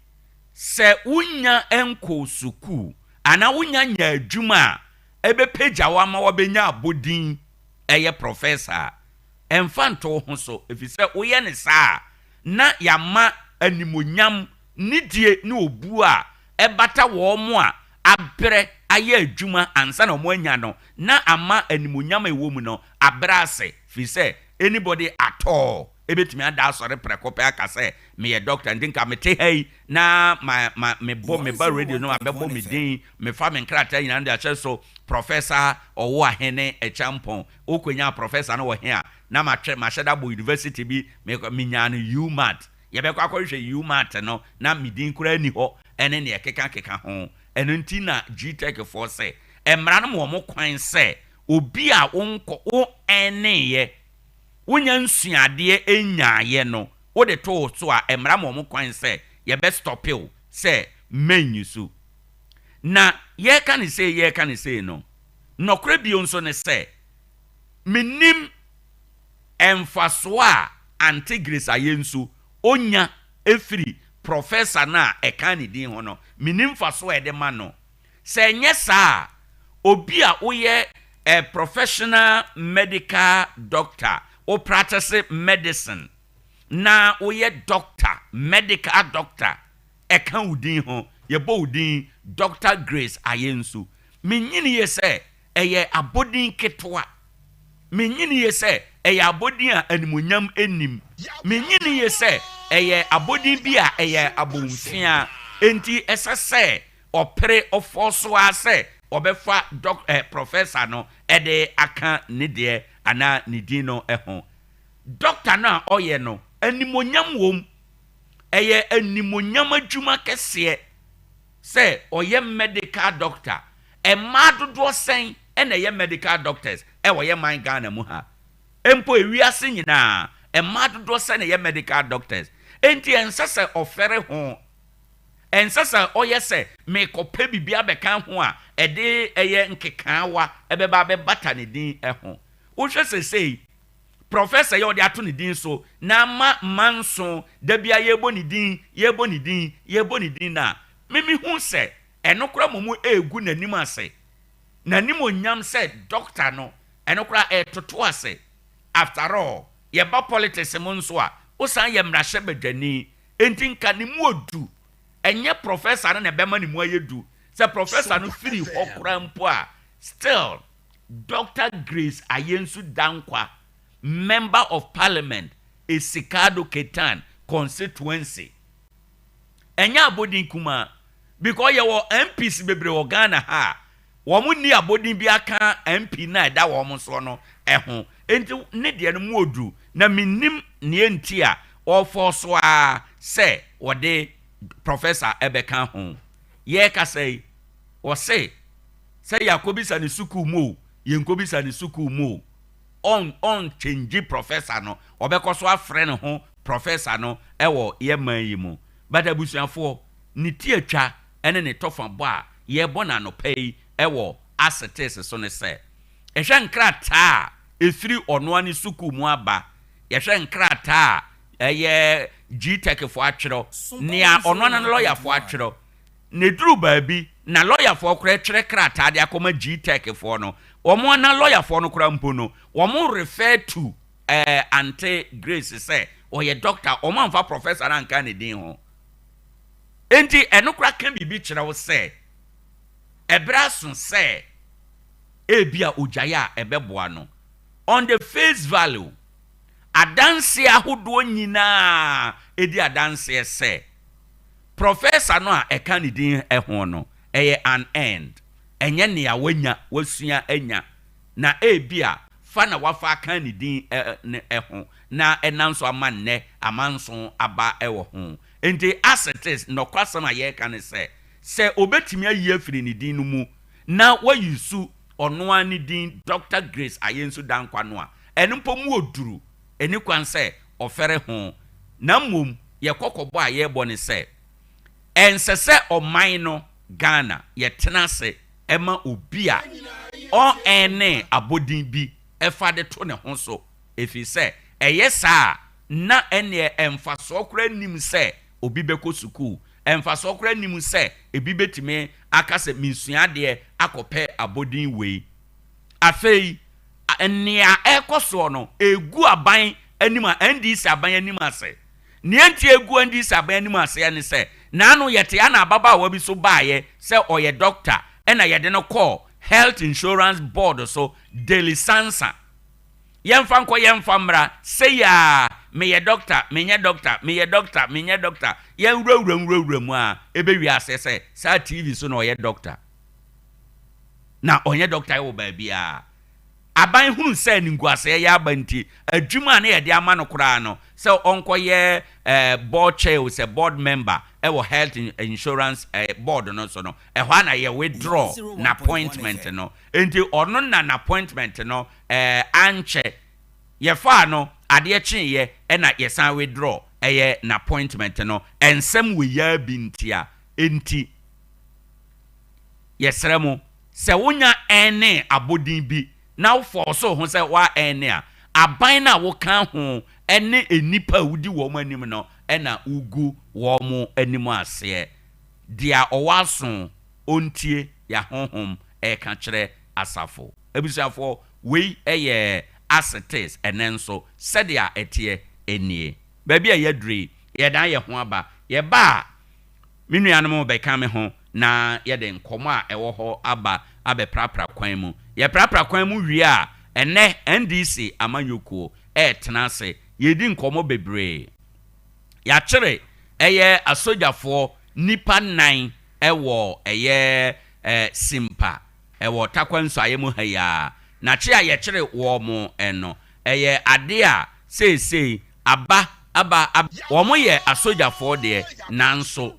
sɛ wonya enko sukuu ana wonya nya adwuma a ɛbɛpagya wo ama wabɛnya abodin ɛyɛ professor ɛmfanto ho so efisɛ woyɛ ne saa na yama animonyam nidie ne obu a ɛbata wo mo a abrɛ ayɛ adwuma ansa na mo anya no na ama animonyam ɛwɔ mu no abrɛ ase fisɛ anybody at all ebetumi ada asɔre prɛkɔpɛ aka sɛ meyɛ doctor ndinka mete hai na me ba radio no abɛbɔ me din me fa me nkrata nyina nda kyɛ so professor Owoahene Acheampong okonya professor no wɔ he a na mahyɛda bo university bi me nya no UMAT yɛbɛkɔ akɔhwɛ UMAT no na me din kura ni hɔ ɛne ne ɛkeka ho ɛno nti na GTech for sɛ ɛmmara no mo kwan sɛ obi a wonkɔ wo ɛneyɛ wonya nsuadeɛ enyaayɛ no wode to so a emra mo kwan sɛ ye be stopil sɛ menyu so na ye ka ne sɛ no nokre bio nso ne sɛ menim emfaso a Auntie Grace Ayensu onya efiri professor na ɛka ne din ho no menim faso ɛde ma no sɛ nyɛ saa obi a woyɛ a professional medical doctor o practice medicine na oye doctor medical doctor eka udin ho ye bo udin Dr. Grace Ayensu menyini ye sɛ ɛyɛ abodin ketwa menyini ye sɛ ɛyɛ abodin a animonyam enim menyini ye sɛ ɛyɛ abodin bi a ɛyɛ abomfia enti ɛsɛ sɛ ɔpere ɔfoso asɛ ɔbɛfa professor no ɛde aka ne deɛ ana ne din no ɛho doctor na ɔyɛ no animonyam wom ɛyɛ animonyam adwuma kɛseɛ sɛ ɔyɛ medical doctor ɛmaa dodoɔ sɛn ɛna ɛyɛ medical doctors ɛwɔ man Ghana mu ha empo ewiase nyinaa ɛmaa dodoɔ sɛn na ɛyɛ medical doctors enti ɛnsɛ sɛ ɔfɛre ho ɛnsɛ sɛ ɔyɛ sɛ mekɔpɛ biribi abɛka ho a ɛde ɛyɛ nkekaawa ɛbɛba abɛbata ne din ɛho wohwɛ sɛ sei professor yɛ ɔde ato ne din so na manso da bia yɛbɔ ne din na mimi hu sɛ ɛno kora mɔmu egu n'anim ase n'anim onyam sɛ doctor no ɛno kora ɛtoto ase after all yɛba politics mu nso a wosan yɛ mmarahyɛ badwani enti nka ne mu odu ɛnyɛ professor no na ɛbɛma ne mu ayɛ du sɛ professor no firi hɔ kora mpo a still Dr. Grace Ayensu Dankwa, Member of Parliament, Esikado Ketan constituency. Enya abodin kuma because you were MPs bebre wɔ Ghana ha. Wɔn ni abodin bi aka MP na ɛda wɔn so no ɛho. Enti ne deɛ no mu odu na minim ne enti a ɔfɔ so a sɛ wɔde professor ɛbɛka ho. Yɛ ka sɛ wɔse sɛ yakobisa ne suku mu yenkobisa ne suku mu on change professor no obekɔ so afrɛ ne ho professor no ɛwɔ ye man yi mu but abusuafo ne tietwa ɛne ne tofa bɔ a ye bɔ na no pay ɛwɔ assetes so ne sɛ ehwɛ nkrata efiri ɔno ani suku mu aba yɛhwɛ nkrata ɛyɛ GTech fo atwerɛ nea ɔno na lawyer fo atwerɛ ne duru baabi na lawyer for kura twere krata de akoma GTech for no omo na lawyer for no kura mpo no omo refer to Auntie Grace say oye doctor omo amfa professor anka ne din ho enti eno kura kan bibi kire wo say ebra so say ebia ojaya ebeboa no on the face value adanse ahodo nyina edi adanse say professor no a eka ne din ho no eye an end enye ne ya wanya wasua anya na ebia fa na wafa kan ne din ho na enanso amanne amanso aba ewo ho enti assetes no kwasama ye ka ne se obetimi ayi afiri ne din no mu na wayusu ono ani din Dr. Grace Ayensu Dankwa no a enimpo mu oduru eni kwan se ofere ho na mom ye kokobo a ye bɔ ne se ensese oman no Ghana yetena se ema obi a on ene abodin bi efa de to ne ho so efi se eye saa na ene emfa so kra nim se obi beko suku emfa so kra nim se ebi betime aka se misua de akopɛ abodin wei afei enia ekoso no egu aban anima NDC aban anima ase nienti egu NDC aban anima ase ne se nanu yete ana ababa wa bi so baaye se oye doctor ena yede no call health insurance board so daily sansa yemfa nko yemfa mra say ya me ye doctor me nye doctor me ye doctor me nye doctor ye nwura mu a ebe wi ase se sa TV so na oye doctor na onye doctor wo ba bia aban hunu se ni nguase ya abanti adwuma na yede ama no kura no se onkoye board chair se board member ewo health insurance board no so no ehwa na ye withdraw na appointment no enti ono na appointment no anche ye fa no ade chi ye na ye san withdraw eye na appointment no ensem we ya bintia enti yesremo se wonya ene abodin bi now for so ho say wa ene a aban na wo kan ho ene enipa wudi wo manim no ena ugu wo mo anim ase dia owaso ontie ya honhom ka kire asafo ebusuafo we eye assetes enenso sedia etie enie baabi a yadri ye dan ye ho aba ye ba menuanom be kan me ho na ye de nkomo a ewo ho aba abe prapra kwan mu ye prapra kwan mu wi a ene NDC amanyoko tenase yedi nkomo bebre ya kire eye asojafo nipa 9 ewo eye Simpa ewo Tarkwa nso ayemu haya na chi a ye kire wo mo eno eye ade a sei aba aba wɔn yɛ asogyafoɔ deɛ nanso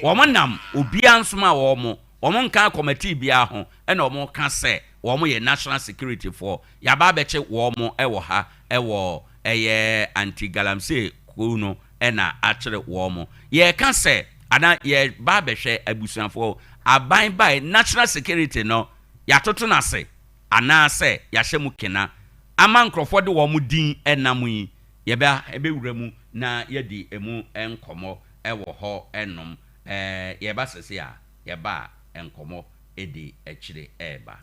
wɔn nam obia nso ma wɔn nka committee bia ho ɛna wɔn ka sɛ wɔn yɛ national security for yaba abɛkye wɔn ɛwɔ ha ɛwɔ ɛyɛ anti-galamsey kuo no ɛna akyerɛ wɔn yɛ ka sɛ ana yɛ ba abɛhwɛ abusuafoɔ aban by national security no yɛatoto n'ase anaasɛ yɛahyɛ mu kena ama nkurɔfoɔ de wɔn din ɛnam yi yɛbɛwura mu na yɛdi emu nkɔmɔ ɛwɔ hɔ ɛnom yɛba sese a yɛba nkɔmɔ ɛdi akyire ɛɛba.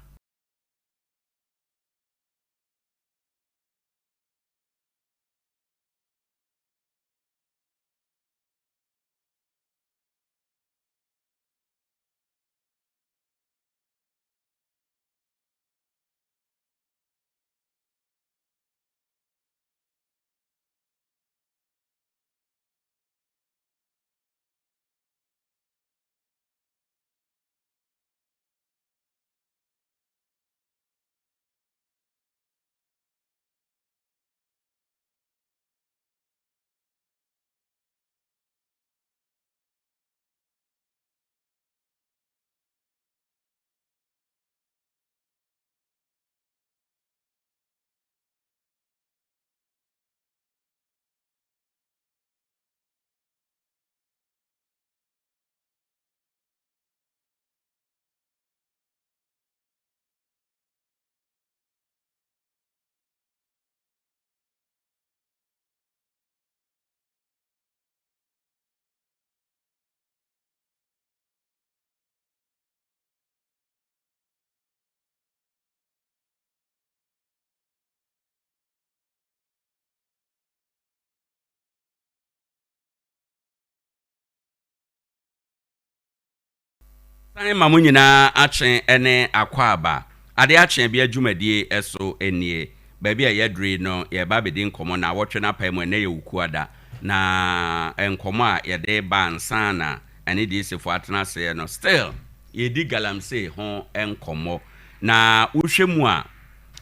San ma mo nyinaa atwen ene akwa aba ade akyen bia dwumadie eso enie baabi a yɛdre no yɛba bedi nkɔmɔ na wɔtwe na pa mu ene yɛ ukuada na nkɔmɔ a yɛde ba nsa na ene de sefo atena se no still yɛdi galamsey ho nkɔmɔ na wohwɛ mu a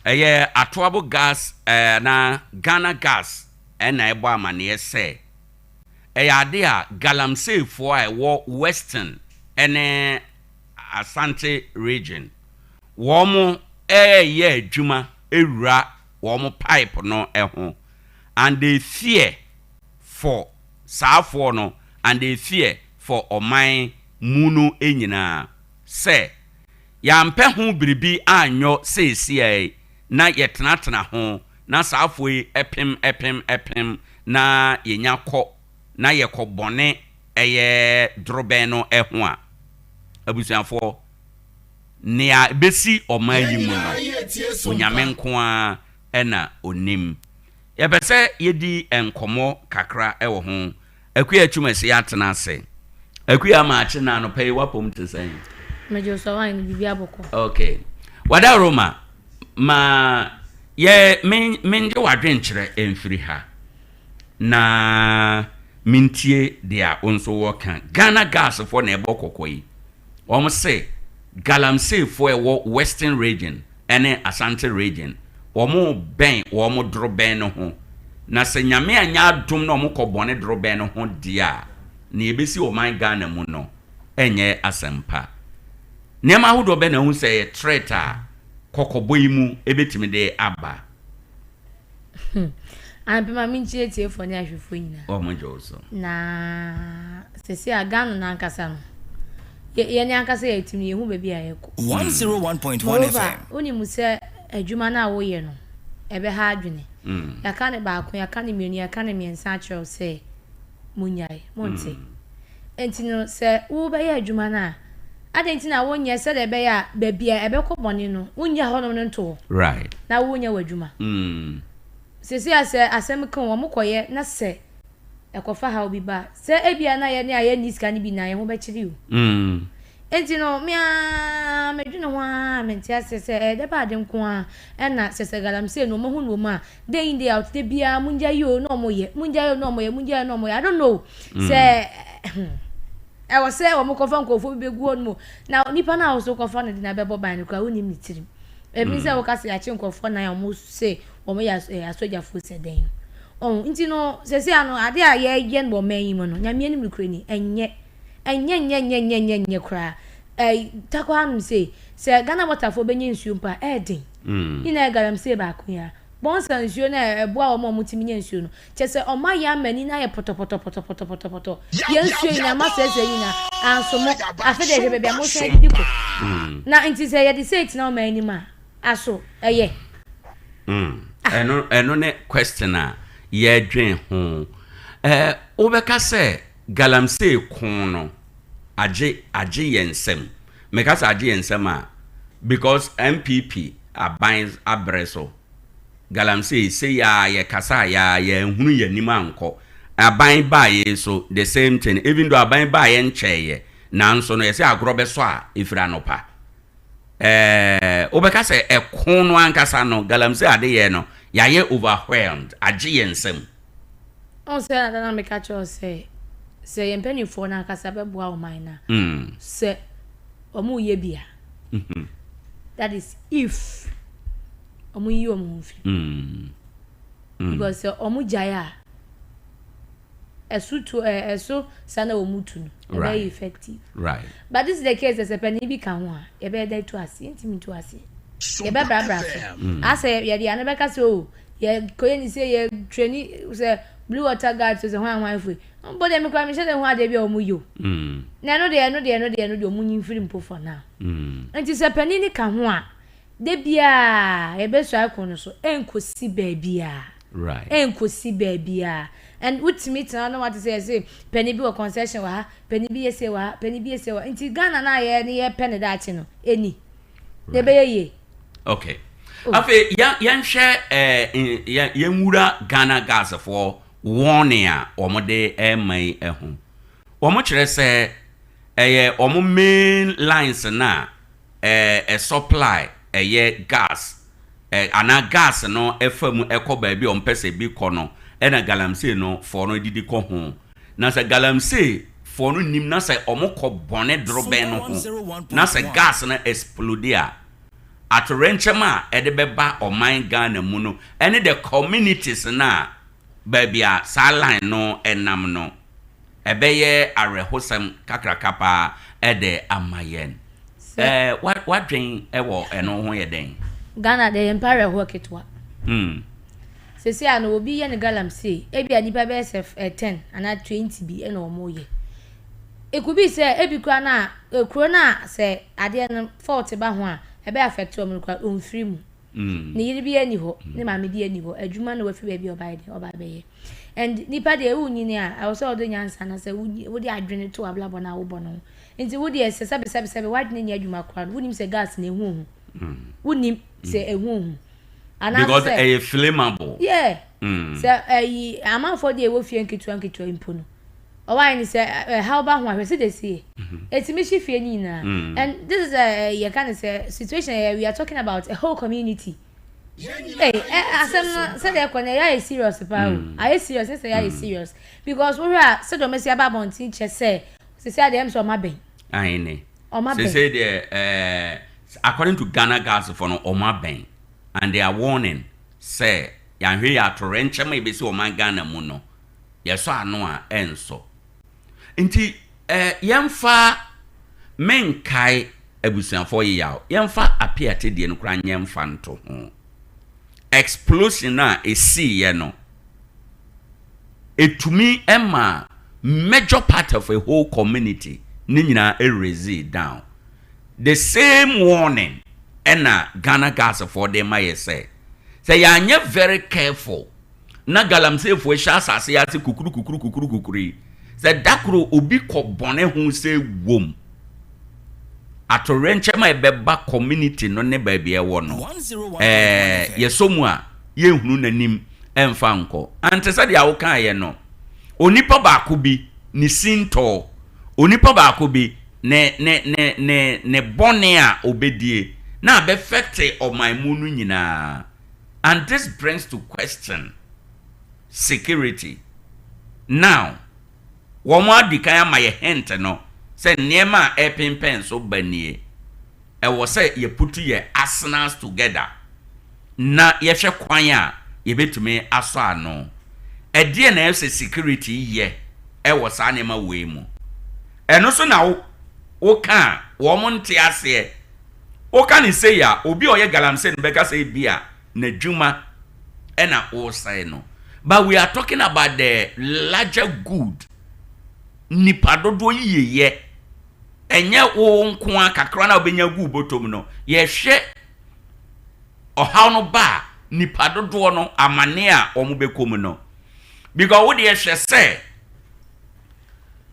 ɛyɛ atoabo gas na Ghana gas ɛna ɛbɔ amane sɛ ɛyɛ ade a galamsey fo a ɛwɔ western ene Asante region wɔn ɛyɛ adwuma ewura wɔn pipe no ɛho and they fear for saafo no and they fear for ɔman munu enyina sɛ yɛampɛ ho biribi anyo seesie na yɛtenatena ho na saafo yi epem na yenya kɔ na yɛkɔ bɔne ɛyɛ drobɛn no ɛho a abusuafo nea besi ɔman yi mu no onyame nko a ɛna onim yɛbɛsɛ yɛdi nkɔmɔ kakra ɛwɔ ho akuya twumasi atena ase akuya ma akye na no pɛyi wapom te sɛn mejo so wan bibi aboko okay wada roma ma ye menje wadwen kyerɛ emfiri ha na mintie dia onso wɔka Ghana gas for na ɛbɔ kokoi wɔn say galamsey for ɛwɔ western region ɛne Asante region wɔn bɛn wɔn doro bɛn no ho na sɛ nyame anya adom na wɔn kɔ bɔne doro bɛn no ho dia na ebesi ɔman Ghana mu no ɛnyɛ asɛmpa nneɛma ahodoɔ bɛ na ho sɛ yɛ threat a kɔkɔbɔ yi mu ebetimi de aba Ampema minchie tie fo ne ahwefo nyina o mo joso na sesi agano na nkasa no ye ne ankasa ye timi ye hu ba bia ye ko 101.1 FM oni mu se adwuma na wo ye no ebe ha adwene ya ka ne ba ko ya ka ne mienu ya ka ne miensa akyerɛw se munyai monte entino se wo ba ye adwuma na adenti na wo nye se de be ya ba bia ebe ko bɔne no wonya ho no nto right na wo nya wadwuma sesi asem kan wo mokoye na se ekofa ha obi ba se ebia na ye ne aye niska ni bi na ye ho be kiri o enti no medwene ho a mentia se de ba de nko a na se galamsey no mo hu no ma day in day out de bia munja yo no mo ye I don't know se I was say wo mokofa nkofo bi begu no na nipa na wo so kofa no de na bebo ban no kwa wonim ni tirim ebi se wo ka se ya che nkofo na ya mo se wo mo ya asogya fo se den oh nti no se se ano ade a ye no man yi mo no nyame anim kure ni enye kra Tarkwa am say Ghana waterfall benye nsuo mpa edin ina galamsey ba ko ya bonsa nsuo na eboa o mo mutimi nya nsuo no chese o ma ya mani na ye poto ye nsuo ina ma sese ina ansomo afede je bebia mo se didi ko na nti se ye di say it na o mani ma aso eye eno ne question a ye dwen ho obeka se galamsey ko no age yensem meka se age yensem a because MPP abines abreso galamsey say ya ye kasa ya hunu ye nima anko aban ba ye so the same thing even though aban ba ye ncheye nanso no ye say agro be so a ifira no pa obeka se ekono ankasa no galamsey ade ye no ya ye overwhelmed age yensem on say na meka cho say ye mpanifo na ankasa be boa o man na say omu ye bia that is if omu yi omu fi because omu jaya eso sana omu tu no very effective right but this is the case as a penny bi kan ho a e be dey to ase intimi to ase e be bra ase ye dey na be ka so ye koye ni say ye training say blue water guard so say hwan fu but dem kwa me say dem ho ade bi omu yo na no dey omu nyin free mpo for now nti say penny ni kan ho a de bia e be so akon so enkosi baabia right enkosi baabia and with me tell no what to say penny bi o concession wa penny bi ese wa nti Ghana na ye penny that no eni de be ye okay afi yan hwe yan wura Ghana gas for warning a omode emai ehun omo kire se omo main lines na supply gas ana gas no efam ekoba bi ompese bi kono ena galamsey no for no didi ko ho na se galamsey for no nim na se omoko bone drobe no ho na se gas na explode a atorenchema ede beba oman Ghana mu no ene the communities na babia saline no enam no ebeye arehosam kakrakapa ede amayen what drain ewo eno ho ye den Ghana de empire ho ketwa sesi ana obi ye ne galamsey ebi anipa be sf 10 ana 20 bi ena omo ye ekubi se ebi kura na ekuro na se ade no fault ba ho a ebe affect o mkura onfiri mu ni yiri bi ani ho ne maame bi ani ho adwuma na wafi ba bi oba be ye and nipa de ewu nyini a I also odo nyansa na se wodi adwene to ablabo na wo bono nti wodi ese sabe wadne nya adwuma kura wonim se gas na ehu wonim se ehu because a flammable yeah so amount for the wo fie nkitu impo no Owoahene say how ba ho ahwese de see etimi shi fie ni na and this is you can say situation we are talking about a whole community hey asem say dey kone ya is serious pa o I serious say ya is serious because we are say do mesi aba bontin che say dey am so ma ben ahine say dey according to Ghana gas for no o ma ben and they are warning say ya hwe ya torrent ma be say o man Ghana mu no yeso ano a enso nti yemfa menkai abusuafo yaw yemfa apiate de no kra nyemfa nto ho explosion na esi ye no etumi ema major part of a whole community ni nyina erase down the same warning ena Ghana gas for them my say ya anye very careful na galamsey fo sha asase ya se kukuru say dakro obi ko bone hu se wom atorenche ma ebeba community no ne ba bia wo no yesomu a ye hunu nanim emfa nko ante se dia wo kan ye no onipa ba ko bi ni sinto onipa ba ko bi ne bone a obedie na be affect of my munu nyina. And this brings to question security. Now, woman dikaya my hint no say niema epimpen so banie. E was say ye put your arsenals together. Na ye hwe kwan a ye betumi aso ano. e die na ese security ye e wo sa ne ma we mu eno so na wo ka wo mo nte ase wo ka ni say ya obi oye galamse no beka say bia na dwuma e na wo say no. But we are talking about the larger good. Nipa dodo yeye. Enye wo nko akakra na obenya gu botom no. Ye hwe ohaw no ba nipa dodo no amane a omo bekom no. Because wo de hwe se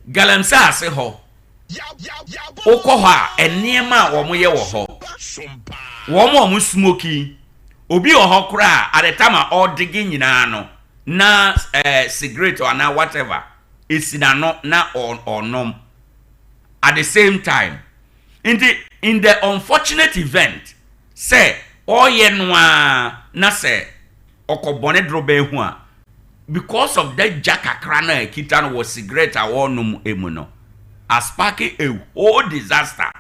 galamsa ase ho. Okọ ha eniema a omo ye wo ho. Omo smoky. Obi oho kra at the time all digging nyina no. Na cigarette or na whatever it's na on at the same time in the unfortunate event say oye noa na say okobone drobe hu a because of that jakakra na kita no was cigarette a wonum emu no asparke a whole disaster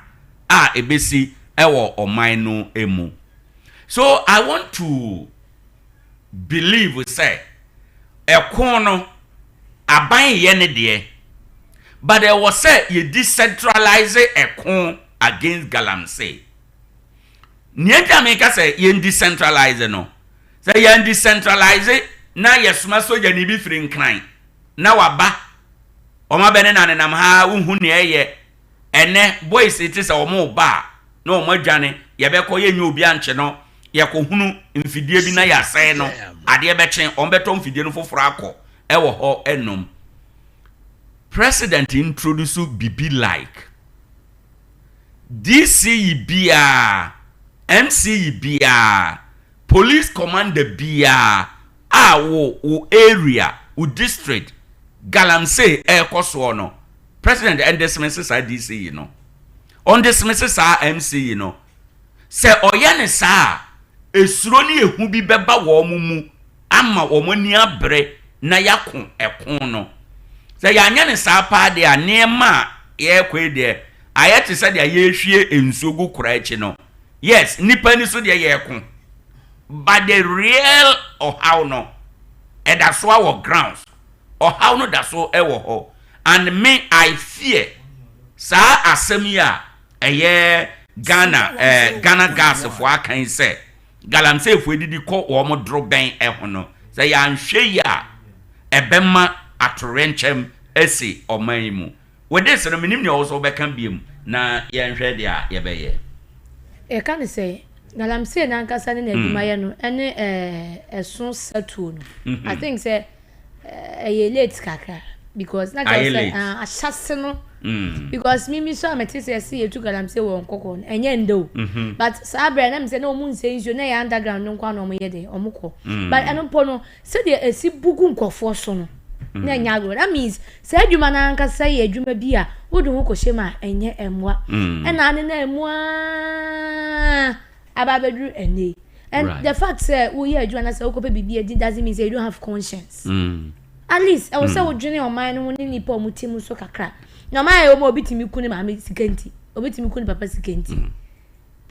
ebesi ewo oman no emu. So I want to believe we say ekono aban ye ne de but there was say you decentralize ekon against galamsey nienta me ka say you decentralize no say you decentralize na yesuma soja ni bi firi nkran na waba oma bene na nenam ha unhu ne eye ene boys it is omo ba na omo adwane ye be ko ye nyu obi anche no ye ko hunu mfidie bi na ya sai no ade be chen on beto mfidie no foforo akọ ewo ho enom. President introduce bibi like DC bia MC bia police commander bia wo area wo district galamsey ekoso no president and dismisses DC no on dismisses MC no se oyane sa esuro ni ehu bi beba wo mu ama wo mani abre na yakon ekon no se ya anya ne sa pa de anema ye kwe de ayete se de ye hwie ensuogu kura echi no yes nipa ni so de ye ekon but the real or how no and that's why our grounds or how no that's so ewo ho and me I fear sa asemi a eye Ghana gas for akan say galamsey fu edidi ko wo mo dro ben ho no say ya nhwe ya ebema atorenchem esi oman mu we dey say no minim ne also be kan biem na ye nhwe dia ye be ye e kan say galamsey na nkasa ne adwuma ye no ene eson satu no I think say ye late kaka because na just ashase no because me so amete say see etu galamsey won kokko enye ndo but sabre na me say no mun say nso na ya underground no kwa no mo ye de omukọ but eno po no say de esi bugu nkofo so no na nya go that means say adwuma na nka say adwuma bi a wodu ho kohyema enye emwa ena ane na emwa ababedru ene and right. The fact say we hear adwuma na say okope bibia doesn't mean say you don't have conscience at least I was say wodwene o man no ni nipa omutim so kakra no my o mo obitimi kuni ma me sikanti obitimi kuni papa sikanti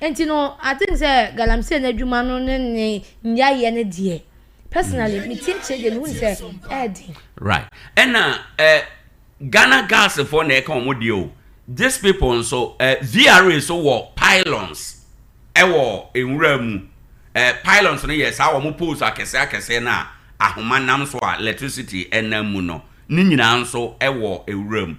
enti no I think say galamsey na adwuma no ne nya ye ne de personally me teacher dey who say Eddie right and Ghana gas for na e kan mo de o these people so VRA so wo pylons e wo enwura mu pylons no yes how mo post akese na ahoma nam so electricity enamu no ni nyina nso e wo ewura mu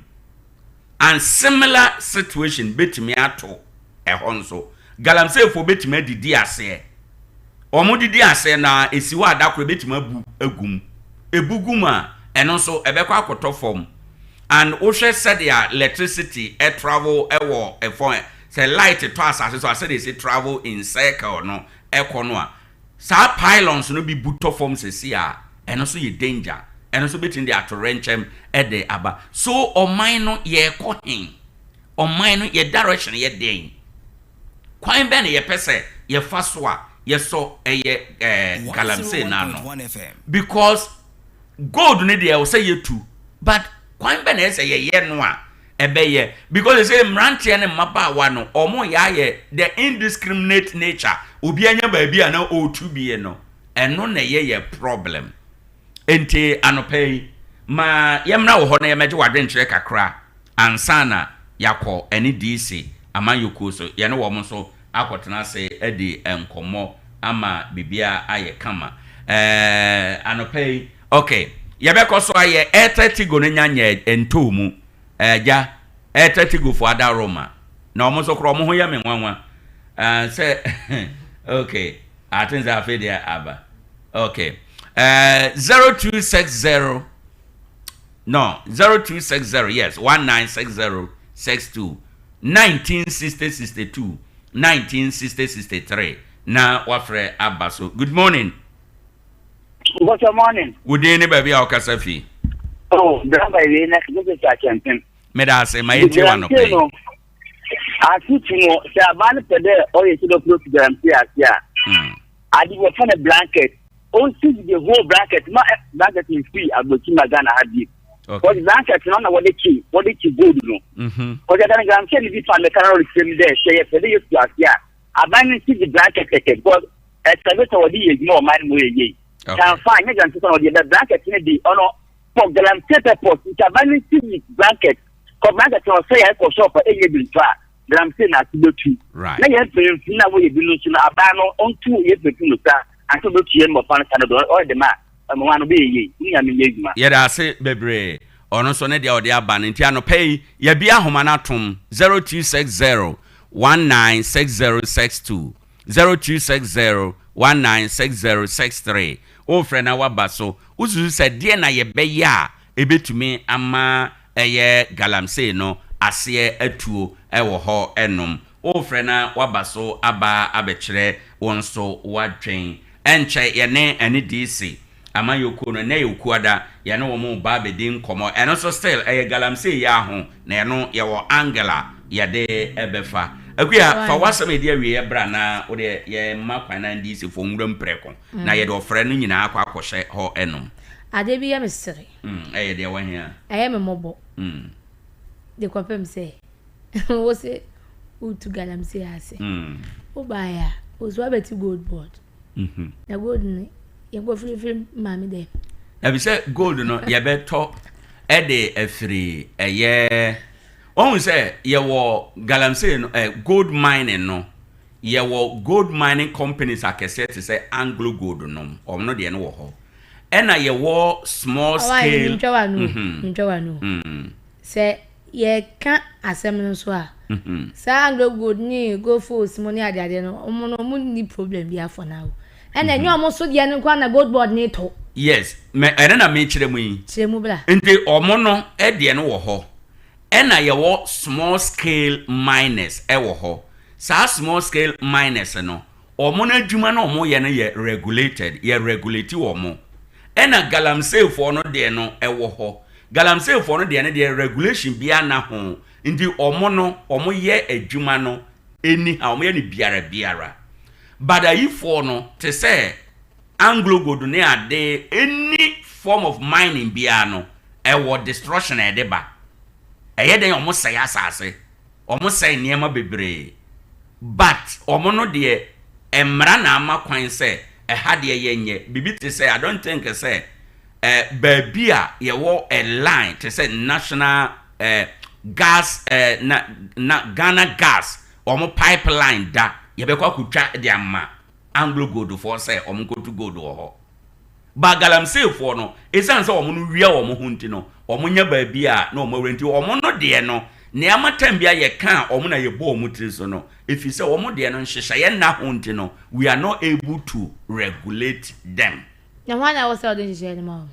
and similar situation betimi ato ehon nso galamsey fo betimi adidi ase omo didi ase na esiwa adakro betimi abu agum ebugum a eno nso ebekwa akoto form and ohwe said their electricity travel ewo efon say light to asase so ase dey say travel in circle no ekono a sa pylons no bi buto form sesi a eno so ye danger eno so betin dey atorenchem de aba so oman no ye ko hin oman no ye direction ye den kwan be na ye pese ye faso a ye so ye galamsey na no because gold ne dey say ye tu but kwan be na say ye no a ebeye because they say mrantie ne mabawa no omo ya ye the indiscriminate nature obi anya ba bia na o tu bie no eno na ye problem enti anopai ma yemna wo ho na yemeje wadwenkyere kakra ansana yakọ ene DC amayoko so ye ne wo mo so akotena se edi enkomo ama bibia aye kama anopai okay yebekọ so aye 30 go nyanya entomu ja 30 go for ada Roma na omo so kro omo ho ya me nwanwa say okay atenza afedia aba okay 0260 no 0260 yes 196062 196062 196063 na wafre abaso. Good morning. Good morning. Good day, baby. How kasafi? Oh, drama we na Ade Akye. Me da say my enti one play. Asitimo se abane pede o ye do program here. Adi we for the blanket. On see the whole blanket, ma blanket is free aboki magana hadi. What the blanket no na what the key good no. Because that gram say the fan the canal same there say pede you here. Abane see the blanket because excavator what the more man mo ye. Can find you can see the blanket in the ono for gram paper pot. Abane see the blanket. Blanket no say I for shop e ye bi fa. Gram say na tibotu. Right. Na ye pe na wo ye bi no so na abano on two ye pe no sa. Anto do tie mo fan Canada all the man mo wan be ye ni am ye adwuma ye da se bebre ono so ne dia ode aban nti anopai ye bia homa na tom 0260 196062 0260 196063 o frɛ na wabaso uzuzu sɛ de na ye be ya ebetumi ama eye galamsey no ase atuo ewo ho enom o frɛ na wabaso aba abɛkyerɛ wonso wadwen enche yene ene DC amayoko no na yokuada yene wo mo ba bedin komo eno so still galamsey ya ho na eno ye wo angela yede ebefa akuya fa wasam edi awie bra na wo de ye makwan na DC fo nwuram preko na yede ofre no nyina akwa akohye ho enom ade bi ya mesere de wo hia me mobo de kwapem se wo se utu galamsey ase wo ba ya ozo abeti gold board na gold ni ye go free mami de na bi say gold no ye beto e de afiri eye ohun say ye wo galamsey no gold mining no ye wo gold mining companies akese te say Anglo Gold no omno de no wo ho e na ye wo small scale ntwa no say ye ka asem no so a sa Anglo Gold ni go force money ade no omo ni problem bi afọ now and then you almost so the end na gold board ni to yes me ene na me kire mu yi kire mu bla nti omo no e de no wo ho e na ye wo small scale miners e wo ho sa small scale miners no omo na adwuma na omo ye no ye regulated ye regulate omo e na galamsey for no de no e wo ho galamsey for no de ne de regulation bia na ho nti omo no omo ye adwuma no eni ha omo ye ni biara but for no to say Anglo Gold ne ade any form of mining bia no e wo destruction e de ba e ye den omo say asase omo say niema bebre but omo no de emra na amakwan say e ha de ye nye bibi to say I don't think say babia ye wo a line to say national gas Ghana gas omo pipeline da ye be kwa kutwa de ama Anglo Gold for say omo kotu gold ho ba galamsey for no esan say omo no wia omo hunti no omo nya ba bia na omo renti omo no de no ne amatam bia ye kan omo na ye bo omo tri so no if you say omo de no nhehya ye na hunti no we are not able to regulate them na wana wo say o de nhehya ni ma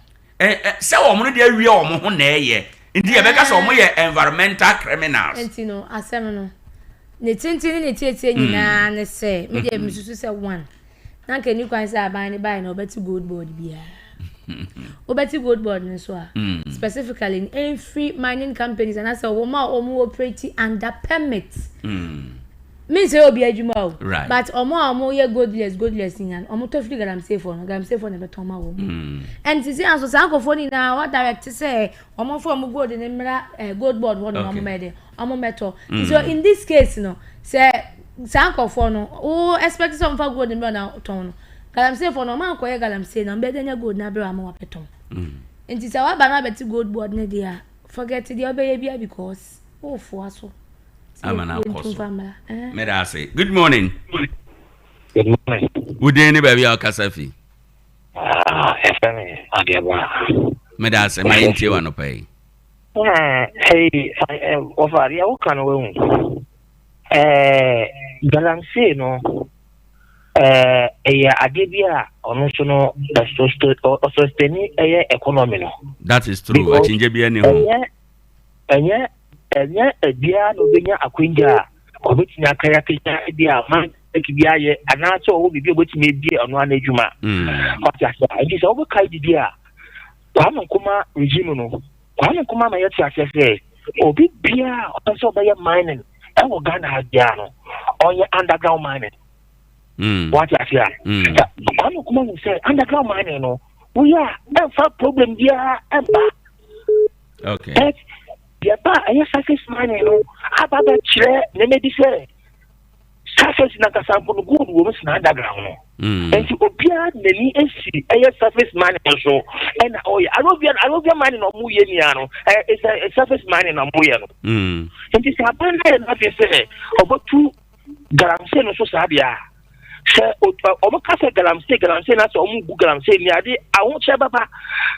say omo no de wia omo ho na ye ndi ye be ka say omo ye environmental criminals enti no asem no ne tintin ne tietie nyina ne se me de misusu se one na nke ni kwan se aban ne bai na obeti gold board bia obeti gold board ne so a specifically in every mining companies and as wo ma omo operate under permit me say obi adwuma o but omo ye goldless nyan omo to free galamsey for ne beton ma wo and see so sankofo ni na what direct say omo for omo gold ne mra gold board one omo mede omo meto so in this case no say sankofo no o expect some for gold ne na ton no galamsey for no man ko ye galamsey na be denya gold na bra ma wapeton And it's our banana to gold board, Nadia. Forget the baby because for so. I'm an apostle. May I say, good morning. Good morning. Good day, baby, our Casafi. Ade Akye. May I say, my interview no pay. Hey, over here, what can we Galamsey, no. Ade Akye also no sustaining economy no. That is true. I change be any home. Enya bia no benya akwinja obetini akaya kenya bia man ekibia ye anacho wo bibi obetini bia ono anadwuma otiasa enti so obekai bia kwame kuma regime no kwame kuma ma yeti asese obi bia also be mining e wo Ghana bia no onye underground mining what you say kwame kuma no say underground mining no we are that problem bia eba okay Yaba aya surface mining no ababa chire na medi say surface na kasampo no good wo na underground no enti obia nani esi aya surface mining so and Arabia mining no mu ye nia no is a surface mining no mu ye no enti say abanda na fe say obotu galamse no so sabia se oboka se galamse na so omu gu galamse ni ade awo che baba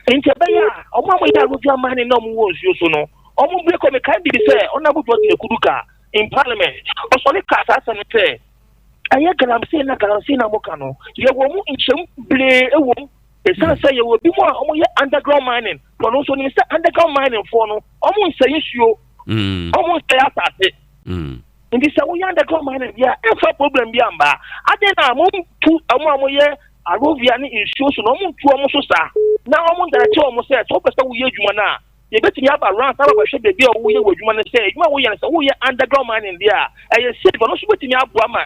enti baya omo ya Arabia mining no mu wo nsuo so no omo break me kan bi say onabu to de kuduka in parliament osole ka asa ne say aye galamse na moka no ye wo mu nchem ble ewo e say ye wo bi mo omo ye underground mining no no so ni say underground mining for no omo nsayi suo omo say asase ndi say wo ye underground mining ya e fa problem bi amba ade na mo tu omo ye Arabia ni issue so no mo tu omo so sa na omo ndara che omo say to pese wo ye adwuma na ye beti ya ba ran saba ba hwe bebi o wo ye wadwuma ne say adwuma wo ye say wo ye underground mining dia e say no so beti ya aboa ma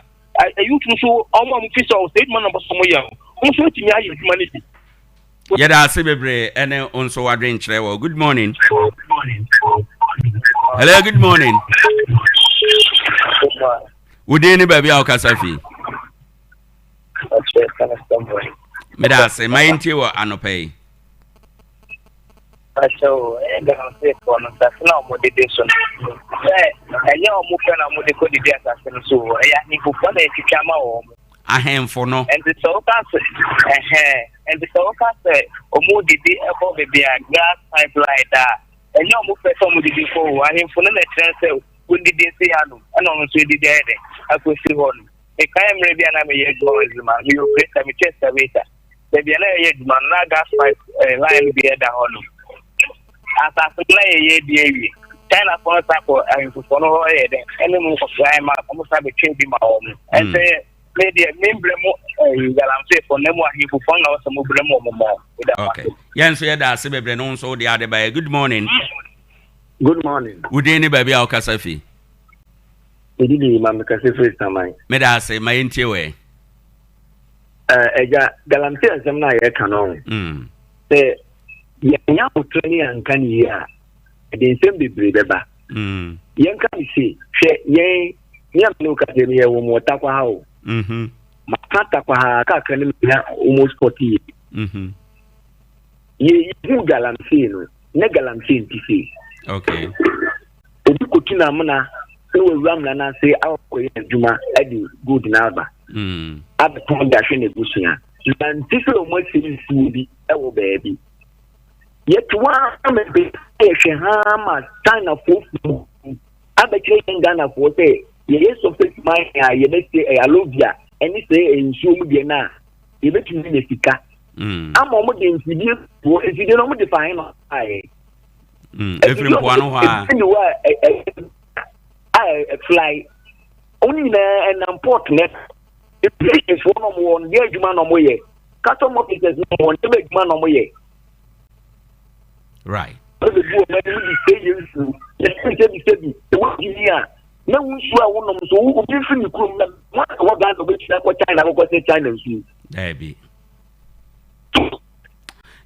youth so omo am fi so say adwuma no bo so mo ye o so beti ya adwuma ne bi ye da se bebre ene onso wadwen kire wo good morning. Hello, good morning. Udi ni baby au Kasafi. Me da se my inti anopai. So, say for no na motivation. Enya omo pe na mo de ko di assassin so ya ni ko na etikama o. Ahemfo no. And the so say omo di e ko be bia gas pipeline da. Enya omo pe so mo di ko ahemfo na trend say wo di say anu. Ana no so di dey dey. Akosi ho no. E kan mre bia na me ye go izuma. Me o press me chest waiter. Be bia na ye duma na gas pipe line bi e da ho no. Asa supply ye die China for sako for no here then any move of grime almost have a change in my home and say lady member mo galamse for nemo ahi for na so mo bremo mo okay yan so yeda se bebre no so de ade ba good morning. Good morning. Good day ni baby au Kasafi. Edidi ma me Kasafi samai me da se my ntie we eja galamse asem na ye kanon say yanya utreni ankani ya de nsem bebre beba yanka mi se hwe yen no ka de ye wo mo takwa ha o makata kwa ha ka kan mi na almost 40 ye yu galamse no ne galamse ntifi okay obi kotina mna no we ramla na say akoye adwuma adi good na aba abton da hwe ne busia na ntifi o mo siri bi e wo baabi yet one be ha China for abekire Ghana for say ye so face my ye be say alobia any say ensuo mu de na ye betumi ne sika ama mo de nfidie wo nfidie no mo de fine no ai every mpoano ha fly only na an import net if one of one de adwuma no mo ye customer business no one de adwuma no mo ye. Right.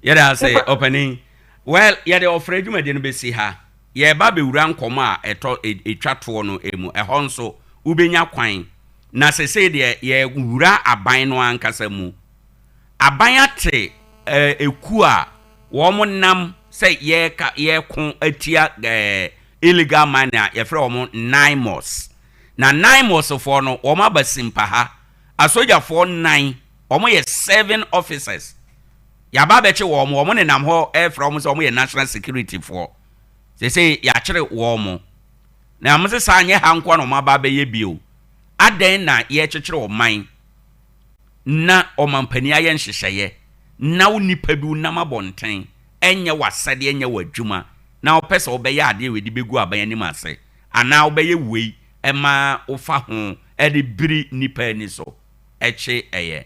Yada say opening. Well, yada offer you me be see ha. Ye ba be wura nkoma etwa to no emu. E ho nso ubenya kwan. Na se de ye wura aban no ankasa mu. Aban ate eku a wɔn nam sɛ yɛko atia illegal mining a yɛfrɛ wɔn 9 mos na 9 mos for no wɔn aba simpa ha asogyafoɔ 9 wɔn yɛ 7 officers yaba bɛkye wɔn ne nam hɔ ɛfrɛ wɔn sɛ wɔn yɛ national security for sɛ yɛakyere wɔn na mo sɛ saa nyɛ ha nko na wɔn aba bɛyɛ bio adan na yɛkyekyere wɔn na ɔmampani ayɛ nhyehyɛeɛ na wo nipa bi nam abɔnten ɛnyɛ wasɛde ɛnyɛ wadwuma na wopɛ sɛ wobɛyɛ adeɛ wedi bɛgu aban anim ase anaa wobɛyɛ wei ɛma wofa ho ɛde biri nipa ani so ɛkye ɛyɛ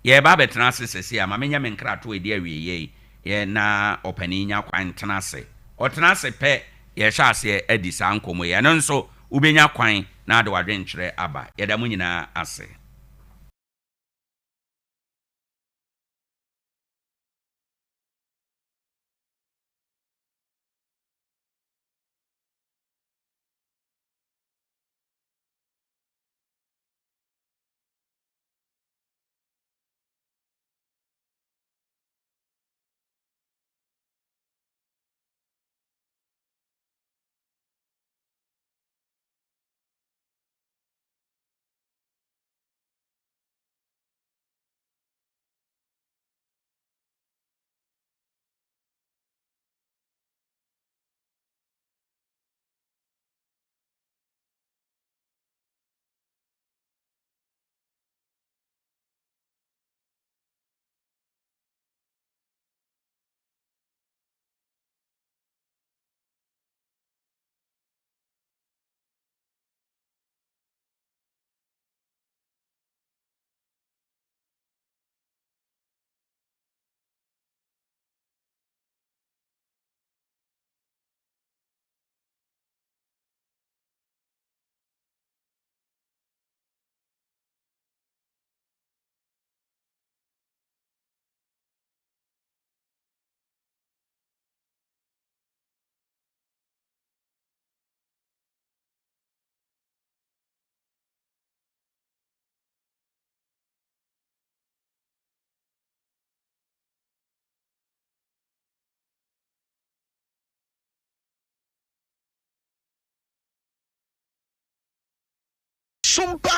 yɛba bɛtena ase sɛsi a ma menyɛ me nkrato ɛdi awieyɛ yɛ na ɔpani nya kwan tena ase ɔtena ase pɛ yɛhyɛ aseɛ adi saa nkɔmmɔ yi ɛno nso wobɛnya kwan na ade wadwenkyerɛ aba yɛda mu nyinaa ase.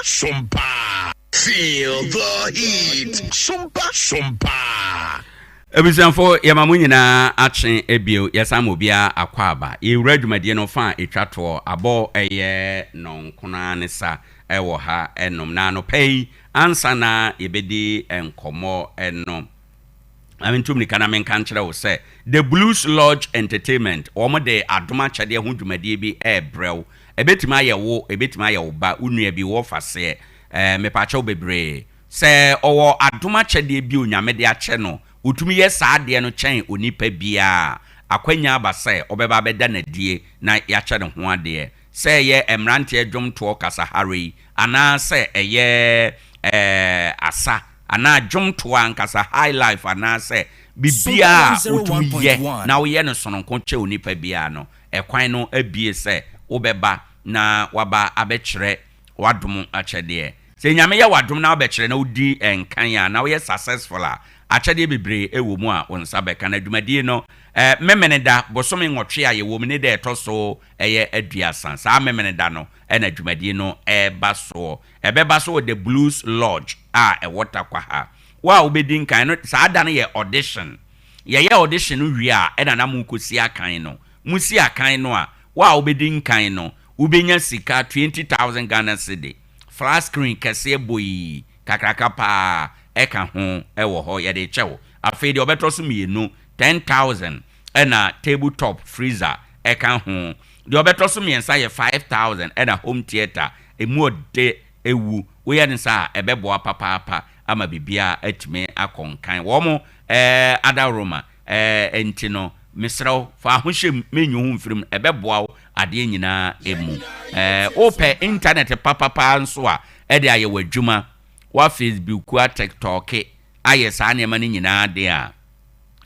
Sompa. Feel the heat. Sompa. Ebisanfo yamamu nyina achen ebio yasamo bia akwaba ewura dwumadie no fa etwato abo eye nonkona ne sa ewo ha enom na no pay ansa na yebedi enkomo enom amintum ni kana menka nkyerɛ wo sɛ the Blues Lodge Entertainment omo de adoma kyade ho dwumadie bi ebrew ebetima ye wo ba unua bi wo fase mepacho bebre sɛ owo adoma kyade bi onyame de akyɛ no utumi ye saade no kyɛn onipa bia akwanya abasɛ obeba beda na die na ya kyɛ ne ho ade sɛ ye emrante adwom to kasahari ana sɛ eye asa ana adwom to ankasa high life ana sɛ bibia utumi ye na wo ye no sononko kyɛ onipa bia no ekwan no abie sɛ obeba na waba abekyerɛ wadom akyɛde sɛ nyame ye wadom na abekyerɛ na odi enkan ya na wo ye successful a akyɛde bebre ewo mu a onsa bɛka na dwumadie no memeneda bosome nwɔtwe a yɛwɔ mu ne da ɛtɔso ɛyɛ aduasa saa memeneda no ɛna dwumadie no ɛba so ɛbɛba so the Blues Lodge a ɛwɔ Tarkwa ha wa obedi nkan no saa da no yɛ audition yɛyɛ audition no wie a ɛna na mu kosi akan no musi akan no a wa obedi nkan no ubenya sika 20,000 Ghana cedi flat screen kɛse boyi kakraka pa eka ho ewo ho ye de chewo afei de obeto so mienu 10,000 ena tabletop freezer eka ho de obeto so miensa ye 5,000 ena home theater emu de ewu wo ye nsa ebeboa papa ama bibia atime akonkan wo mo ada roma entino misraw fa ho hye menyu ho mfirim ebeboa ade nyina emu ope internet papa nso a ede aye wadwuma wa Facebook wa TikTok aye saa ne ma ne nyina de a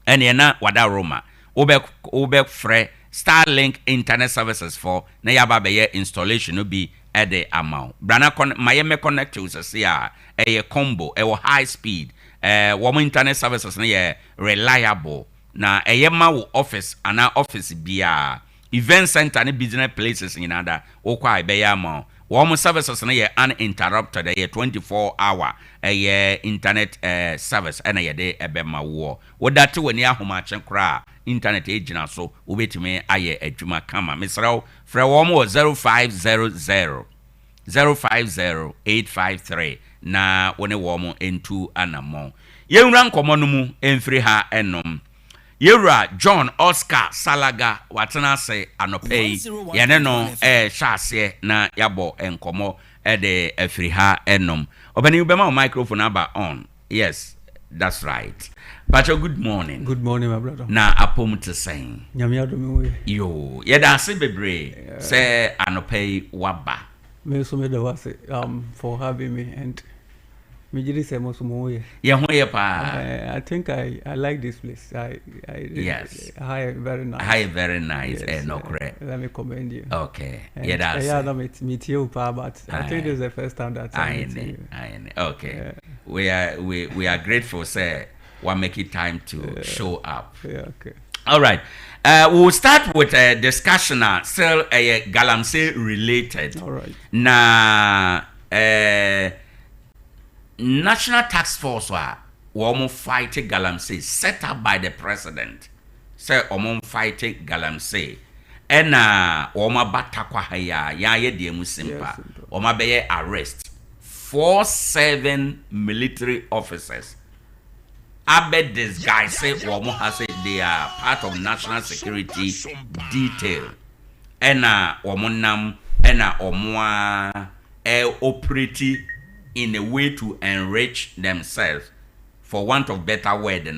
ene na wada Roma obe frɛ Starlink internet services for na yaba be ye installation no bi ede amount brana maye me connect to say a combo high speed wo internet services na ye reliable na eyema wo office ana office bia event center ne business places in ada okwa ibeya ma wo services na ye uninterrupted ye 24 hour internet service na ye de ebema wo wodate wani ahoma chen kra internet ejina so obetime aye adwuma kama misraw frɛ wo mo 0500 050853 na wone wo mo entu anamo yenwura nkomo no mu emfiri ha enom Yura John Oscar Salaga watena se anopei yene no hyase na yabo enkomo de afiri ha enom obani ubema microphone aba on. Yes, that's right. Pacho, good morning. Good morning, my brother. Na apom to sing. Nyame adomi yo yeda se bebre se anopei waba. Me so me da wase for having me and I think I like this place. Yes. Hi, very nice. Hi, very nice. Yes, No correct. Let me commend you. Okay. Yeah, that's meet you, but I think this is the first time that I meet you. Okay. Yeah. We are grateful, sir. We'll make it time to show up. Yeah, okay. All right. We'll start with a discussion still Galamsey related. All right. Na National Task Force wa fight Galamsey set up by the president. Say fight Galamsey. Ena woma batakwa haya ya ye die musimpa. Woma beye arrest 47 military officers. Abe disguise say woma has they are part of national security detail. Ena womonam ena omwa operate in a way to enrich themselves, for want of better word,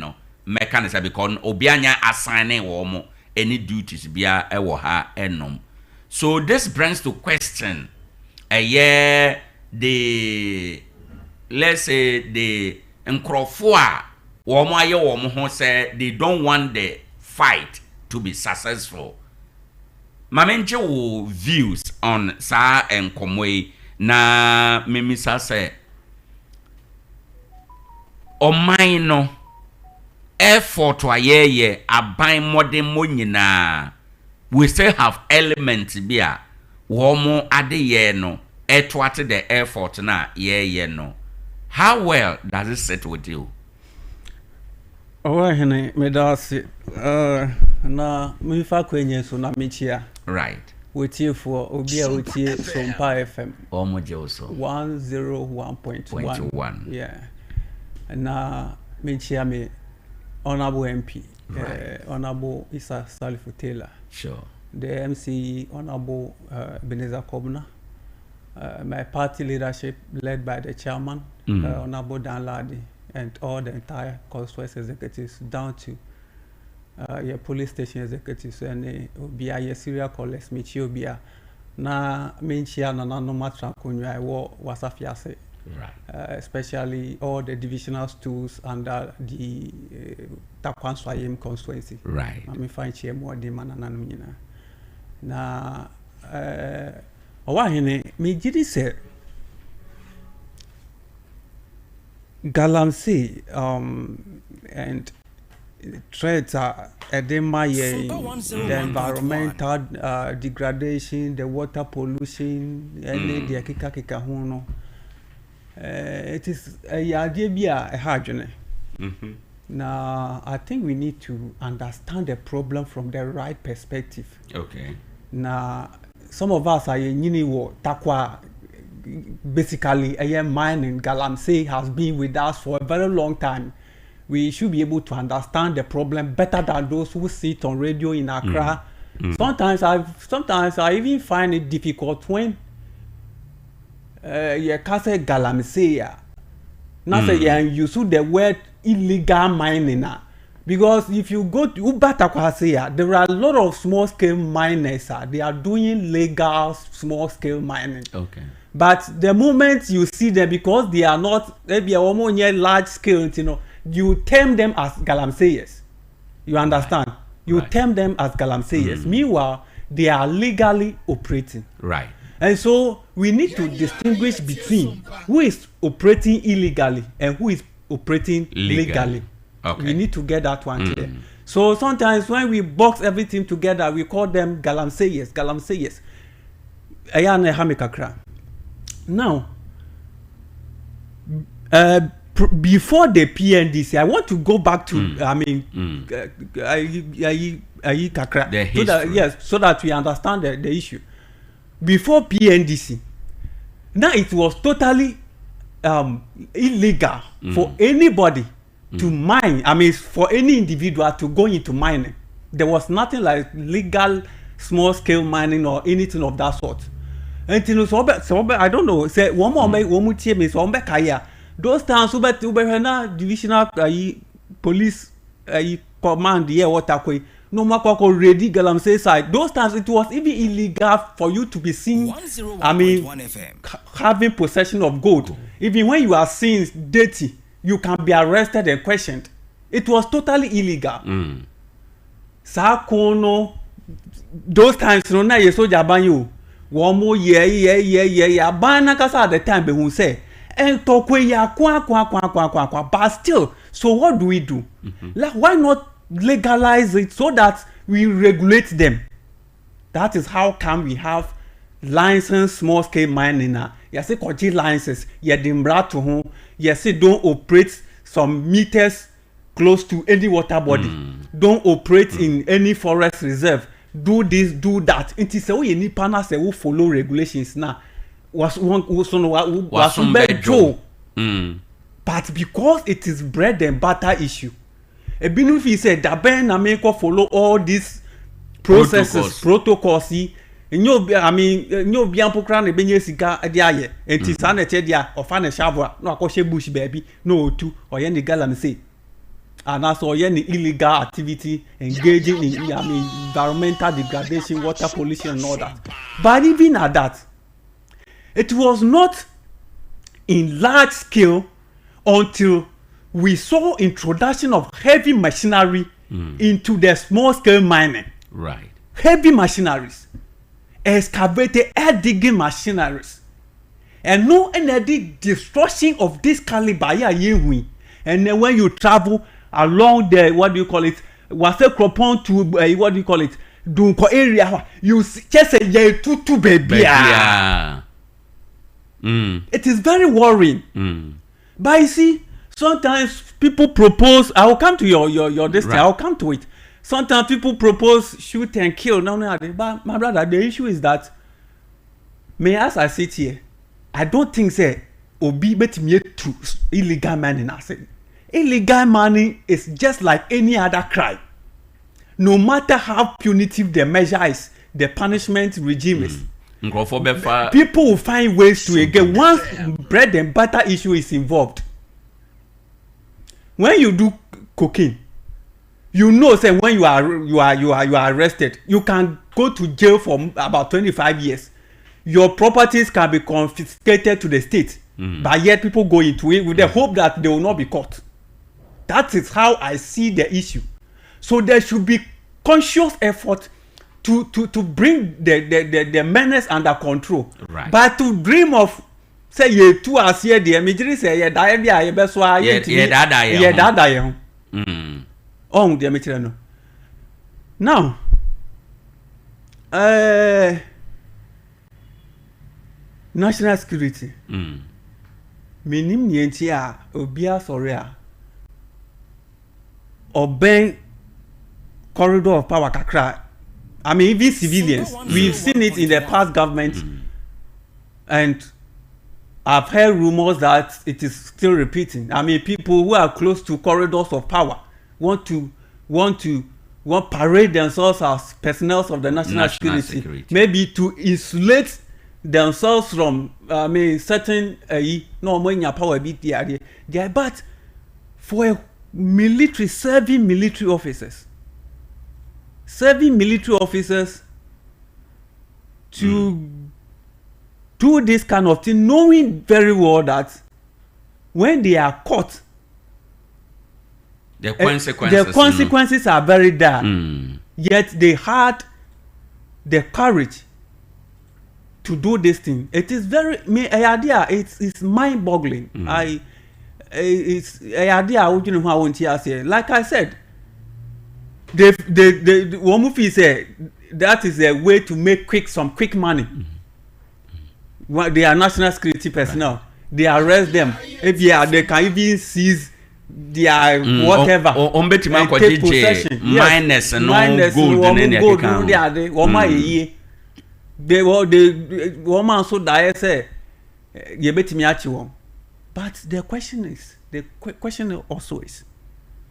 mechanism because obianya assigning womo any duties bia ewo ha enom. So this brings to question the let's say the nkrofo a womo aye womo ho say they don't want the fight to be successful. Mamenche wo views on sa enkomwe na memisa se omaino effort ayeye aban modern mo nyina we still have elements bia wo mo adeye no etwate the effort na yeye no. How well does it sit with you? Owoahene medasi na mifa kwenye so na michia. Right. Wetie for Obia Wetie Sompa FM. Omoje also. 101.1. Yeah. Na menchia me Honorable MP. Right. Honorable Isa Salifu Taylor. Sure. The MC Honorable Beneza Kobna. My party leadership led by the chairman, Honorable Dan Ladi, and all the entire Coast executives down to your police station executives and Obia your serial callers meet you Obia na menchia na no matra kunwa wasafiase. Right. Especially all the divisional stools under the Tarkwa Swayim constituency. Right. I mean find chair more de mananam nyina. Na Owoahene me gidi say Galamsey and threats are the environmental degradation, the water pollution, and the kika huno. It is a idea a hard. Now I think we need to understand the problem from the right perspective. Okay. Now some of us are in Tarkwa. Basically, a mining Galamsey has been with us for a very long time. We should be able to understand the problem better than those who sit on radio in Accra. Sometimes I even find it difficult when you can say Galamsey. Now say you use the word illegal mining. Because if you go to Tarkwa, there are a lot of small scale miners. They are doing legal small scale mining. Okay. But the moment you see them, because they are not maybe large scale, you term them as Galamseyers. You understand? Right. You term them as Galamseyers. Meanwhile, they are legally operating. Right. And so we need to distinguish between who is operating illegally and who is operating legally. Okay. We need to get that one clear. So sometimes when we box everything together, we call them galamseyers. Ayane hamikakra. Now, before the PNDC, I want to go back to, kakra. The history. So that we understand the issue. Before PNDC, now it was totally illegal for anybody to mine. I mean, for any individual to go into mining. There was nothing like legal small scale mining or anything of that sort. And you know, so I don't know. Say one more team is one back here. Those times Ube divisional police command here water no matter ready galamsey side. Those times it was even illegal for you to be seen. I mean, having possession of gold. Even when you are seen dirty, you can be arrested and questioned. It was totally illegal. Sakono. Those times no na yeso jabanyo. One more yeah. Bana kasa at the time be who say. And tokwe ya kwa. But still, so what do we do? Like, why not legalize it so that we regulate them? That is how can we have licensed small scale mining now. Yes, koji licenses. Yeah, dimbra to home. Yes, don't operate some meters close to any water body. Don't operate in any forest reserve. Do this, do that. Until say we any partner say we follow regulations now. Was Joe. But because it is bread and butter issue, a benefit said that Ben America follow all these processes, protocols. And you be ampokran a benye sika adiaye. And tisane tedia or fan a shavra, no akoshe bush baby, no two or any galam say. And also any illegal activity engaging in environmental degradation, water pollution, and all that. But even at that, it was not in large scale until we saw introduction of heavy machinery into the small scale mining. Right. Heavy machineries, excavated air digging machineries, and no energy destruction of this caliber. And then when you travel along the was a cropon to Dunko area, you just say tutu baby. It is very worrying. But you see, sometimes people propose. I will come to your this thing. I will come to it. Sometimes people propose shoot and kill. No, but my brother, the issue is that, as I sit here, I don't think say obi bet me to illegal mining. I say illegal mining is just like any other crime. No matter how punitive the measure is, the punishment regime is. People will find ways to again once bread and butter issue is involved. When you do cocaine, you know say when you are arrested, you can go to jail for about 25 years. Your properties can be confiscated to the state, but yet people go into it with the hope that they will not be caught. That is how I see the issue. So there should be conscious effort to bring the menace under control. Right. But to dream of say ye two as here the imagery say ye die bia ye be so ye dada on the imagery no. Now national security. Minim nienti a obia sorry a oben corridor of power kakra. I mean, even civilians, we've seen it in the past government, and I've heard rumors that it is still repeating. I mean, people who are close to corridors of power want to parade themselves as personnel of the national security, maybe to insulate themselves from certain power bit there. But for military serving military officers to do this kind of thing, knowing very well that when they are caught, the consequences are very dire. Yet they had the courage to do this thing. It is very idea. It's mind-boggling. Like I said, the one movie say that is a way to make some quick money. They are national security personnel. They arrest them. If they can even seize their whatever. On bet man take possession. Minus and gold and gold. They are the woman. They woman so die say you bet me at you. But the question also is,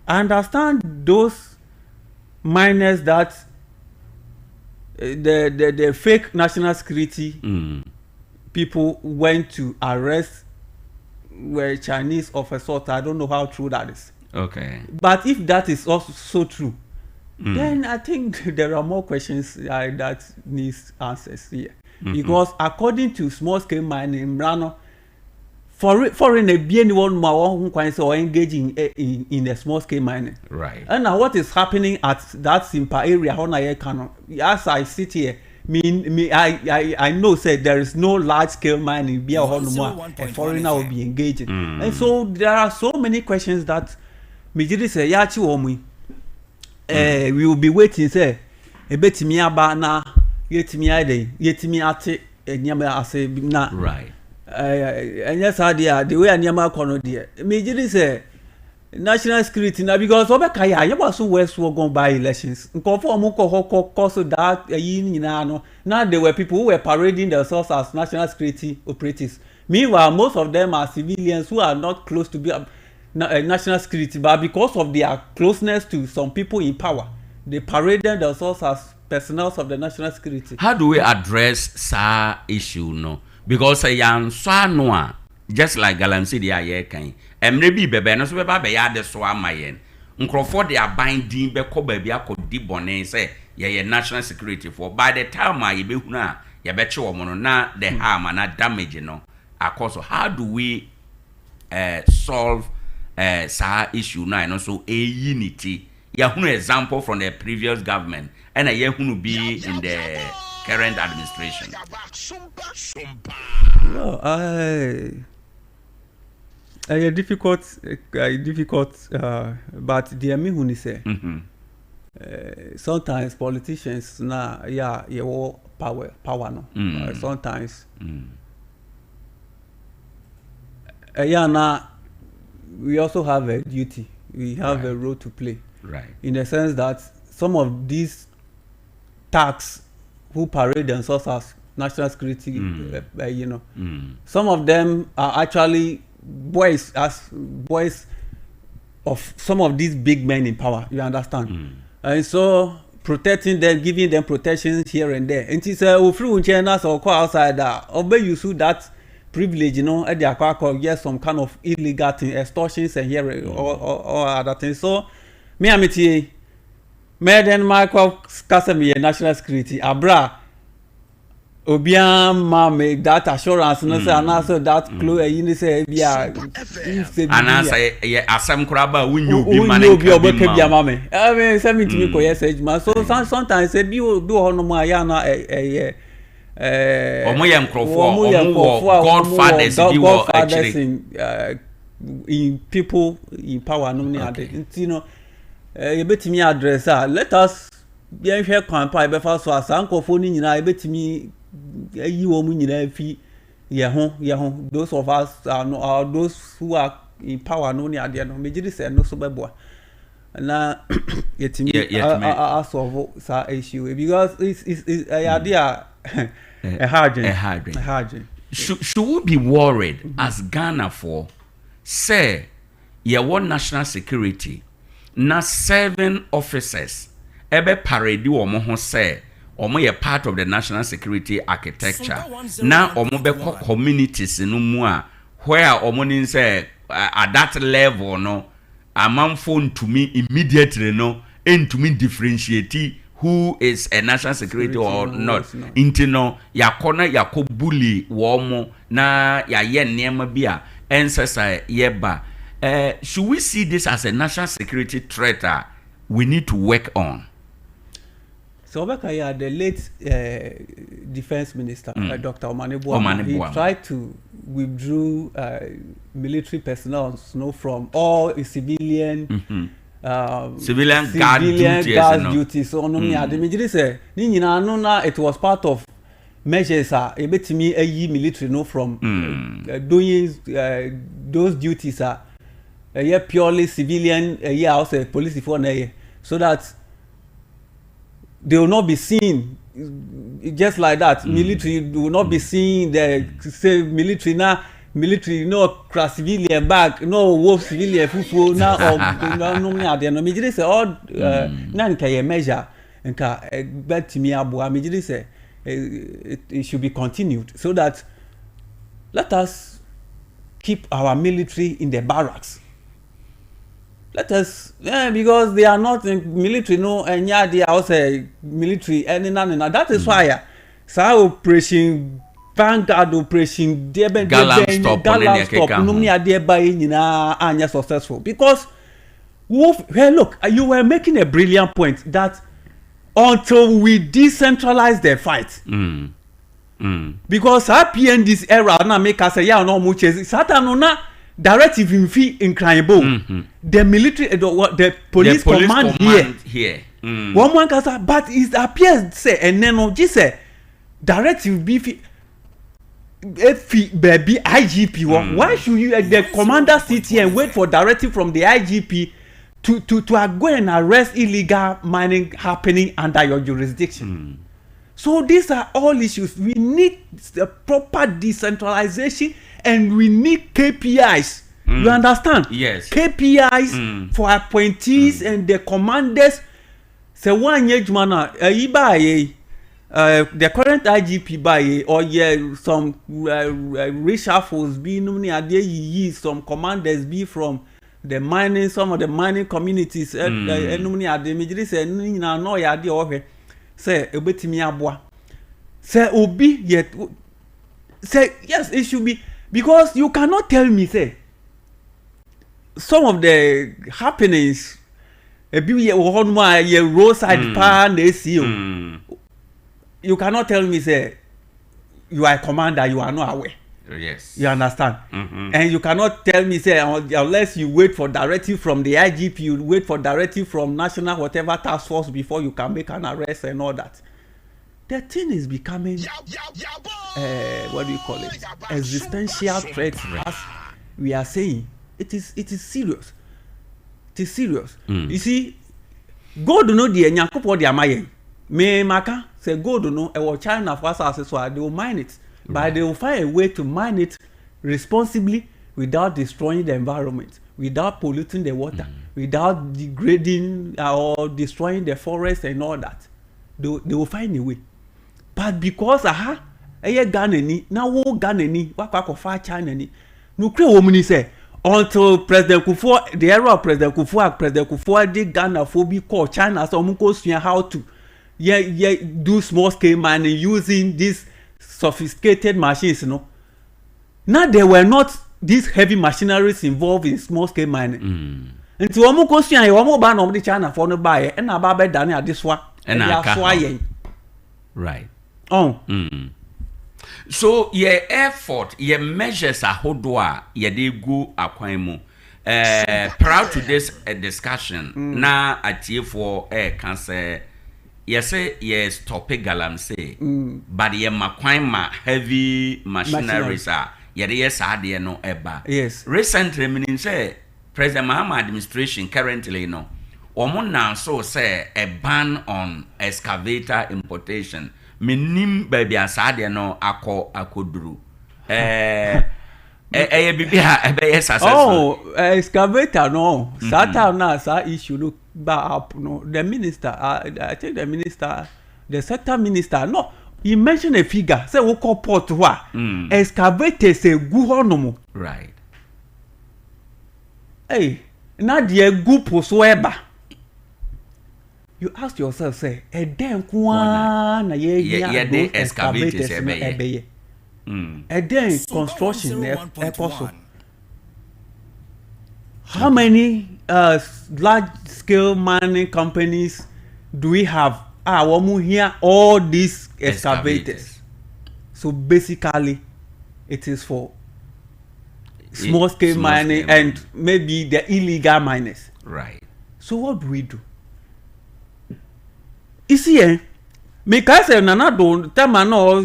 I understand those miners that the fake national security people went to arrest were Chinese of a sort. I don't know how true that is. Okay. But if that is also so true, then I think there are more questions that needs answers here. Because according to small scale mining, Brano, foreign anyone who or engaging in a small scale mining. Right. And now what is happening at that Sompa area, as I sit here, I know said there is no large scale mining be a foreigner will be engaging. And so there are so many questions that Mijiri say yachi omwi we will be waiting say ebetimi aba na yetimi ade yetimi ate enyama ase na right and yes the way anyama kono there Mijiri say national security now because obeka ya so west will go by elections so that now there were people who were parading themselves as national security operatives. Meanwhile, most of them are civilians who are not close to be national security, but because of their closeness to some people in power, they paraded themselves as personnel of the national security. How do we address sa issue no? Because no just like Galamsey the aye kan emre bi bebe no so beba be ya de so amayen nkrofo de abinding be ko ba bi akodi bone say ye national security for by the time ye be hunu a ye be che wo no na the harm na damage no akoso. How do we solve sa issue na no so a unity ya hunu example from the previous government and ye hunu be in the current administration? No, difficult, but the me say sometimes politicians you power no. Sometimes we also have a duty. We have a role to play. Right. In the sense that some of these thugs who parade themselves as national security, some of them are actually boys of some of these big men in power. You understand? And so protecting them, giving them protection here and there. And it's or call outside that obey you so that privilege, at the aqua get some kind of illegal thing, extortions and here or other things. So me then Michael Kasemi national security abra obian ma make that assurance no say anasa that close you say bia anasa asem kuraba wunyu bi man nka bi ma me I mean say me timi ko yes so sometimes say bi hono mu aya na omo ye nkrofo godfathers bi wo actually in people in power no ni ade you betimi address let us be hwe campaign be fa so asankofo ni nyina you betimi ayi wo mu nyina fi ye ho those of us are those who are in power no ni ade no mejiri say no so beboa na yetimi solve sa issue because it's idea a hard. Should we be worried as Ghana for say one national security na 7 officers ebe parade omo ho say omo ye part of the national security architecture na omo be communities no mu a where omo nin say at that level no amanfo ntumi immediately no entumi differentiate who is a national security or not. Intino yakona yakobuli womo na yaye niema bia ensesa yeba. Should we see this as a national security threat we need to work on? So the late defense minister, Dr. Owoahene, he tried to withdraw military personnel from all civilian civilian guard duties so no me ade me gire say ni nyina no na it was part of measures a ebetimi ayi military no from doing those duties purely civilian also police for na so that they will not be seen just like that. Military will not be seen the say military no cross civilian back no wolf civilian fufu na or no me ade no me gire say all na nka ye measure nka betimi abo me gire say it should be continued so that let us keep our military in the barracks. Let us, because they are not in military, no, and yeah, they are also military, and that is why, so operation, Vanguard operation, Gallant stop, no me are there by anya successful because, look, you were making a brilliant point that until we decentralize the fight, because happy in this era, now make us say yeah, no much, Satan na. Directive in fee in Craybo, the military, the police command here. One can but it appears say and then just say directive be baby IGP. Why should you the commander sit here and wait for directive from the IGP to go and arrest illegal mining happening under your jurisdiction? So these are all issues. We need the proper decentralization. And we need KPIs. You understand? Yes. KPIs for appointees and the commanders. So one year, the current IGP by or some reshuffles be nominated. Some commanders be from the mining, some of the mining communities. Nominated. Say no ya de say obetimi aboa. Say obi yet. Say yes, it should be. Because you cannot tell me, say, some of the happenings, roadside pan, they see you. You cannot tell me, say, you are a commander, you are not aware. Yes. You understand? And you cannot tell me, say, unless you wait for directive from the IGP, you wait for directive from national whatever task force before you can make an arrest and all that. The thing is becoming, what do you call it? Existential threat, as we are saying. It is serious. It is serious. You see, God no the nyakopo the amaye. Me maka say God no e China for us so they will mine it, but they will find a way to mine it responsibly without destroying the environment, without polluting the water, without degrading or destroying the forest and all that. They will find a way. But because Ghana ni na wo Ghana ni wakwa fa China ni no kre wo muni say until President Kufuor the era of President Kufuor did Ghana for be call China so go see how to do small scale mining using these sophisticated machines, Now there were not these heavy machineries involved in small scale mining. Until omu go see omu ba no the China for no buy and aba be dane adeswa and right. So your effort, your measures are hodwa ye de go akwan mu. Proud to this discussion na atie for can say yes topic galam say but ye makwan ma heavy machineries ye de yes ade no eba. Yes. Recently meaning say President Mahama administration currently now so say a ban on excavator importation. Minim baby asade no akoduru. Excavator no. Sata na sa issue look back up no. The minister, I think the sector minister, no. He mentioned a figure. Say we call port wa. Excavator say gu honomo. Right. Hey, na die gu posweba. You ask yourself, say, a damn kwa na ye excavators ebeye. A damn construction also. How many large scale mining companies do we have? Wamu here all these excavators. So basically, it is for small scale mining and maybe the illegal miners. Right. So what do we do? You see, because Nana don't tell me no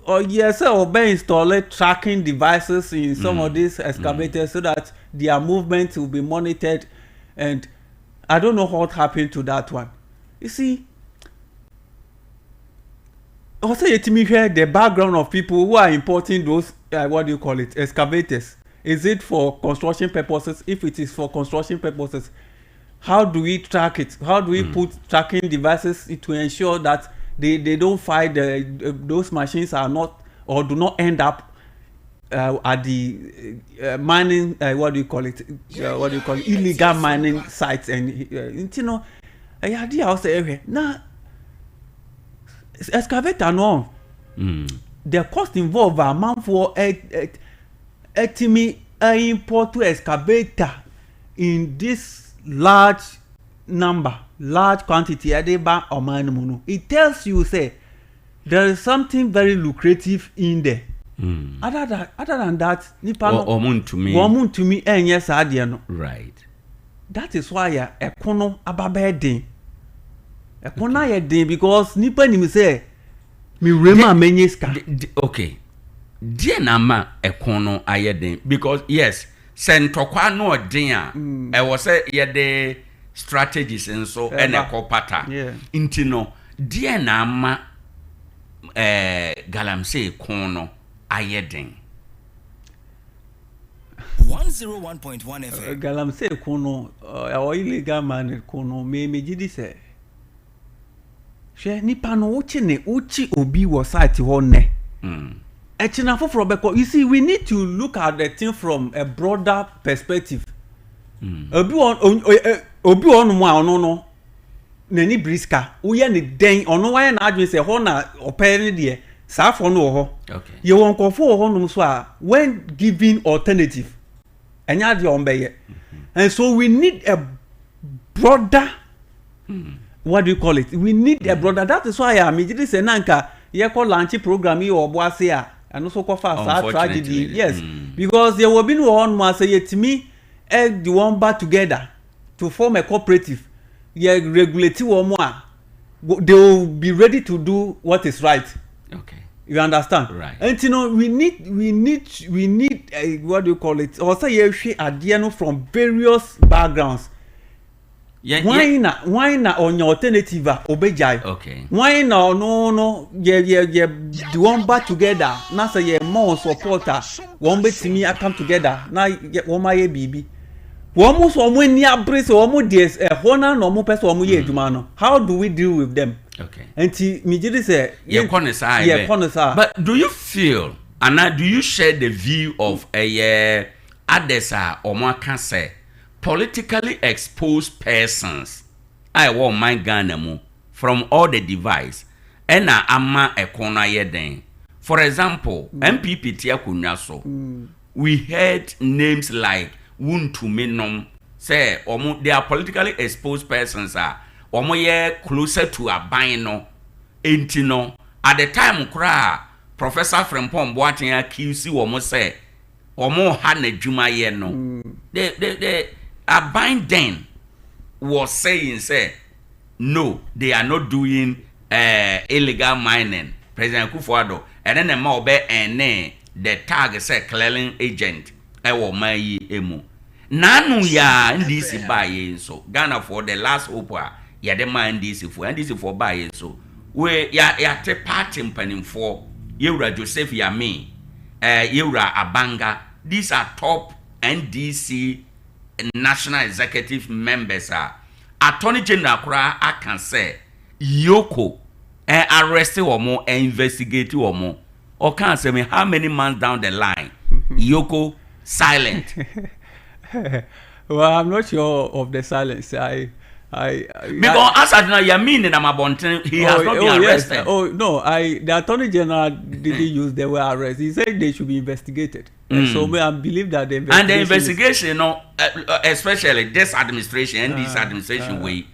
or yes, or by install tracking devices in some of these excavators so that their movement will be monitored, and I don't know what happened to that one. You see, also you hear the background of people who are importing those what do you call it, excavators. Is it for construction purposes? If it is for construction purposes, how do we track it? How do we put tracking devices to ensure that they don't find those machines are not or do not end up at the mining what do you call it illegal mining sites? And you know, I idea I say now excavator no the cost involved amount for estimate import to excavator in this large quantity. It tells you say there is something very lucrative in there. Other than that, to me and yes no. Right. That is why ekono ababedin. Ekona yedin because nipa ni say me rema menyeska. Okay. Die na ma ekono ayedin because yes, sentokwa no odin a e wo say yede strategies nso enekopata. Inti no die na ma galamsey kono ayedin. 101.1 FM. Galamsey kono o illegal man kono me gidi say. She nipa no uchi obi wo site ho ne. You see, we need to look at the thing from a broader perspective. Obi on no nani briska uye ni den ono wa na adwen say ho na opere de sa fo no ho. Okay. Ye won kofo ho no so a when giving alternative enya de on beye. And so we need a broader what do you call it? We need a broader. That is why I mean say nanka ye call launch program yi oboase a and also for tragedy. Yes, because there will be no one more say yet me the one back together to form a cooperative. Yeah, regulate one more. They will be ready to do what is right. Okay, you understand? Right. And you know we need what do you call it? Also, you see adeno from various backgrounds. Yeah, why na on your alternative obejai? Okay. Why no the one back together. Na say ye more supporter. One bet me I come together. Na one my baby. One most one ni abrace one more days honor no more person one ye adwuma. How do we deal with them? Okay. And me just say but do you feel and do you share the view of Adesa or more can say politically exposed persons I want my Ghana from all the device and ama ekona yeden. For example, MPP Tiakunyaso, we heard names like Wuntumenom say they are politically exposed persons are closer to Abino Entino. At the time kra Professor Frempong Boateng QC say had Juma no. They Abine was saying say no, they are not doing illegal mining. President Kufuor and then the mobe and the tag say clearing agent ewo mai emu. Nanu ya ndisi buy so Ghana for the last hope ya de man ndisi for buy so we ya te party mpanim for Yewra Joseph Yami Yewra Abanga. These are top NDC national executive members are Attorney General Kra I can say Yoko arrest or more investigate or more or can say me how many months down the line Yoko silent. Well, I'm not sure of the silence. Because as I know, you mean in Amabonten, he has not been arrested. Yes. Oh no, the Attorney General didn't use the word arrest. He said they should be investigated. So I believe that the investigation, especially this administration and this administration way,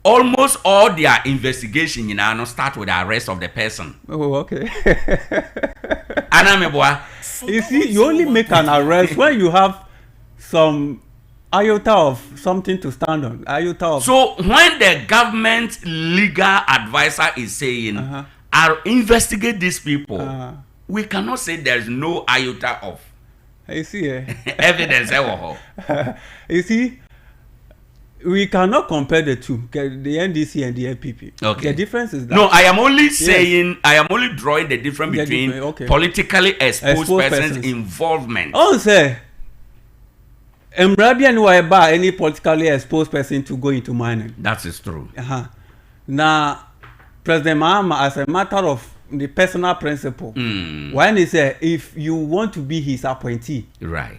almost all their investigation, start with the arrest of the person. Oh, okay. You see, you only make an arrest when you have some iota of something to stand on. Iota of. So when the government legal advisor is saying, "I'll investigate these people," we cannot say there's no iota of. You see, evidence. You see, we cannot compare the two, the NDC and the NPP. Okay. The difference is that. No, I am only saying, I am only drawing the difference between politically exposed persons' involvement. Oh, say, Mrabi and Waiba, any politically exposed person to go into mining. That is true. Now, President Mahama, as a matter of the personal principle, when he said, if you want to be his appointee,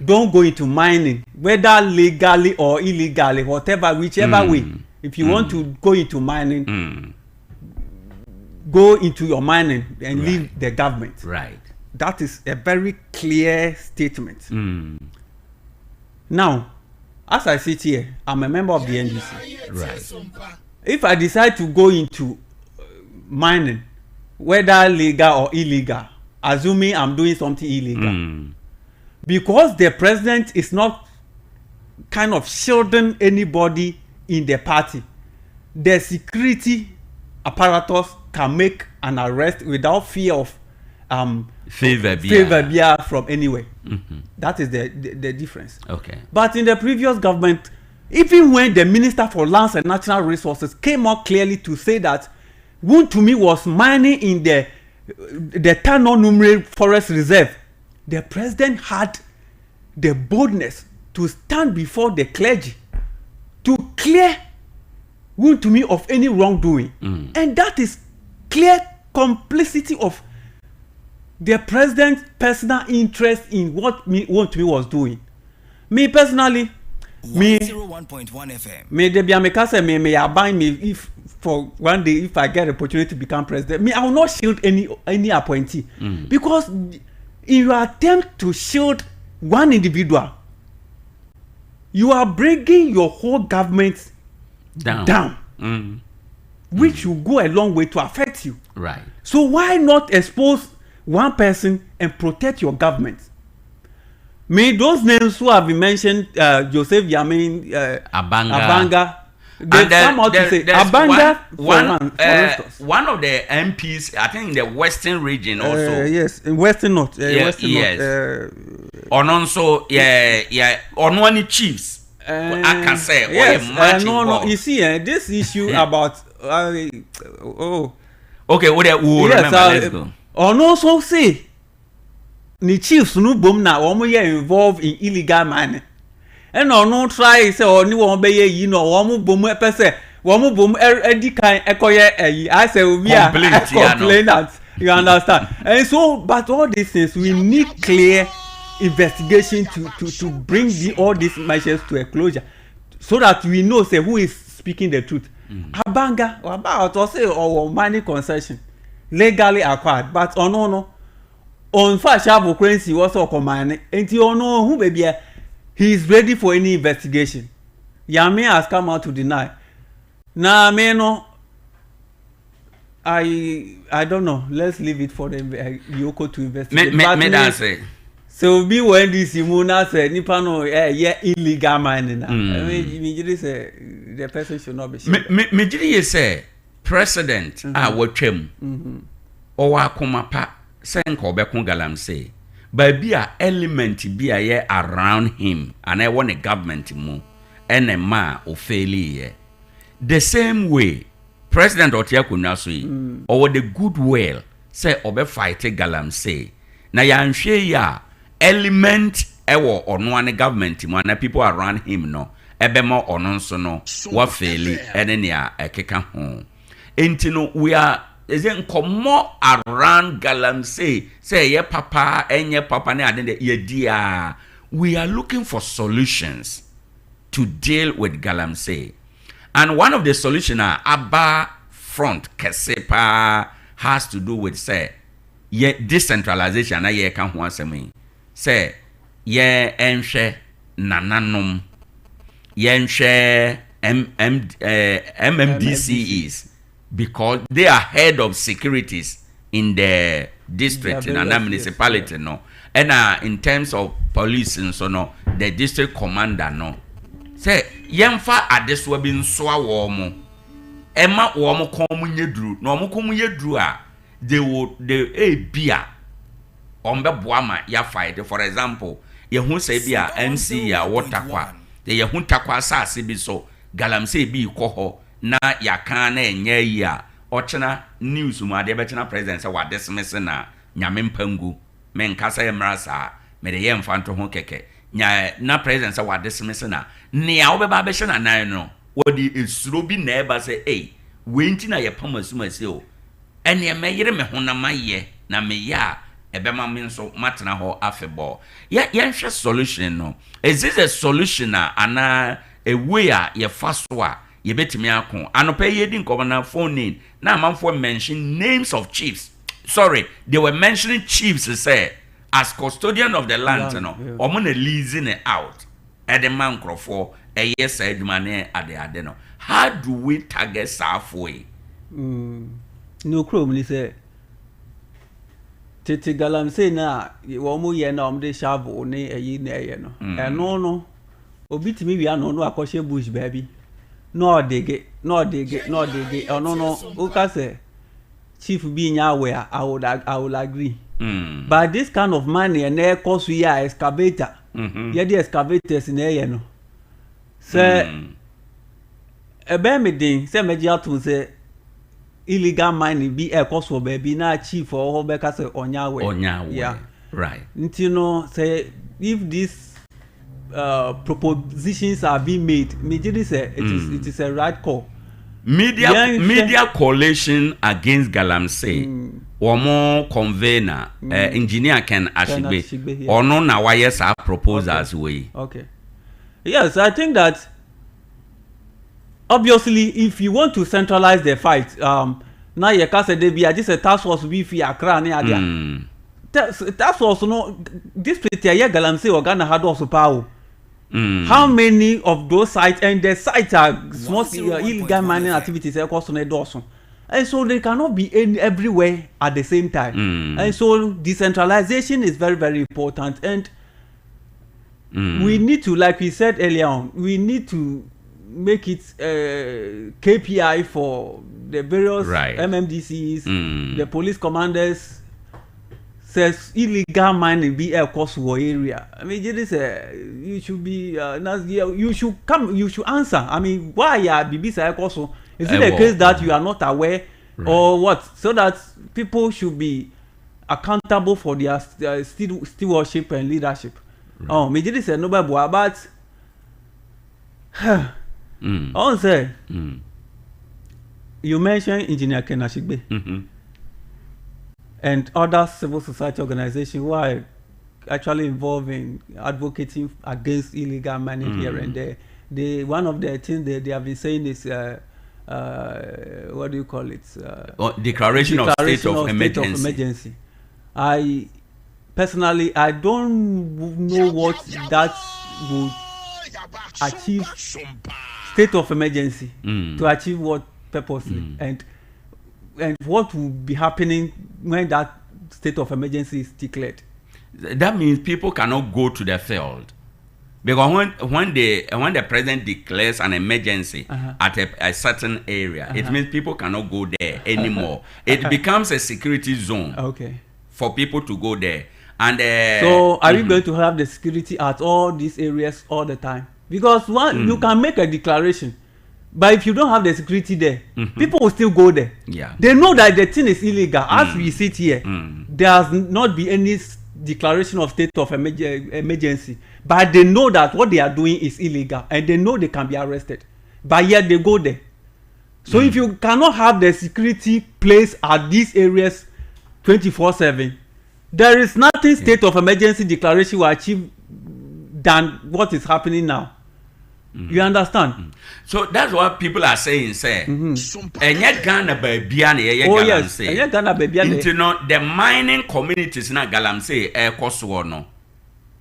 don't go into mining, whether legally or illegally, whatever, whichever way. If you want to go into mining, go into your mining and leave the government. Right. That is a very clear statement. Now, as I sit here, I'm a member of the NDC. Right. If I decide to go into mining, whether legal or illegal, assuming I'm doing something illegal, because the president is not kind of shielding anybody in the party, the security apparatus can make an arrest without fear of favor from anywhere. That is the difference. Okay. But in the previous government, even when the Minister for Lands and Natural Resources came out clearly to say that Wontumi was mining in the Tano Numre Forest Reserve, the president had the boldness to stand before the clergy to clear Wontumi of any wrongdoing. And that is clear complicity of the president's personal interest in what Wontumi was doing. Me personally, 101.1 FM. Me abide me if for one day if I get the opportunity to become president, I will not shield any appointee because in your attempt to shield one individual, you are bringing your whole government down. Which will go a long way to affect you. Right. So why not expose one person and protect your government? May those names who have been mentioned, Joseph Yamin, Abanga, they come out to say Abanga one of the MPs, I think in the Western region also. Yes, in Western North. Yes. On also, on one chiefs. I can say, yes, no. You see, this issue about okay, we'll remember. Let's go. On also say. Ni chiefs no bom na omo ye involved in illegal mining. And no try say oni won be ye yi no omo bom pese omo bom edi kan ekoye I say we are complainant. You understand? And so but all these things we need clear investigation to bring all these measures to a closure so that we know say who is speaking the truth. Abanga about or say or mining concession legally acquired but no on fact Shabu currency also command and you know who baby he is ready for any investigation. Yami has come out to deny. Now no I don't know. Let's leave it for the Yoko to investigate. So be when this Imuna said Nipano illegal mining. I mean say the person should not be sure. Me say president what him or pa senko bekun galamsey baby a element bi a ye around him and I want a government mu ene ma o failure the same way president Otiakunwa so yi or the goodwill say obe fight galamsey na yanhwe ya element ewo ono an government mu and people around him no ebe mo ono nso no wa faili ene ne a ekeka ho enti no we are is it more around galamsey say ye papa enye papa ne ade ye dia we are looking for solutions to deal with galamsey and one of the solution aba front kesepa has to do with say ye decentralization na ye kan ho asem say ye enhwe nananom ye enhwe MMDCs because they are head of securities in the district in a municipality yes. No and in terms of police and so no the district commander no say yemfa adeso bi nso awo mo ema wo mo kon mu nyeduru na mo kon mu yeduru a they bia ombe boama ya fight. For example, ye hu say bia MC ya Waterkwa ye hu takwa asase bi so galamsey bi koho na ya kan na enye yi a ochena news mu ade betena president say wa dismiss na nyame mpangu men kasa ye mrasa me de ye mfanto ho keke nya na president say wa dismiss na nea obeba be hye na nan no wodi esuro bi na eba say we nti na ye pamasuma say o ene me yire me ho na maye na me ya ebema me nso matena ho afebo ya hwe solution no. Is this a solution ana a way ye faso a ye betimi akon anopa ye di nkomo na phone in na amanfo mention names of chiefs. Sorry, they were mentioning chiefs say as custodian of the land no omo na leasing it out edema nkrofo yes edumane ade no. How do we target Safway? No chrome ni say tete galamsey na wo mo ye na omde shavo ni eyi na eye no eno no obi timi wi ano no akoshe bush baby no dege ono no o ka say chief bi nya where I would agree. But this kind of money and e cost we are excavator ye the excavators in eye no say ebe me din say meji atun say illegal mining be a cost for baby na chief or beka say onyawe. Yeah, right. You know, say if these propositions are being made, me say it is a right call. Media coalition against Galamsey or more convener engineer Ken Ashigbe or no na why yes our proposals way. Okay. Yes, I think that obviously if you want to centralize the fight now you can say there just a task force we fi Accra ni adia task force no this place here Galamsey or Ghana had also power. How many of those sites and the sites are small illegal mining activities and so they cannot be everywhere at the same time and so decentralization is very, very important and we need to, like we said earlier on, we need to make it KPI for the various MMDCs, the police commanders. Says illegal mining be a cost war area. I mean, this you should be you should answer. I mean, why are BBC cost? Is it the case that you are not aware or what? So that people should be accountable for their stewardship and leadership. Oh, me this is nobody but on say you mentioned Engineer Ken Ashigbe. And other civil society organizations who are actually involved in advocating against illegal mining here and there. One of the things they have been saying is what do you call it? Declaration of state of emergency. I personally I don't know what that would achieve. State of emergency to achieve what purposely and what will be happening when that state of emergency is declared? That means people cannot go to the field. Because when the president declares an emergency at a certain area, it means people cannot go there anymore. It becomes a security zone for people to go there. And so are you going to have the security at all these areas all the time? Because you can make a declaration. But if you don't have the security there, people will still go there. Yeah. They know that the thing is illegal. As we sit here, there has not been any declaration of state of emergency. But they know that what they are doing is illegal. And they know they can be arrested. But yet they go there. So if you cannot have the security placed at these areas 24/7, there is nothing state of emergency declaration will achieve than what is happening now. You understand? So that's what people are saying, say. Enye Ghana Babiane, Enye Ghana Babiane. You know, the mining communities na Galamsey Koswo no.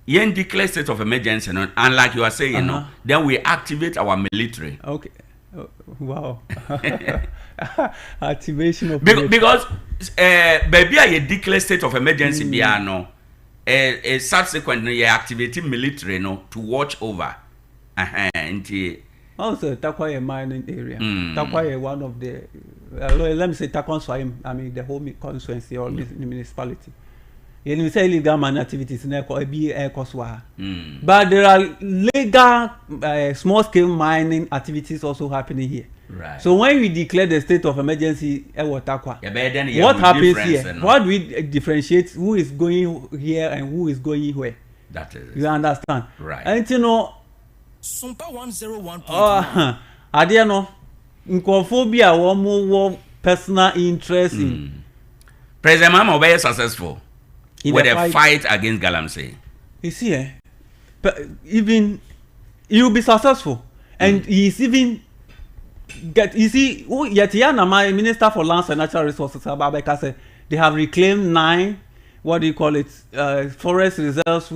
Yen declare state of emergency, no, and like you are saying, no, then we activate our military. Okay. Wow. Activation of because Babia ye declare state of emergency biano. Subsequently, you activate military no to watch over. Nti also Tarkwa mining area. Tarkwa one of the let me say Tarkwa Swahim, I mean the whole constituency or municipality. You say illegal mining activities in but there are legal small scale mining activities also happening here. Right. So when we declare the state of emergency Tarkwa, what happens here? What do we differentiate who is going here and who is going where? That is. You understand? Right. And you know Sompa 101.1. Ade no nkophobia wo personal interest in President Mama be successful with a fight against Galamsey. You see, even he will be successful, and he's even you see, yet my Minister for Lands and Natural Resources, Ababeka, said they have reclaimed 9, what do you call it, forest reserves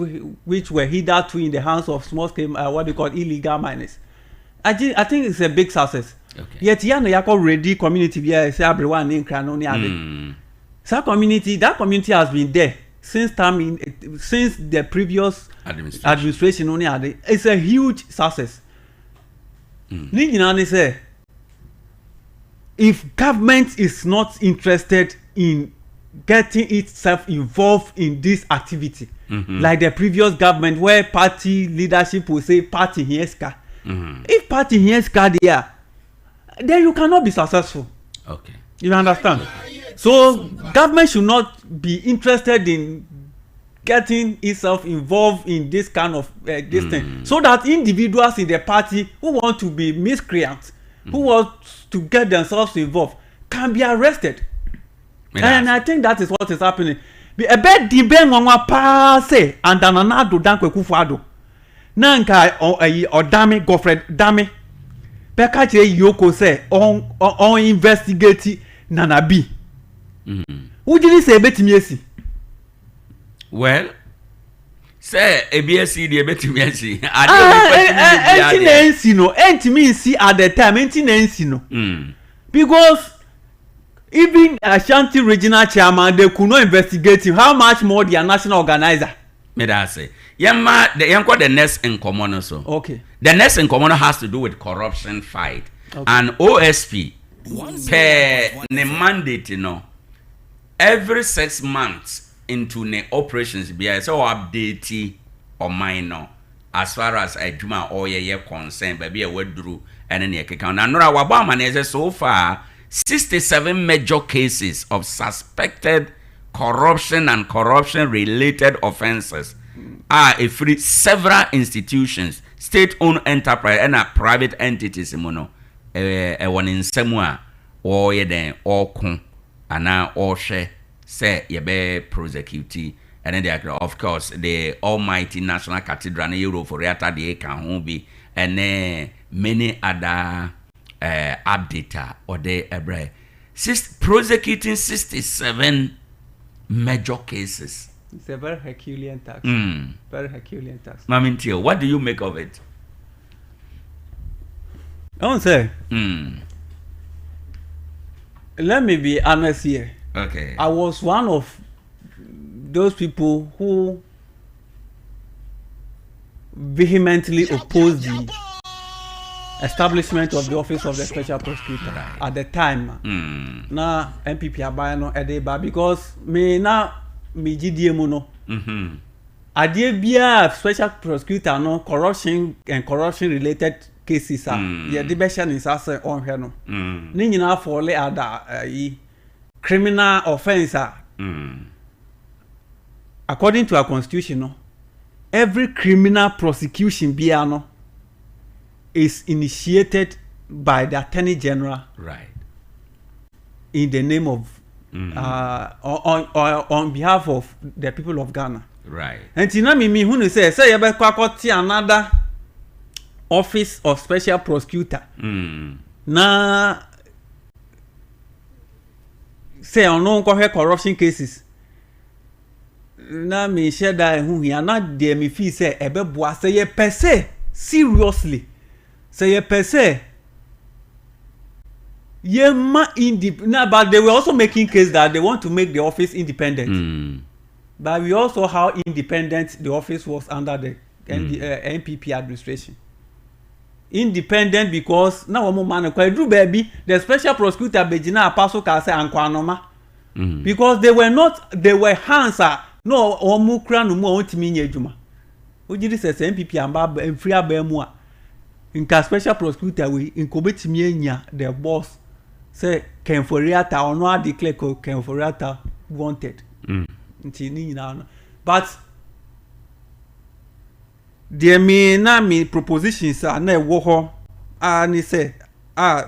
which were hitherto in the hands of small scale, what do you call illegal miners. I think it's a big success. Okay. Yet Yako ready community here, say everyone in Kranoni. So that community has been there since the previous administration only had it. It's a huge success. Say, if government is not interested in getting itself involved in this activity, like the previous government where party leadership will say party hereska. If party hereska there, then you cannot be successful. Okay. You understand? So government should not be interested in getting itself involved in this kind of this thing, so that individuals in the party who want to be miscreants, who want to get themselves involved, can be arrested. And I think that is what is happening. A bed debate on pass and another dankwe kufado. Nanka or dame Godfred dame. Pekache yoko say on investigate Nanabi. Who did he say betimiesi? Well, say ABSC the betimiesi. Enti mean see at the time enti no. Because even Ashanti regional chairman, they could not investigate him. How much more their national organizer? Me that say. The next in common so. Okay. The next in common has to do with corruption fight. Okay. And OSP per the mandate, every 6 months into the operations be so update or minor as far as Juma or ye concern, baby a word through and then account. And Nora Wabama is so far 67 major cases of suspected corruption and corruption related offenses are free several institutions, state-owned enterprise and private entities one in semua or ye den or kun ana or share say ye be prosecute and then they of course the almighty National Cathedral na Euro for Reata de can be and many other updater or they prosecuting 67 major cases. It's a very Herculean task. Very Herculean task. Mamintio, what do you make of it? I won't say. Let me be honest here. Okay. I was one of those people who vehemently opposed the establishment of the office of the special prosecutor at the time. Na MPP Abia no edeba because me na me GDM no. Ade bia special prosecutor no corruption and corruption related cases ye de be share insase on hwe no. Ni nyina fall ada criminal offense according to our constitution no, every criminal prosecution bia no is initiated by the Attorney General, right? In the name of on behalf of the people of Ghana, right? And tina me who say you be kwakoti another office of special prosecutor. Na say ono ko corruption cases. Na me share that who here na dey me feel say ebe boa say ye per se seriously. Say a per se, but they were also making case that they want to make the office independent. But we also how independent the office was under the NPP administration. independent because na wo man kwa do baby the special prosecutor begina apaso ka say ankwanoma because they were hands no omu kra no mu ontimi nya adwuma ojiri se MPP amba free aba mu a inka special prosecutor we inkobetimi anya the boss say Kenforiata or no declare Kenforiata wanted nti ni nyina no but there me propositions are na wo ho ni say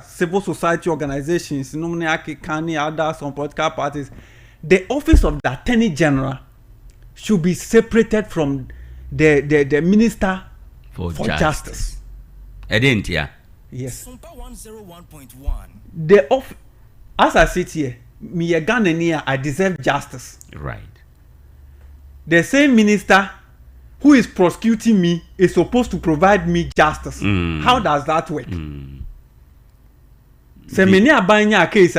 civil society organizations no me akikani other some political parties the office of the attorney general should be separated from the minister for justice. Edentia. Yes. Sompa 101.1. As I sit here, me a Ghanaian, I deserve justice. Right. The same minister who is prosecuting me is supposed to provide me justice. How does that work? So many abanya case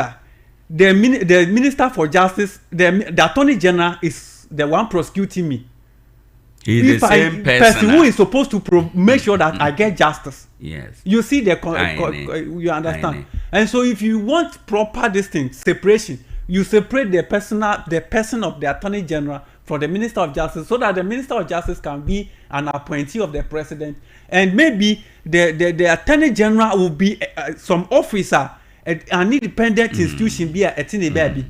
the minister for justice, the attorney general is the one prosecuting me. He's the same person who is supposed to make sure that I get justice. Yes. You see you understand. And so if you want proper this thing, separation, you separate the person of the attorney general from the minister of justice so that the minister of justice can be an appointee of the president, and maybe the attorney general will be some officer, an independent institution be a tiny baby.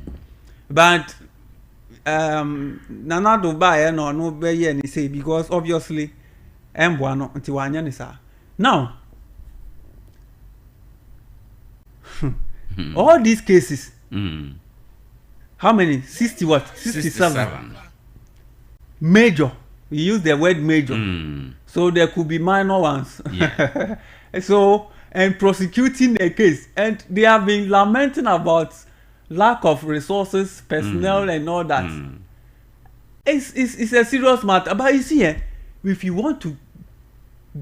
But Nana Dubai no be any say because obviously Mbwano until Wanyanisa. Now all these cases how many 60 what 67 major, we use the word major, so there could be minor ones. Yeah. So and prosecuting a case, and they have been lamenting about lack of resources, personnel and all that. It's a serious matter. But you see, if you want to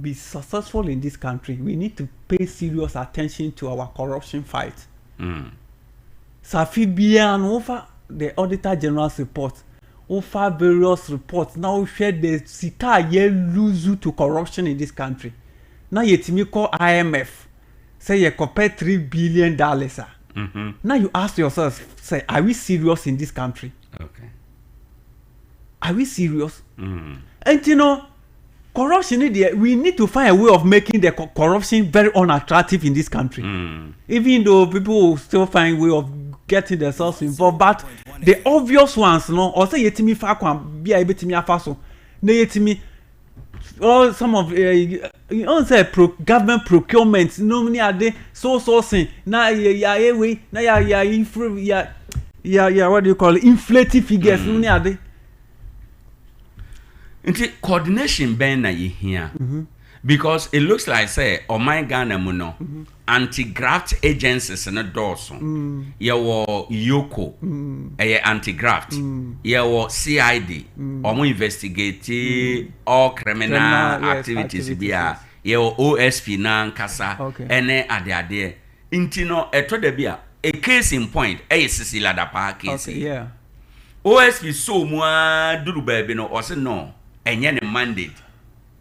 be successful in this country, we need to pay serious attention to our corruption fight. Safi Bian over the Auditor General's report, over various reports. Now share the sika ye lose to corruption in this country. Now you call IMF, say you compare $3 billion. Now you ask yourself, say, are we serious in this country? Okay. Are we serious? And you know, corruption, we need to find a way of making the corruption very unattractive in this country. Even though people will still find a way of getting themselves involved, but the obvious ones, no, or say yetimi fa kwan be able to me afaso, na yetimi or some of you don't say government procurement no many are they sourcing na we na what do you call it, inflated figures no many are they. Nti coordination ben na ye here because it looks like say o my Ghana mu no anti-graft agencies na dorso ye wo yoko anti-graft ye wo CID omo investigate all criminal activities bia ye wo OSP na nkasa ene ade nti no eto da bia a case in point sisi ladapa case OSP so mu duru ba bi no o se no enye ne mandate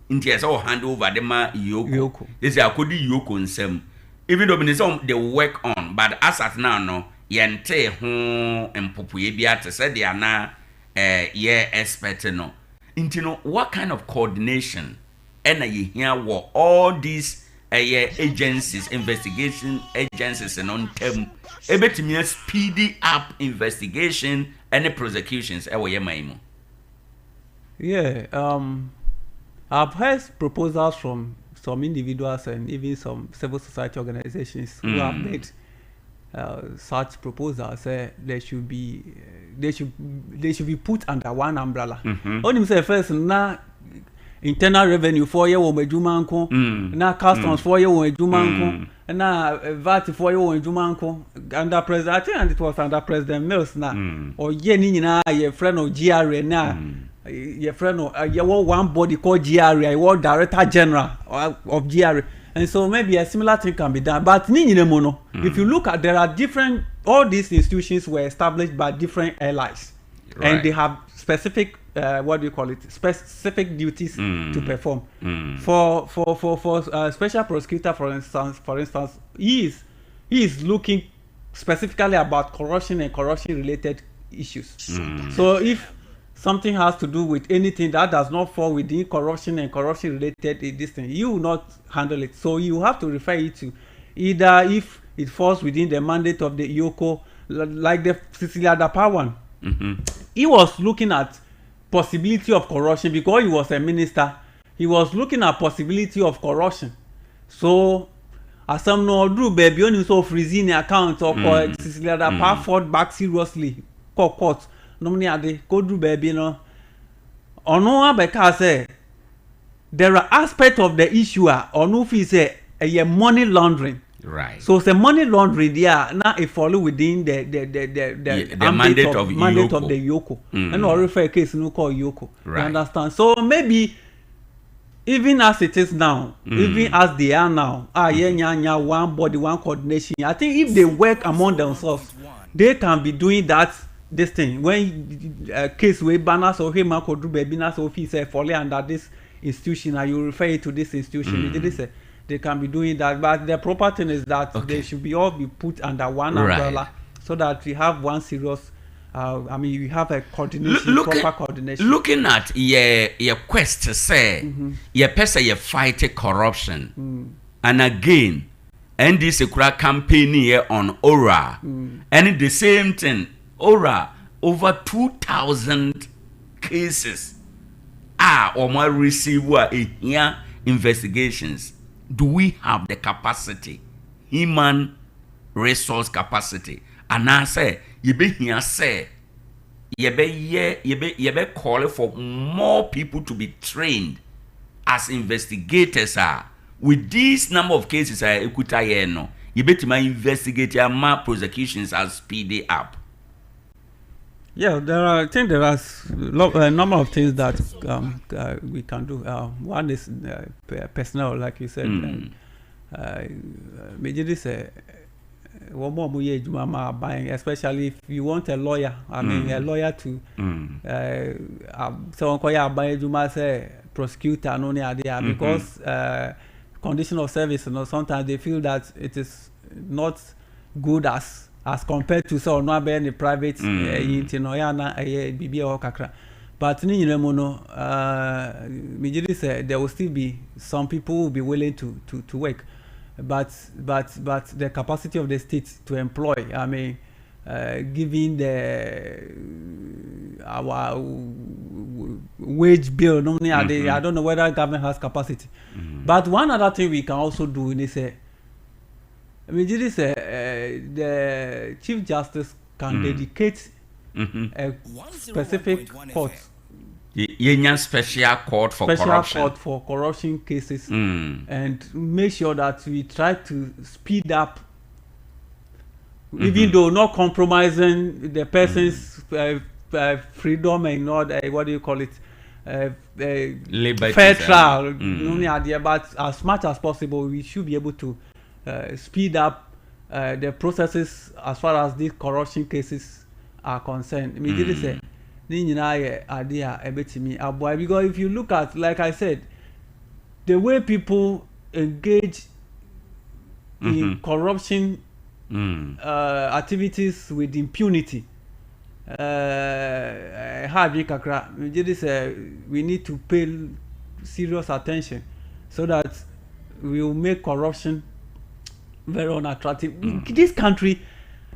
nti esa o hand over the ma yoko this is akodi yoko nsem even though they work on but as at now no yente ho empopoye bia te said they are na expert no nti no what kind of coordination ena ye here wo all these agencies, investigation agencies and on them ebetimi speedy up investigation and prosecutions I've heard proposals from some individuals and even some civil society organizations who have made such proposals. They should be put under one umbrella. Only say first na internal revenue for year wo medjuma nko na customs for year wo medjuma nko na VAT for year wo medjuma nko under president and it was under President Mills na or ye ni nyina ye friend of GRA na your friend you want one body called GRA, you want Director General of GRA, and so maybe a similar thing can be done. But if you look at, there are different, all these institutions were established by different allies, and they have specific specific duties to perform. For special prosecutor, for instance, he is looking specifically about corruption and corruption-related issues. So if something has to do with anything that does not fall within corruption and corruption-related this thing, you will not handle it. So you have to refer it to either if it falls within the mandate of the IOCO, like the Cecilia Dapa one. He was looking at possibility of corruption because he was a minister. He was looking at possibility of corruption. So as some no do baby on so freezing account or Cecilia Dapa fought back seriously. Court. Normally ade go do baby no. Ono abeka say there are aspects of the issue or no fee say a money laundering. Right. So the money laundering there now it follow within the mandate of the IOCO. And or refer a case no call IOCO. Right. You understand? So maybe even as it is now, even as they are now, one body, one coordination. I think if they work among themselves, they can be doing this thing. When case where banners or him could do baby officer fall under this institution, and you refer it to this institution. They can be doing that, but the proper thing is that they should all be put under one umbrella, so that we have one serious. We have a coordination, proper coordination. Looking at your quest to say, your person you fight corruption, and again, and this campaign here on Aura, and the same thing, Aura over 2,000 cases or more receive investigations. Do we have the capacity, human resource capacity? And I say, you be here say, you be calling for more people to be trained as investigators are. With this number of cases, you bet my investigate more prosecutions as speedy up. Yeah, I think there are a number of things that we can do. One is personnel, like you said. Majorly say, one more buying, especially if you want a lawyer. I mean, a lawyer to someone call buy say prosecutor no near there because condition of service. Sometimes they feel that it is not good as compared to so no be any private BBA or kakra. But ni mono say there will still be some people who will be willing to work, but the capacity of the state to employ, I mean, giving our wage bill normally I don't know whether government has capacity. But one other thing we can also do is the Chief Justice can dedicate a specific court. Special court for corruption cases and make sure that we try to speed up, even though not compromising the person's freedom and not what do you call it, fair trial. But as much as possible, we should be able to speed up the processes as far as these corruption cases are concerned. Immediately say, because if you look at, like I said, the way people engage in corruption activities with impunity, we need to pay serious attention so that we will make corruption very unattractive. This country,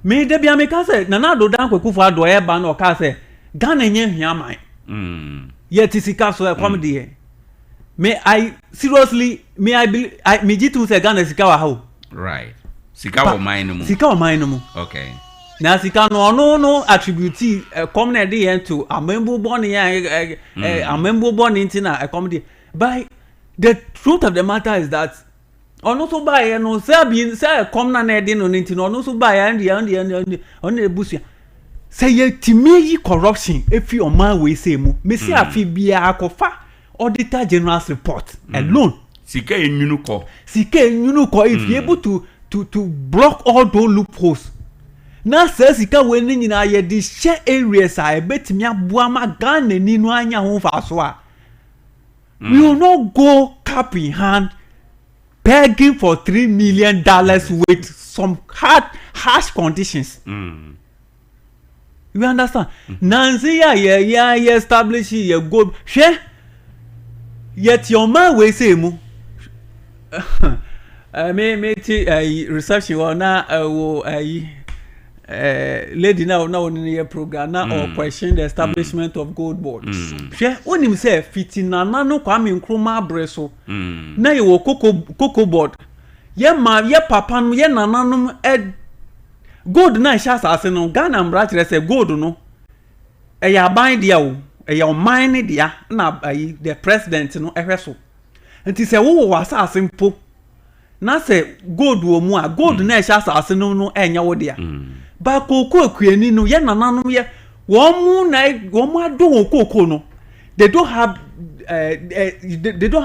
may there be a make say, Nana do dan kweku for do ban or ka say, Ghana nye hiamai. Yet is so comedy. May I seriously, may I be, me jitu say Ghana sika how? Right. Sika wa mine mu. Okay. Na sika no attribute come na dey to amembo born amembo born intina a comedy. By the truth of the matter is that ono so buy no say come na dey no intina ono so buy and on the busia. Say ye timi corruption efi o man we say mu. Me say afi bia akofa auditor general's report alone. Sika enyunu ko if you able to block all those loopholes. na sɛ sika wei ne nyinaa yɛde hyɛ areas a ɛbɛtumi aboa ma Ghana ni no anya ho fa so a we will not go cap in hand begging for $3 million with some harsh conditions. You understand? Nancy ya establish your gold share. Yet your man will say mu. Me reception or na lady now in the program now or question the establishment of gold board. Share on himself fitting no kwame nkrumah breso. Na you cocoa board. Ye papa no ye nananom gold na sha asase no Ghana mbra kire say gold no ya ban dia o ya mine dia na the president no ehwe so nti say wo asase mpo na say gold wo mu a gold na sha asase no enya wo dia ba koko akuani no ye nananom ye wo mu ado koko no they don't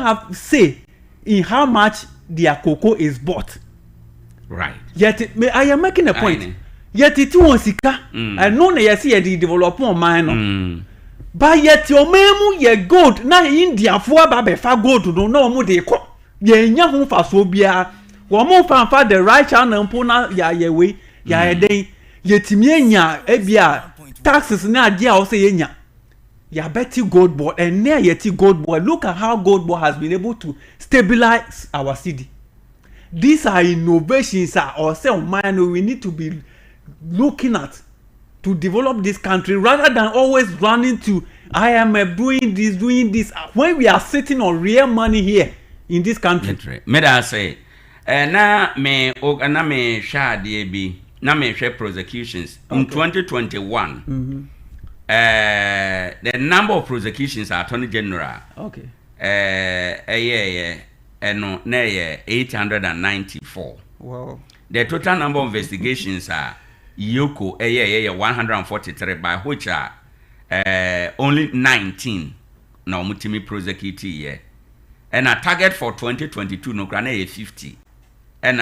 have say in how much their cocoa is bought. Right. Yet I am making a point. Yet it won't sika. I know na yesi ye development mine. But yet your memu ye gold na India for ba be fa gold no mo de ko. Ye nya ho fa so bia. Wo mo fa the right channel mpo na ya ye we ya ye den yetimi anya e bia taxes na ade a wo say ye nya. Ya betty gold board and near yeti gold board. Look at how gold board has been able to stabilize our city. These are innovations or say man we need to be looking at to develop this country rather than always running to IMF doing this when we are sitting on real money here in this country. Me da say na me share bi na me share prosecutions in 2021. The number of prosecutions are Attorney General. Okay. No, 894. Wow. The total number of investigations are Yoko 143, by which are only 19 now mutimi prosecute here. And a target for 2022 no grana 50. And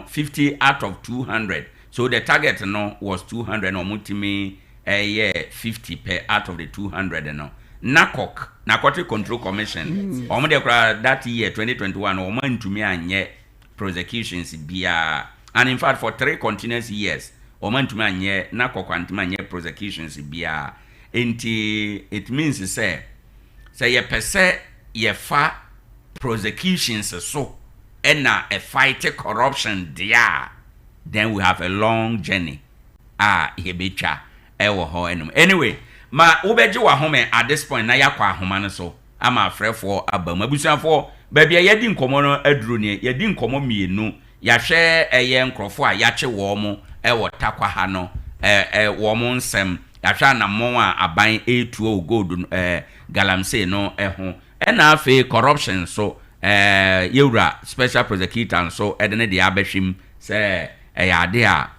50 out of 200. So the target no was 200 no mutimi 50 per out of the 200 no. NACOC, Narcotic Control Commission, that year 2021, omo to me anye prosecutions bia, and in fact for 3 continuous years, omo to me anye NACOC anye prosecutions bia. It means say ye per se ye fa prosecutions so, and a fight corruption dia, then we have a long journey. Hebecha, ewo ho enum. Anyway. Ma ubeji wa home at this point na yakwa ahoma no so ama frefo aba mabusuafo ba bia yedi nkomo no aduru ne yedi nkomo mienu ya hwe eye nkrofo a yache wo mo wo takwa ha no wo mo nsem ya hwe anamon a aban etuo gold galamsey no ho na afi corruption so yewura special prosecutor so de ne de abehwim se ade a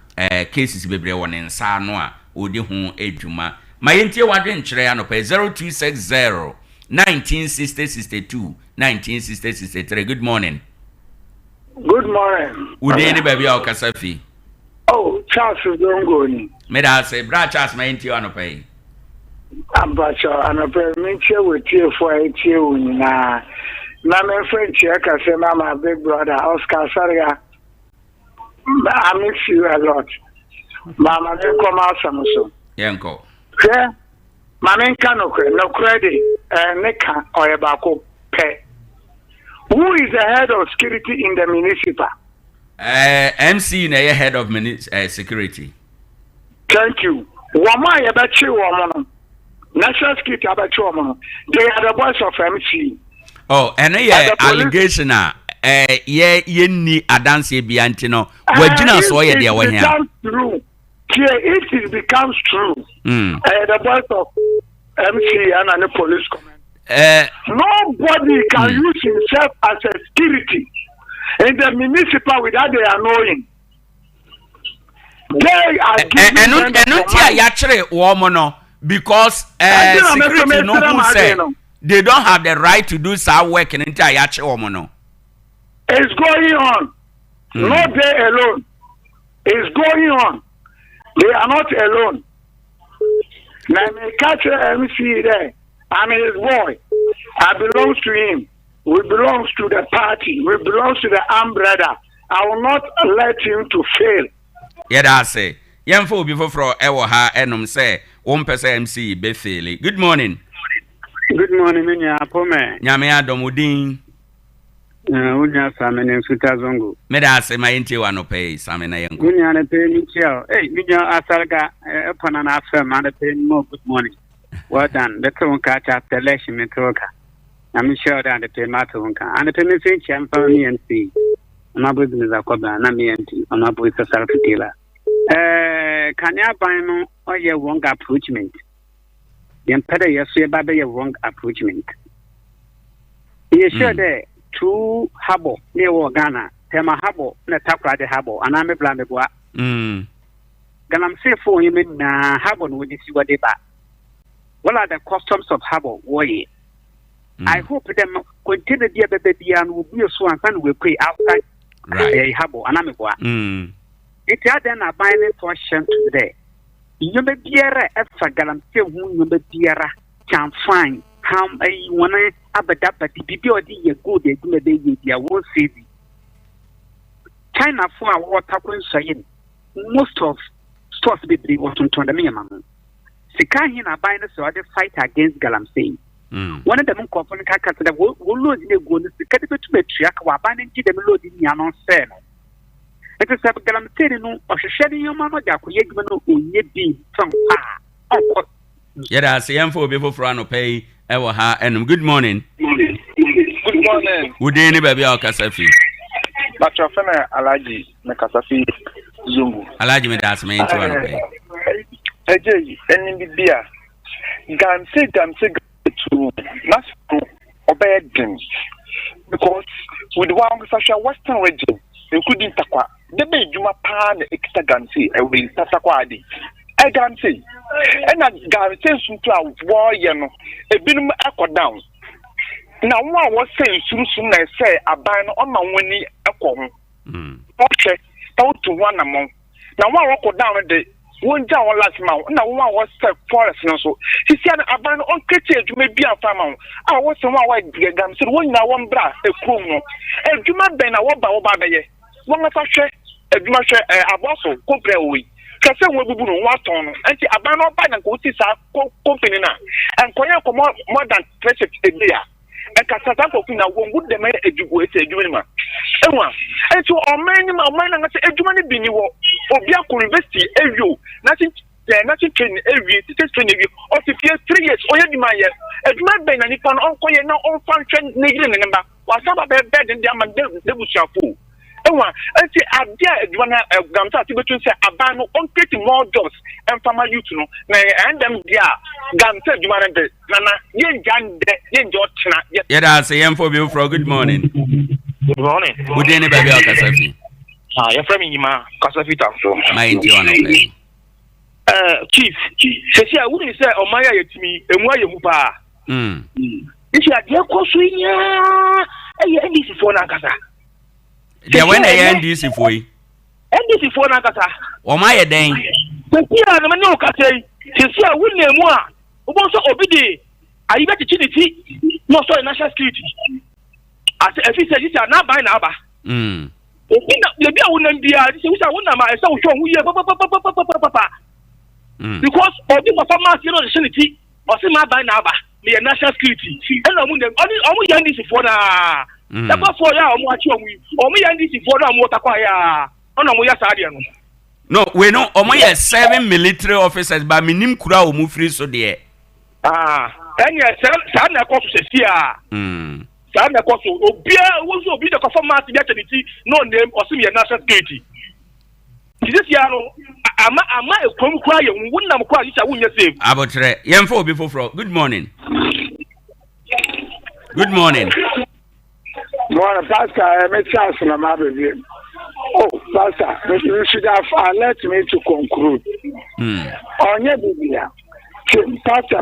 cases bebre won nsa no a odi ho adwuma. My intia wadwen kyerɛ ano pɛ 0260 1960 1963. Good morning. Good morning. Udi ni baby a okasafi. Oh, Charles Dongoni. Me da say bra Charles my intia ano pɛ. Abacha ano pɛ me tie we tie for tie uni na me friend tie ka say my big brother Oscar Saria. I miss you a lot. Mama dey come out some so. Yanko. Yeah, Mamen Kanokre, no credit, Neka or Ebako Pe. Who is the head of security in the municipal? MC na head of security. Thank you. Wama Yabachi Woman, National Security Abachi Woman, they are the boys of MC. Oh, and allegation ye ni adanse biantino. Wajina so ye dia wa here. If it becomes true, the boys of MC and the police command, nobody can use himself as a security in the municipal without their knowing. They are giving because security no who say they don't have the right to do some work in entire yache womono. It's going on. No day alone. It's going on. They are not alone. Now, me catch MC there. I'm his boy. I belong to him. We belong to the party. We belong to the umbrella. I will not let him to fail. Yeah, that's it. Young folk before for Ewoha Enum say, 1% MC be fairly. Good morning. Good morning, Minya Pome. Nyamea Domudin. Unya Samen Sutazongo. Medase, my inti one pay, Samena Yango. Unya and a pay Michel. Hey, Minya Asalga upon an after man paying more good morning. Well done. The Tonka catch after election in Toka. I'm sure that the pay Matonka and the penny champion me and see. My business are called Nami and on my voice of Sarfatilla. Can you buy no or your wrong approachment? The Emperor, yes, your wrong approachment. You sure there. Two habo near Ghana, Tema habo, na Tarkwa de habo, and I'm a blandebois. Ganam say for him in habo with this what they back. What are the customs of habo? Way. I hope them continue the baby and will be a swan and will pay outside habo, and I'm a boy. It's then a binding portion today. You may be a Galam say whom you may be can find. How I want to abadap but the people are good, they do a baby, they won't see. China for our water saying most of stores be what to the minimum. Sikahin are buying us or the fight against Galam saying. One of them company caca that will lose the good to the trick while binding to them loading Yanon Sen. It is a Galam saying or shedding your mamma that we yet be from yeah, see, I'm for before Frano pay. Ewoha and good morning. Good morning. Good day, baby. I'll Kasafi. But your friend Alaji, Mekasafi Zungu. Alaji, me that's me into one pay. Ejay, and in the beer. Gamse to Nasu obey them. Because with one such a Western region, including Tarkwa, the bay Juma Pan extra Gamse, I will Tatakwadi. I can't say. And I got a sense to our warrior, a bit of down. Now, one was saying soon I say, I buy on my winning a corn. Okay, out to one among. Now, one walk down a day, one down last month. Now, one was set forest. So, he said, I buy on kitchen to maybe a farmer. I was some white gam, so one now one bra, a cool. And you might be a wabba, one of us, a much a bosso, compare. Kase we bubu no waton enti aban no ba na ko ti sa company na enkoya ko more than 3 a day e kasa ta ko na wo good dem ejugo ese ejuma ma enwa enti o man na ngate ejuma ni bi ni wo obi akọ university ewo na ti train ewi ti train ewi o ti fie 3 years o ye di ma ye ejuma be na ni pa no onkoye na on fan train na gire ne nba wa saba be den dia man de busuafo. Enti Abia Edwana Gamsa Tibetun say Abano on creating more jobs and farmer youth no na and them dia Gamsa Edwana de nana yen jan de yen jochna yeah that's a for you for good morning. Good morning. Good day baby Kasafi. Your friend Yima Kasafi so. My into one play. Chief say I wouldn't say o maya yetimi emu ayemu pa. Isi ade kosunya NDC for na kasa. Yeah, when they NDC for you. NDC for na kasa. O my den. Pia na mani o kasa yi. Sisi a wuni emu a. Obo so obidi. Ayi be chiniti. No so national security. As if he said this na buy na aba. Obi na le bia wona bia. This we say wona ma e say wo hwe hu ye papa. Because obi performance you know the chiniti. O say ma buy na aba. Me national security. E na mu dem. Omo yan NDC for na. That's for ya omo achi omo ya ndisi for na omo takwa ya ona omo ya saade no. No, we know omo ya 7 military officers but minim kura omo free so there. Enya sa na ko so sesia. Sa na ko so obia wo so obi de ko format bia cheniti no name osim ya national security. This ya no ama ekom kura ye wunam kwa yi cha wunya save. Abotre, yemfa obi foforo. Good morning. Good morning. Morning, Pastor. I'm chance na my baby. Oh, Pastor, you should have let me to conclude. On your Biblia, Pastor,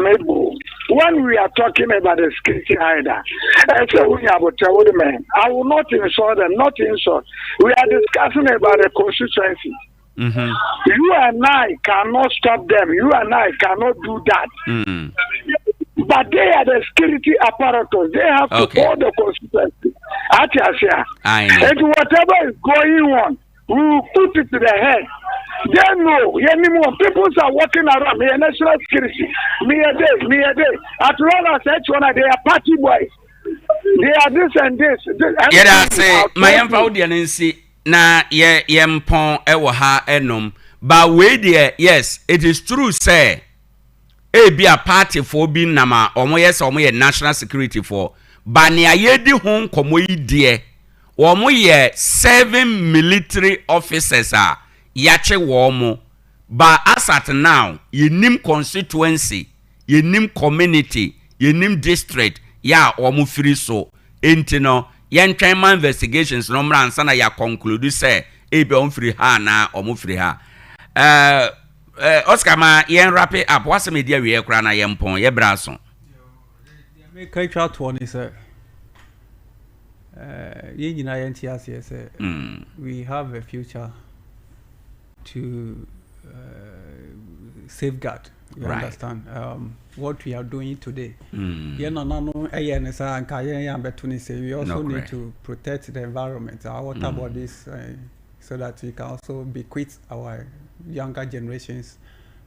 when we are talking about the security either, I say we have a travel man. I will not insult them, not insult. We are discussing about the constituency. You and I cannot stop them. You and I cannot do that. But they are the security apparatus. They have to hold the consequences. And whatever is going on, we will put it to the head. They know anymore. People are walking around. Me national security. Me a day. At all as H1, they are party boys. They are this and this. Yeah, say my audience na yempon ewo ha enom. But we there, yes, it is true, say. Be a party for being nama omo yes omo ye national security for. But ne ayedi hon komo yi die. Omo ye 7 military officers are yache womo. But as at now, ye nim constituency, ye nim community, ye nim district, ya omo free so. Intino, yen trainman investigations no mra ansana ya conclude say ebe on free ha na omo free ha. Oscar ma yen wrap it up. What's the media we kra na yen pon ye braso. Me kai chat one is yen nyina yen ti ase say we have a future to safeguard. You understand what we are doing today. Yen no yen sa anka yen betuni say we also need to protect the environment, our water bodies, so that we can also bequeath our younger generations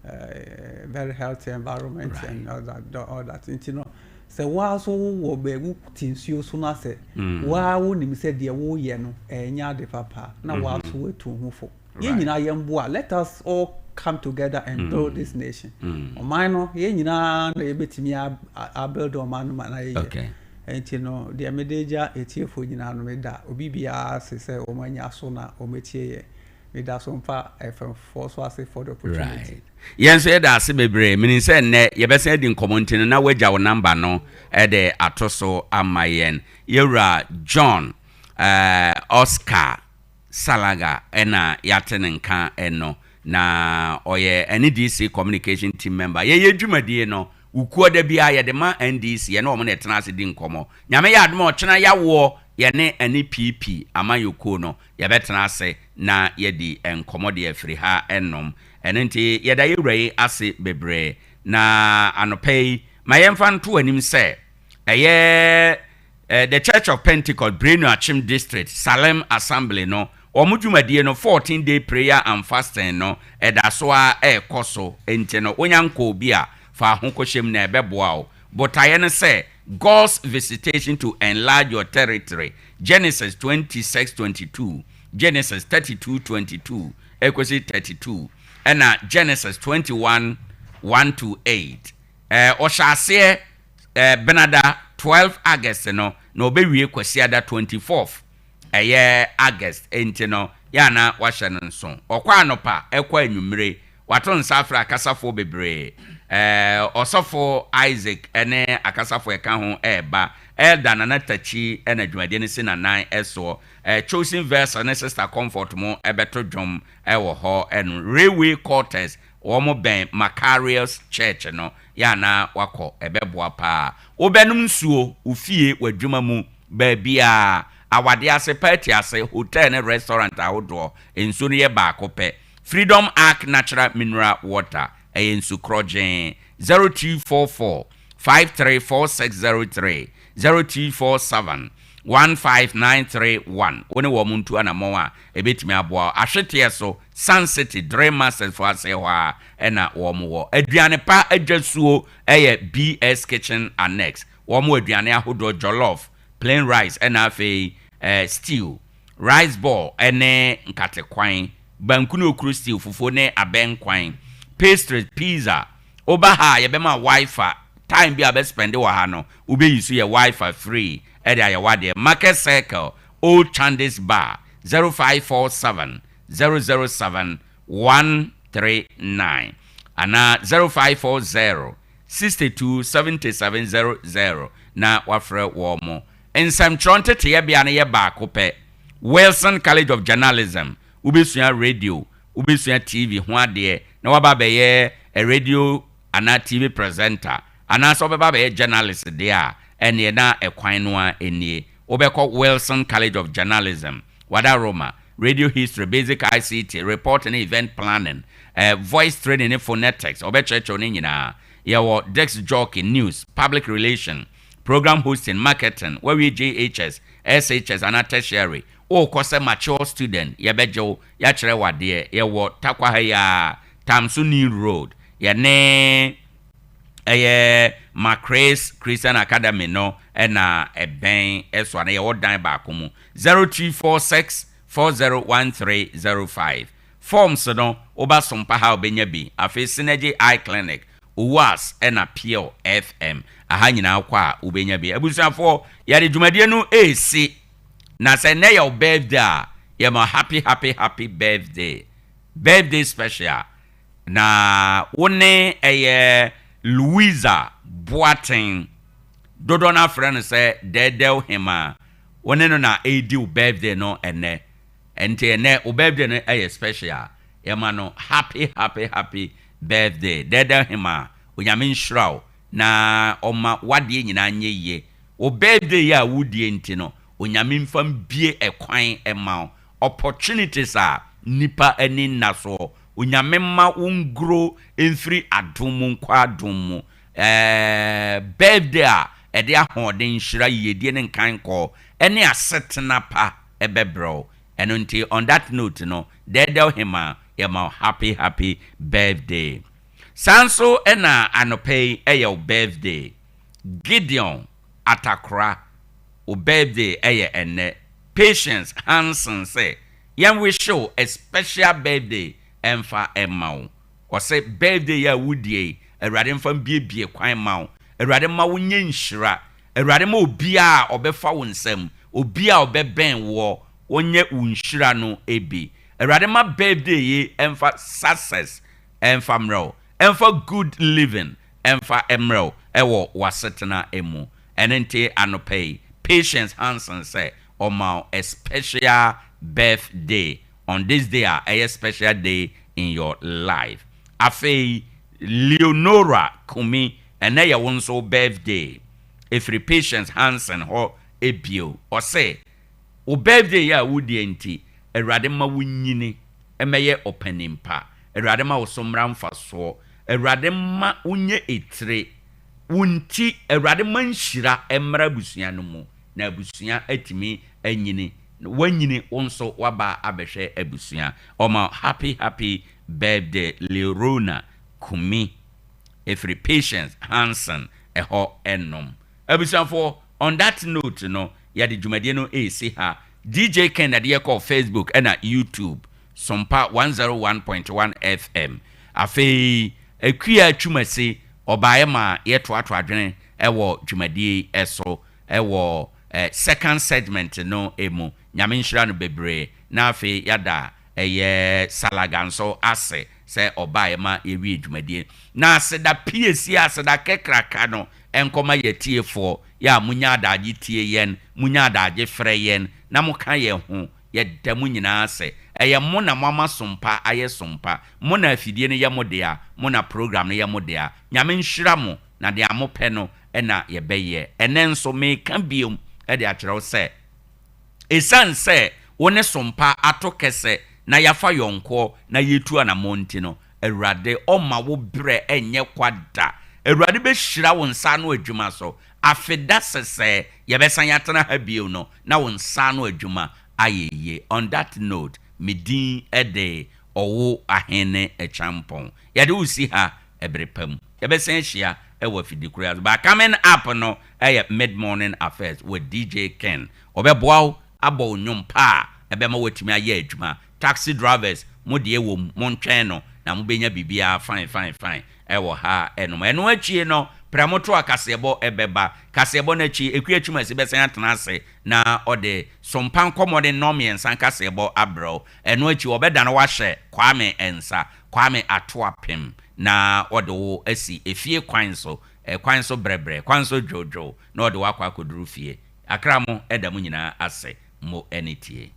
very healthy environment and all that. You know, so while so wo be things you so na say wa wo nim say de wo ye no enya de papa na wa so wetu hu fo ye nyina yemboa. Let us all come together and build this nation. Oman no ye nyina na ye betimi a build oman no na ye. And you know the medeja etiefo nyina no me da obi bia say o manya so na o metie ye. With that Sompa FM for so as for the opportunity. Right. Yes, that's bebre. Meaning say ne ye be say din commenting na waja wo number no e de atoso amayen. Yera John Oscar Salaga ena yatenenka eno na oye NDC communication team member. Ye dwumadie no ukuo da bia ye de ma NDC ye na omo na etena ase din komo. Nyame ya admo ochena ya wo ye ne NPP amayoko no ye betena ase na yedi enkomo de afiri ha enom enenti yeda yewrai ase bebre na anopei mayemfa nto anim se the Church of Pentecost Breno Achim District Salem Assembly no omudwumadie no 14-day prayer and fasting no edaso a ekoso enti no onyanko bi a fa hokohyem na ebeboa o but ayene say God's visitation to enlarge your territory. Genesis 26:22, Genesis 32:22, Equity 32, and Genesis 21:1-8. Oshase Benada 12 August no be kwasiada 24th. August entino yana washanon son. Okwa anopa ekwa enwumre waton safra akasafo bebre. Osofo Isaac ene akasafo eka ho eba elda na tachi ena dwumade ne sinanan eso chosen verse ne sister comfort mo ebeto dwom ewo ho en railway quarters womo ben Macarius Church no yana wako ebeboa pa obenum nsuo ufie wadwuma mu ba bia awade ase party ase hotel ne restaurant ahodo enso ne ye ba kope Freedom Ark Natural Mineral Water Ensu Krojen 0244 534603 0247 15931 one womuntu anamoa ebetimi aboa ahwete so Sun City Dream Masters for asewa ena womo aduane pa adwasuo BS Kitchen Annex womo aduane ahodo jollof plain rice ena afi stew rice ball ene nkatekwan bankuno okru stew fufo ne abenkwan pastry pizza obaha yebema wifi time bi abe spend wa ha no ube use ye wifi free area ya wade Market Circle Old Chandis Bar 0547 007 139 ana 0540 62 7700 na wafre womo ensam tronte te ye bia na ye ba kope Wilson College of Journalism ubesua radio ubesua TV ho ade na waba beye a radio ana TV presenter ana so baba beye journalist there ene na ekwan no a enie obekọ Wilson College of Journalism wada Roma radio history, basic ICT, reporting, event planning, voice training, phonetics, obechecho nyina. Yawo desk jockey, news, public relation, program hosting, marketing, where we JHS, SHS, and tertiary. O kose mature student, yabejo, yachere wade, yawo Tarkwa haya, Tamsuni Road, yane Macrace Christian Academy no ena eben eswane ye wodan ba komu 0346 401305 forms no oba Sompa ha obenya bi afi Synergy Eye Clinic Owoahene ena Pure FM aha nyina kwa obenya bi abusuafo yare dwumadie no esi na se na your birthday ye ma happy birthday special na wone Louisa Boating Dodona friend say Dedel hima one no na edi birthday no ene ente ene o birthday no special yema no happy birthday Dedel hima onyame nshraw na oma wade nyina nye ye o birthday ya wudie enti no onyame mfam bie ekwan ema opportunities a nipa eni naso onyame ma ungro enfri adomu kwa adomu birthday a ede ahoden hira yedie ne nkan ko ene asetena pa ebebro eno nti on that note no dedel hima yema happy birthday sanso ena anopei eyo birthday Gideon Atakra o birthday eye ene Patience Hansen say yam we show a special birthday emfa emau or say birthday ya wudie erade mfam biebie kwan mau erade ma wonye nhira erade ma obia obefa wonsam obia obeben wo wonye unhira no ebi erade ma birthday ye emfa success emfa mro emfa good living emfa emro ewo wasetena emu enente anopei Patience Hansen say omau a special birthday on this day a special day in your life. Afe Leonora Kumi and ya wonso birthday. If Patience Hansen ho ebio or say o birthday ya wudi enti eradema wunyini emeye opening pa eradema osomra mfaso eradema unye etre wunti eradema nshira emra busua no mu na busua atimi anyini wanyini onso waba abehwe abusua oma happy birthday Leorona Kumi every Patience Hansen eho enom abusua for on that note no yadi dwumadie no esi ha DJ Ken na de call Facebook and YouTube Sompa 101.1 FM afi akua atwumase obaye ma yeto adwene ewo dwumadie eso ewo second segment no emu nyame nhyira no bebre na afi yada salaganso ase se obaye ma ewi dwumadie na aseda PSC aseda kekraka no enkoma yetiefo ya munya adaje tie yen munya adaje frɛ yen na muka ye ho ye damu nyina ase eye mo na mama Sompa aye Sompa mo na afidie ne ye modea mo na program ne ye modea nyame nhyira mo na de amopɛ no na ye bɛyɛ enenso me ka biom de akyerɛw sɛ esan sɛ wone Sompa atokese na yafa yonko na yetu anamonti no awurade oma wo brɛ enye kwada awurade be hyira wo nsa no adwuma so afeda sese yebesan yatena ha bio no na wo nsa no adwuma ayeye on that note medin ede Owoahene Acheampong yade usi ha ebrepam yebesan hia ewa fidikura but coming up no mid morning affairs with DJ Ken obeboa abo nnwom pa ebema wetimi aye adwuma taxi drivers modie wom montwen no na mobenya bibia fine ewo ha eno achie no pramoto akasebo ebeba kasebo na chi ekua atwuma se besan atena ase na ode Sompa komode nomien san kasebo abro eno achi obeda na wahye kwame ensa kwame atoapem na ode wo asi efie kwan so brebre kwan so jojo na ode wakwa akoduru fie akra mo eda mu nyina ase mo enitie.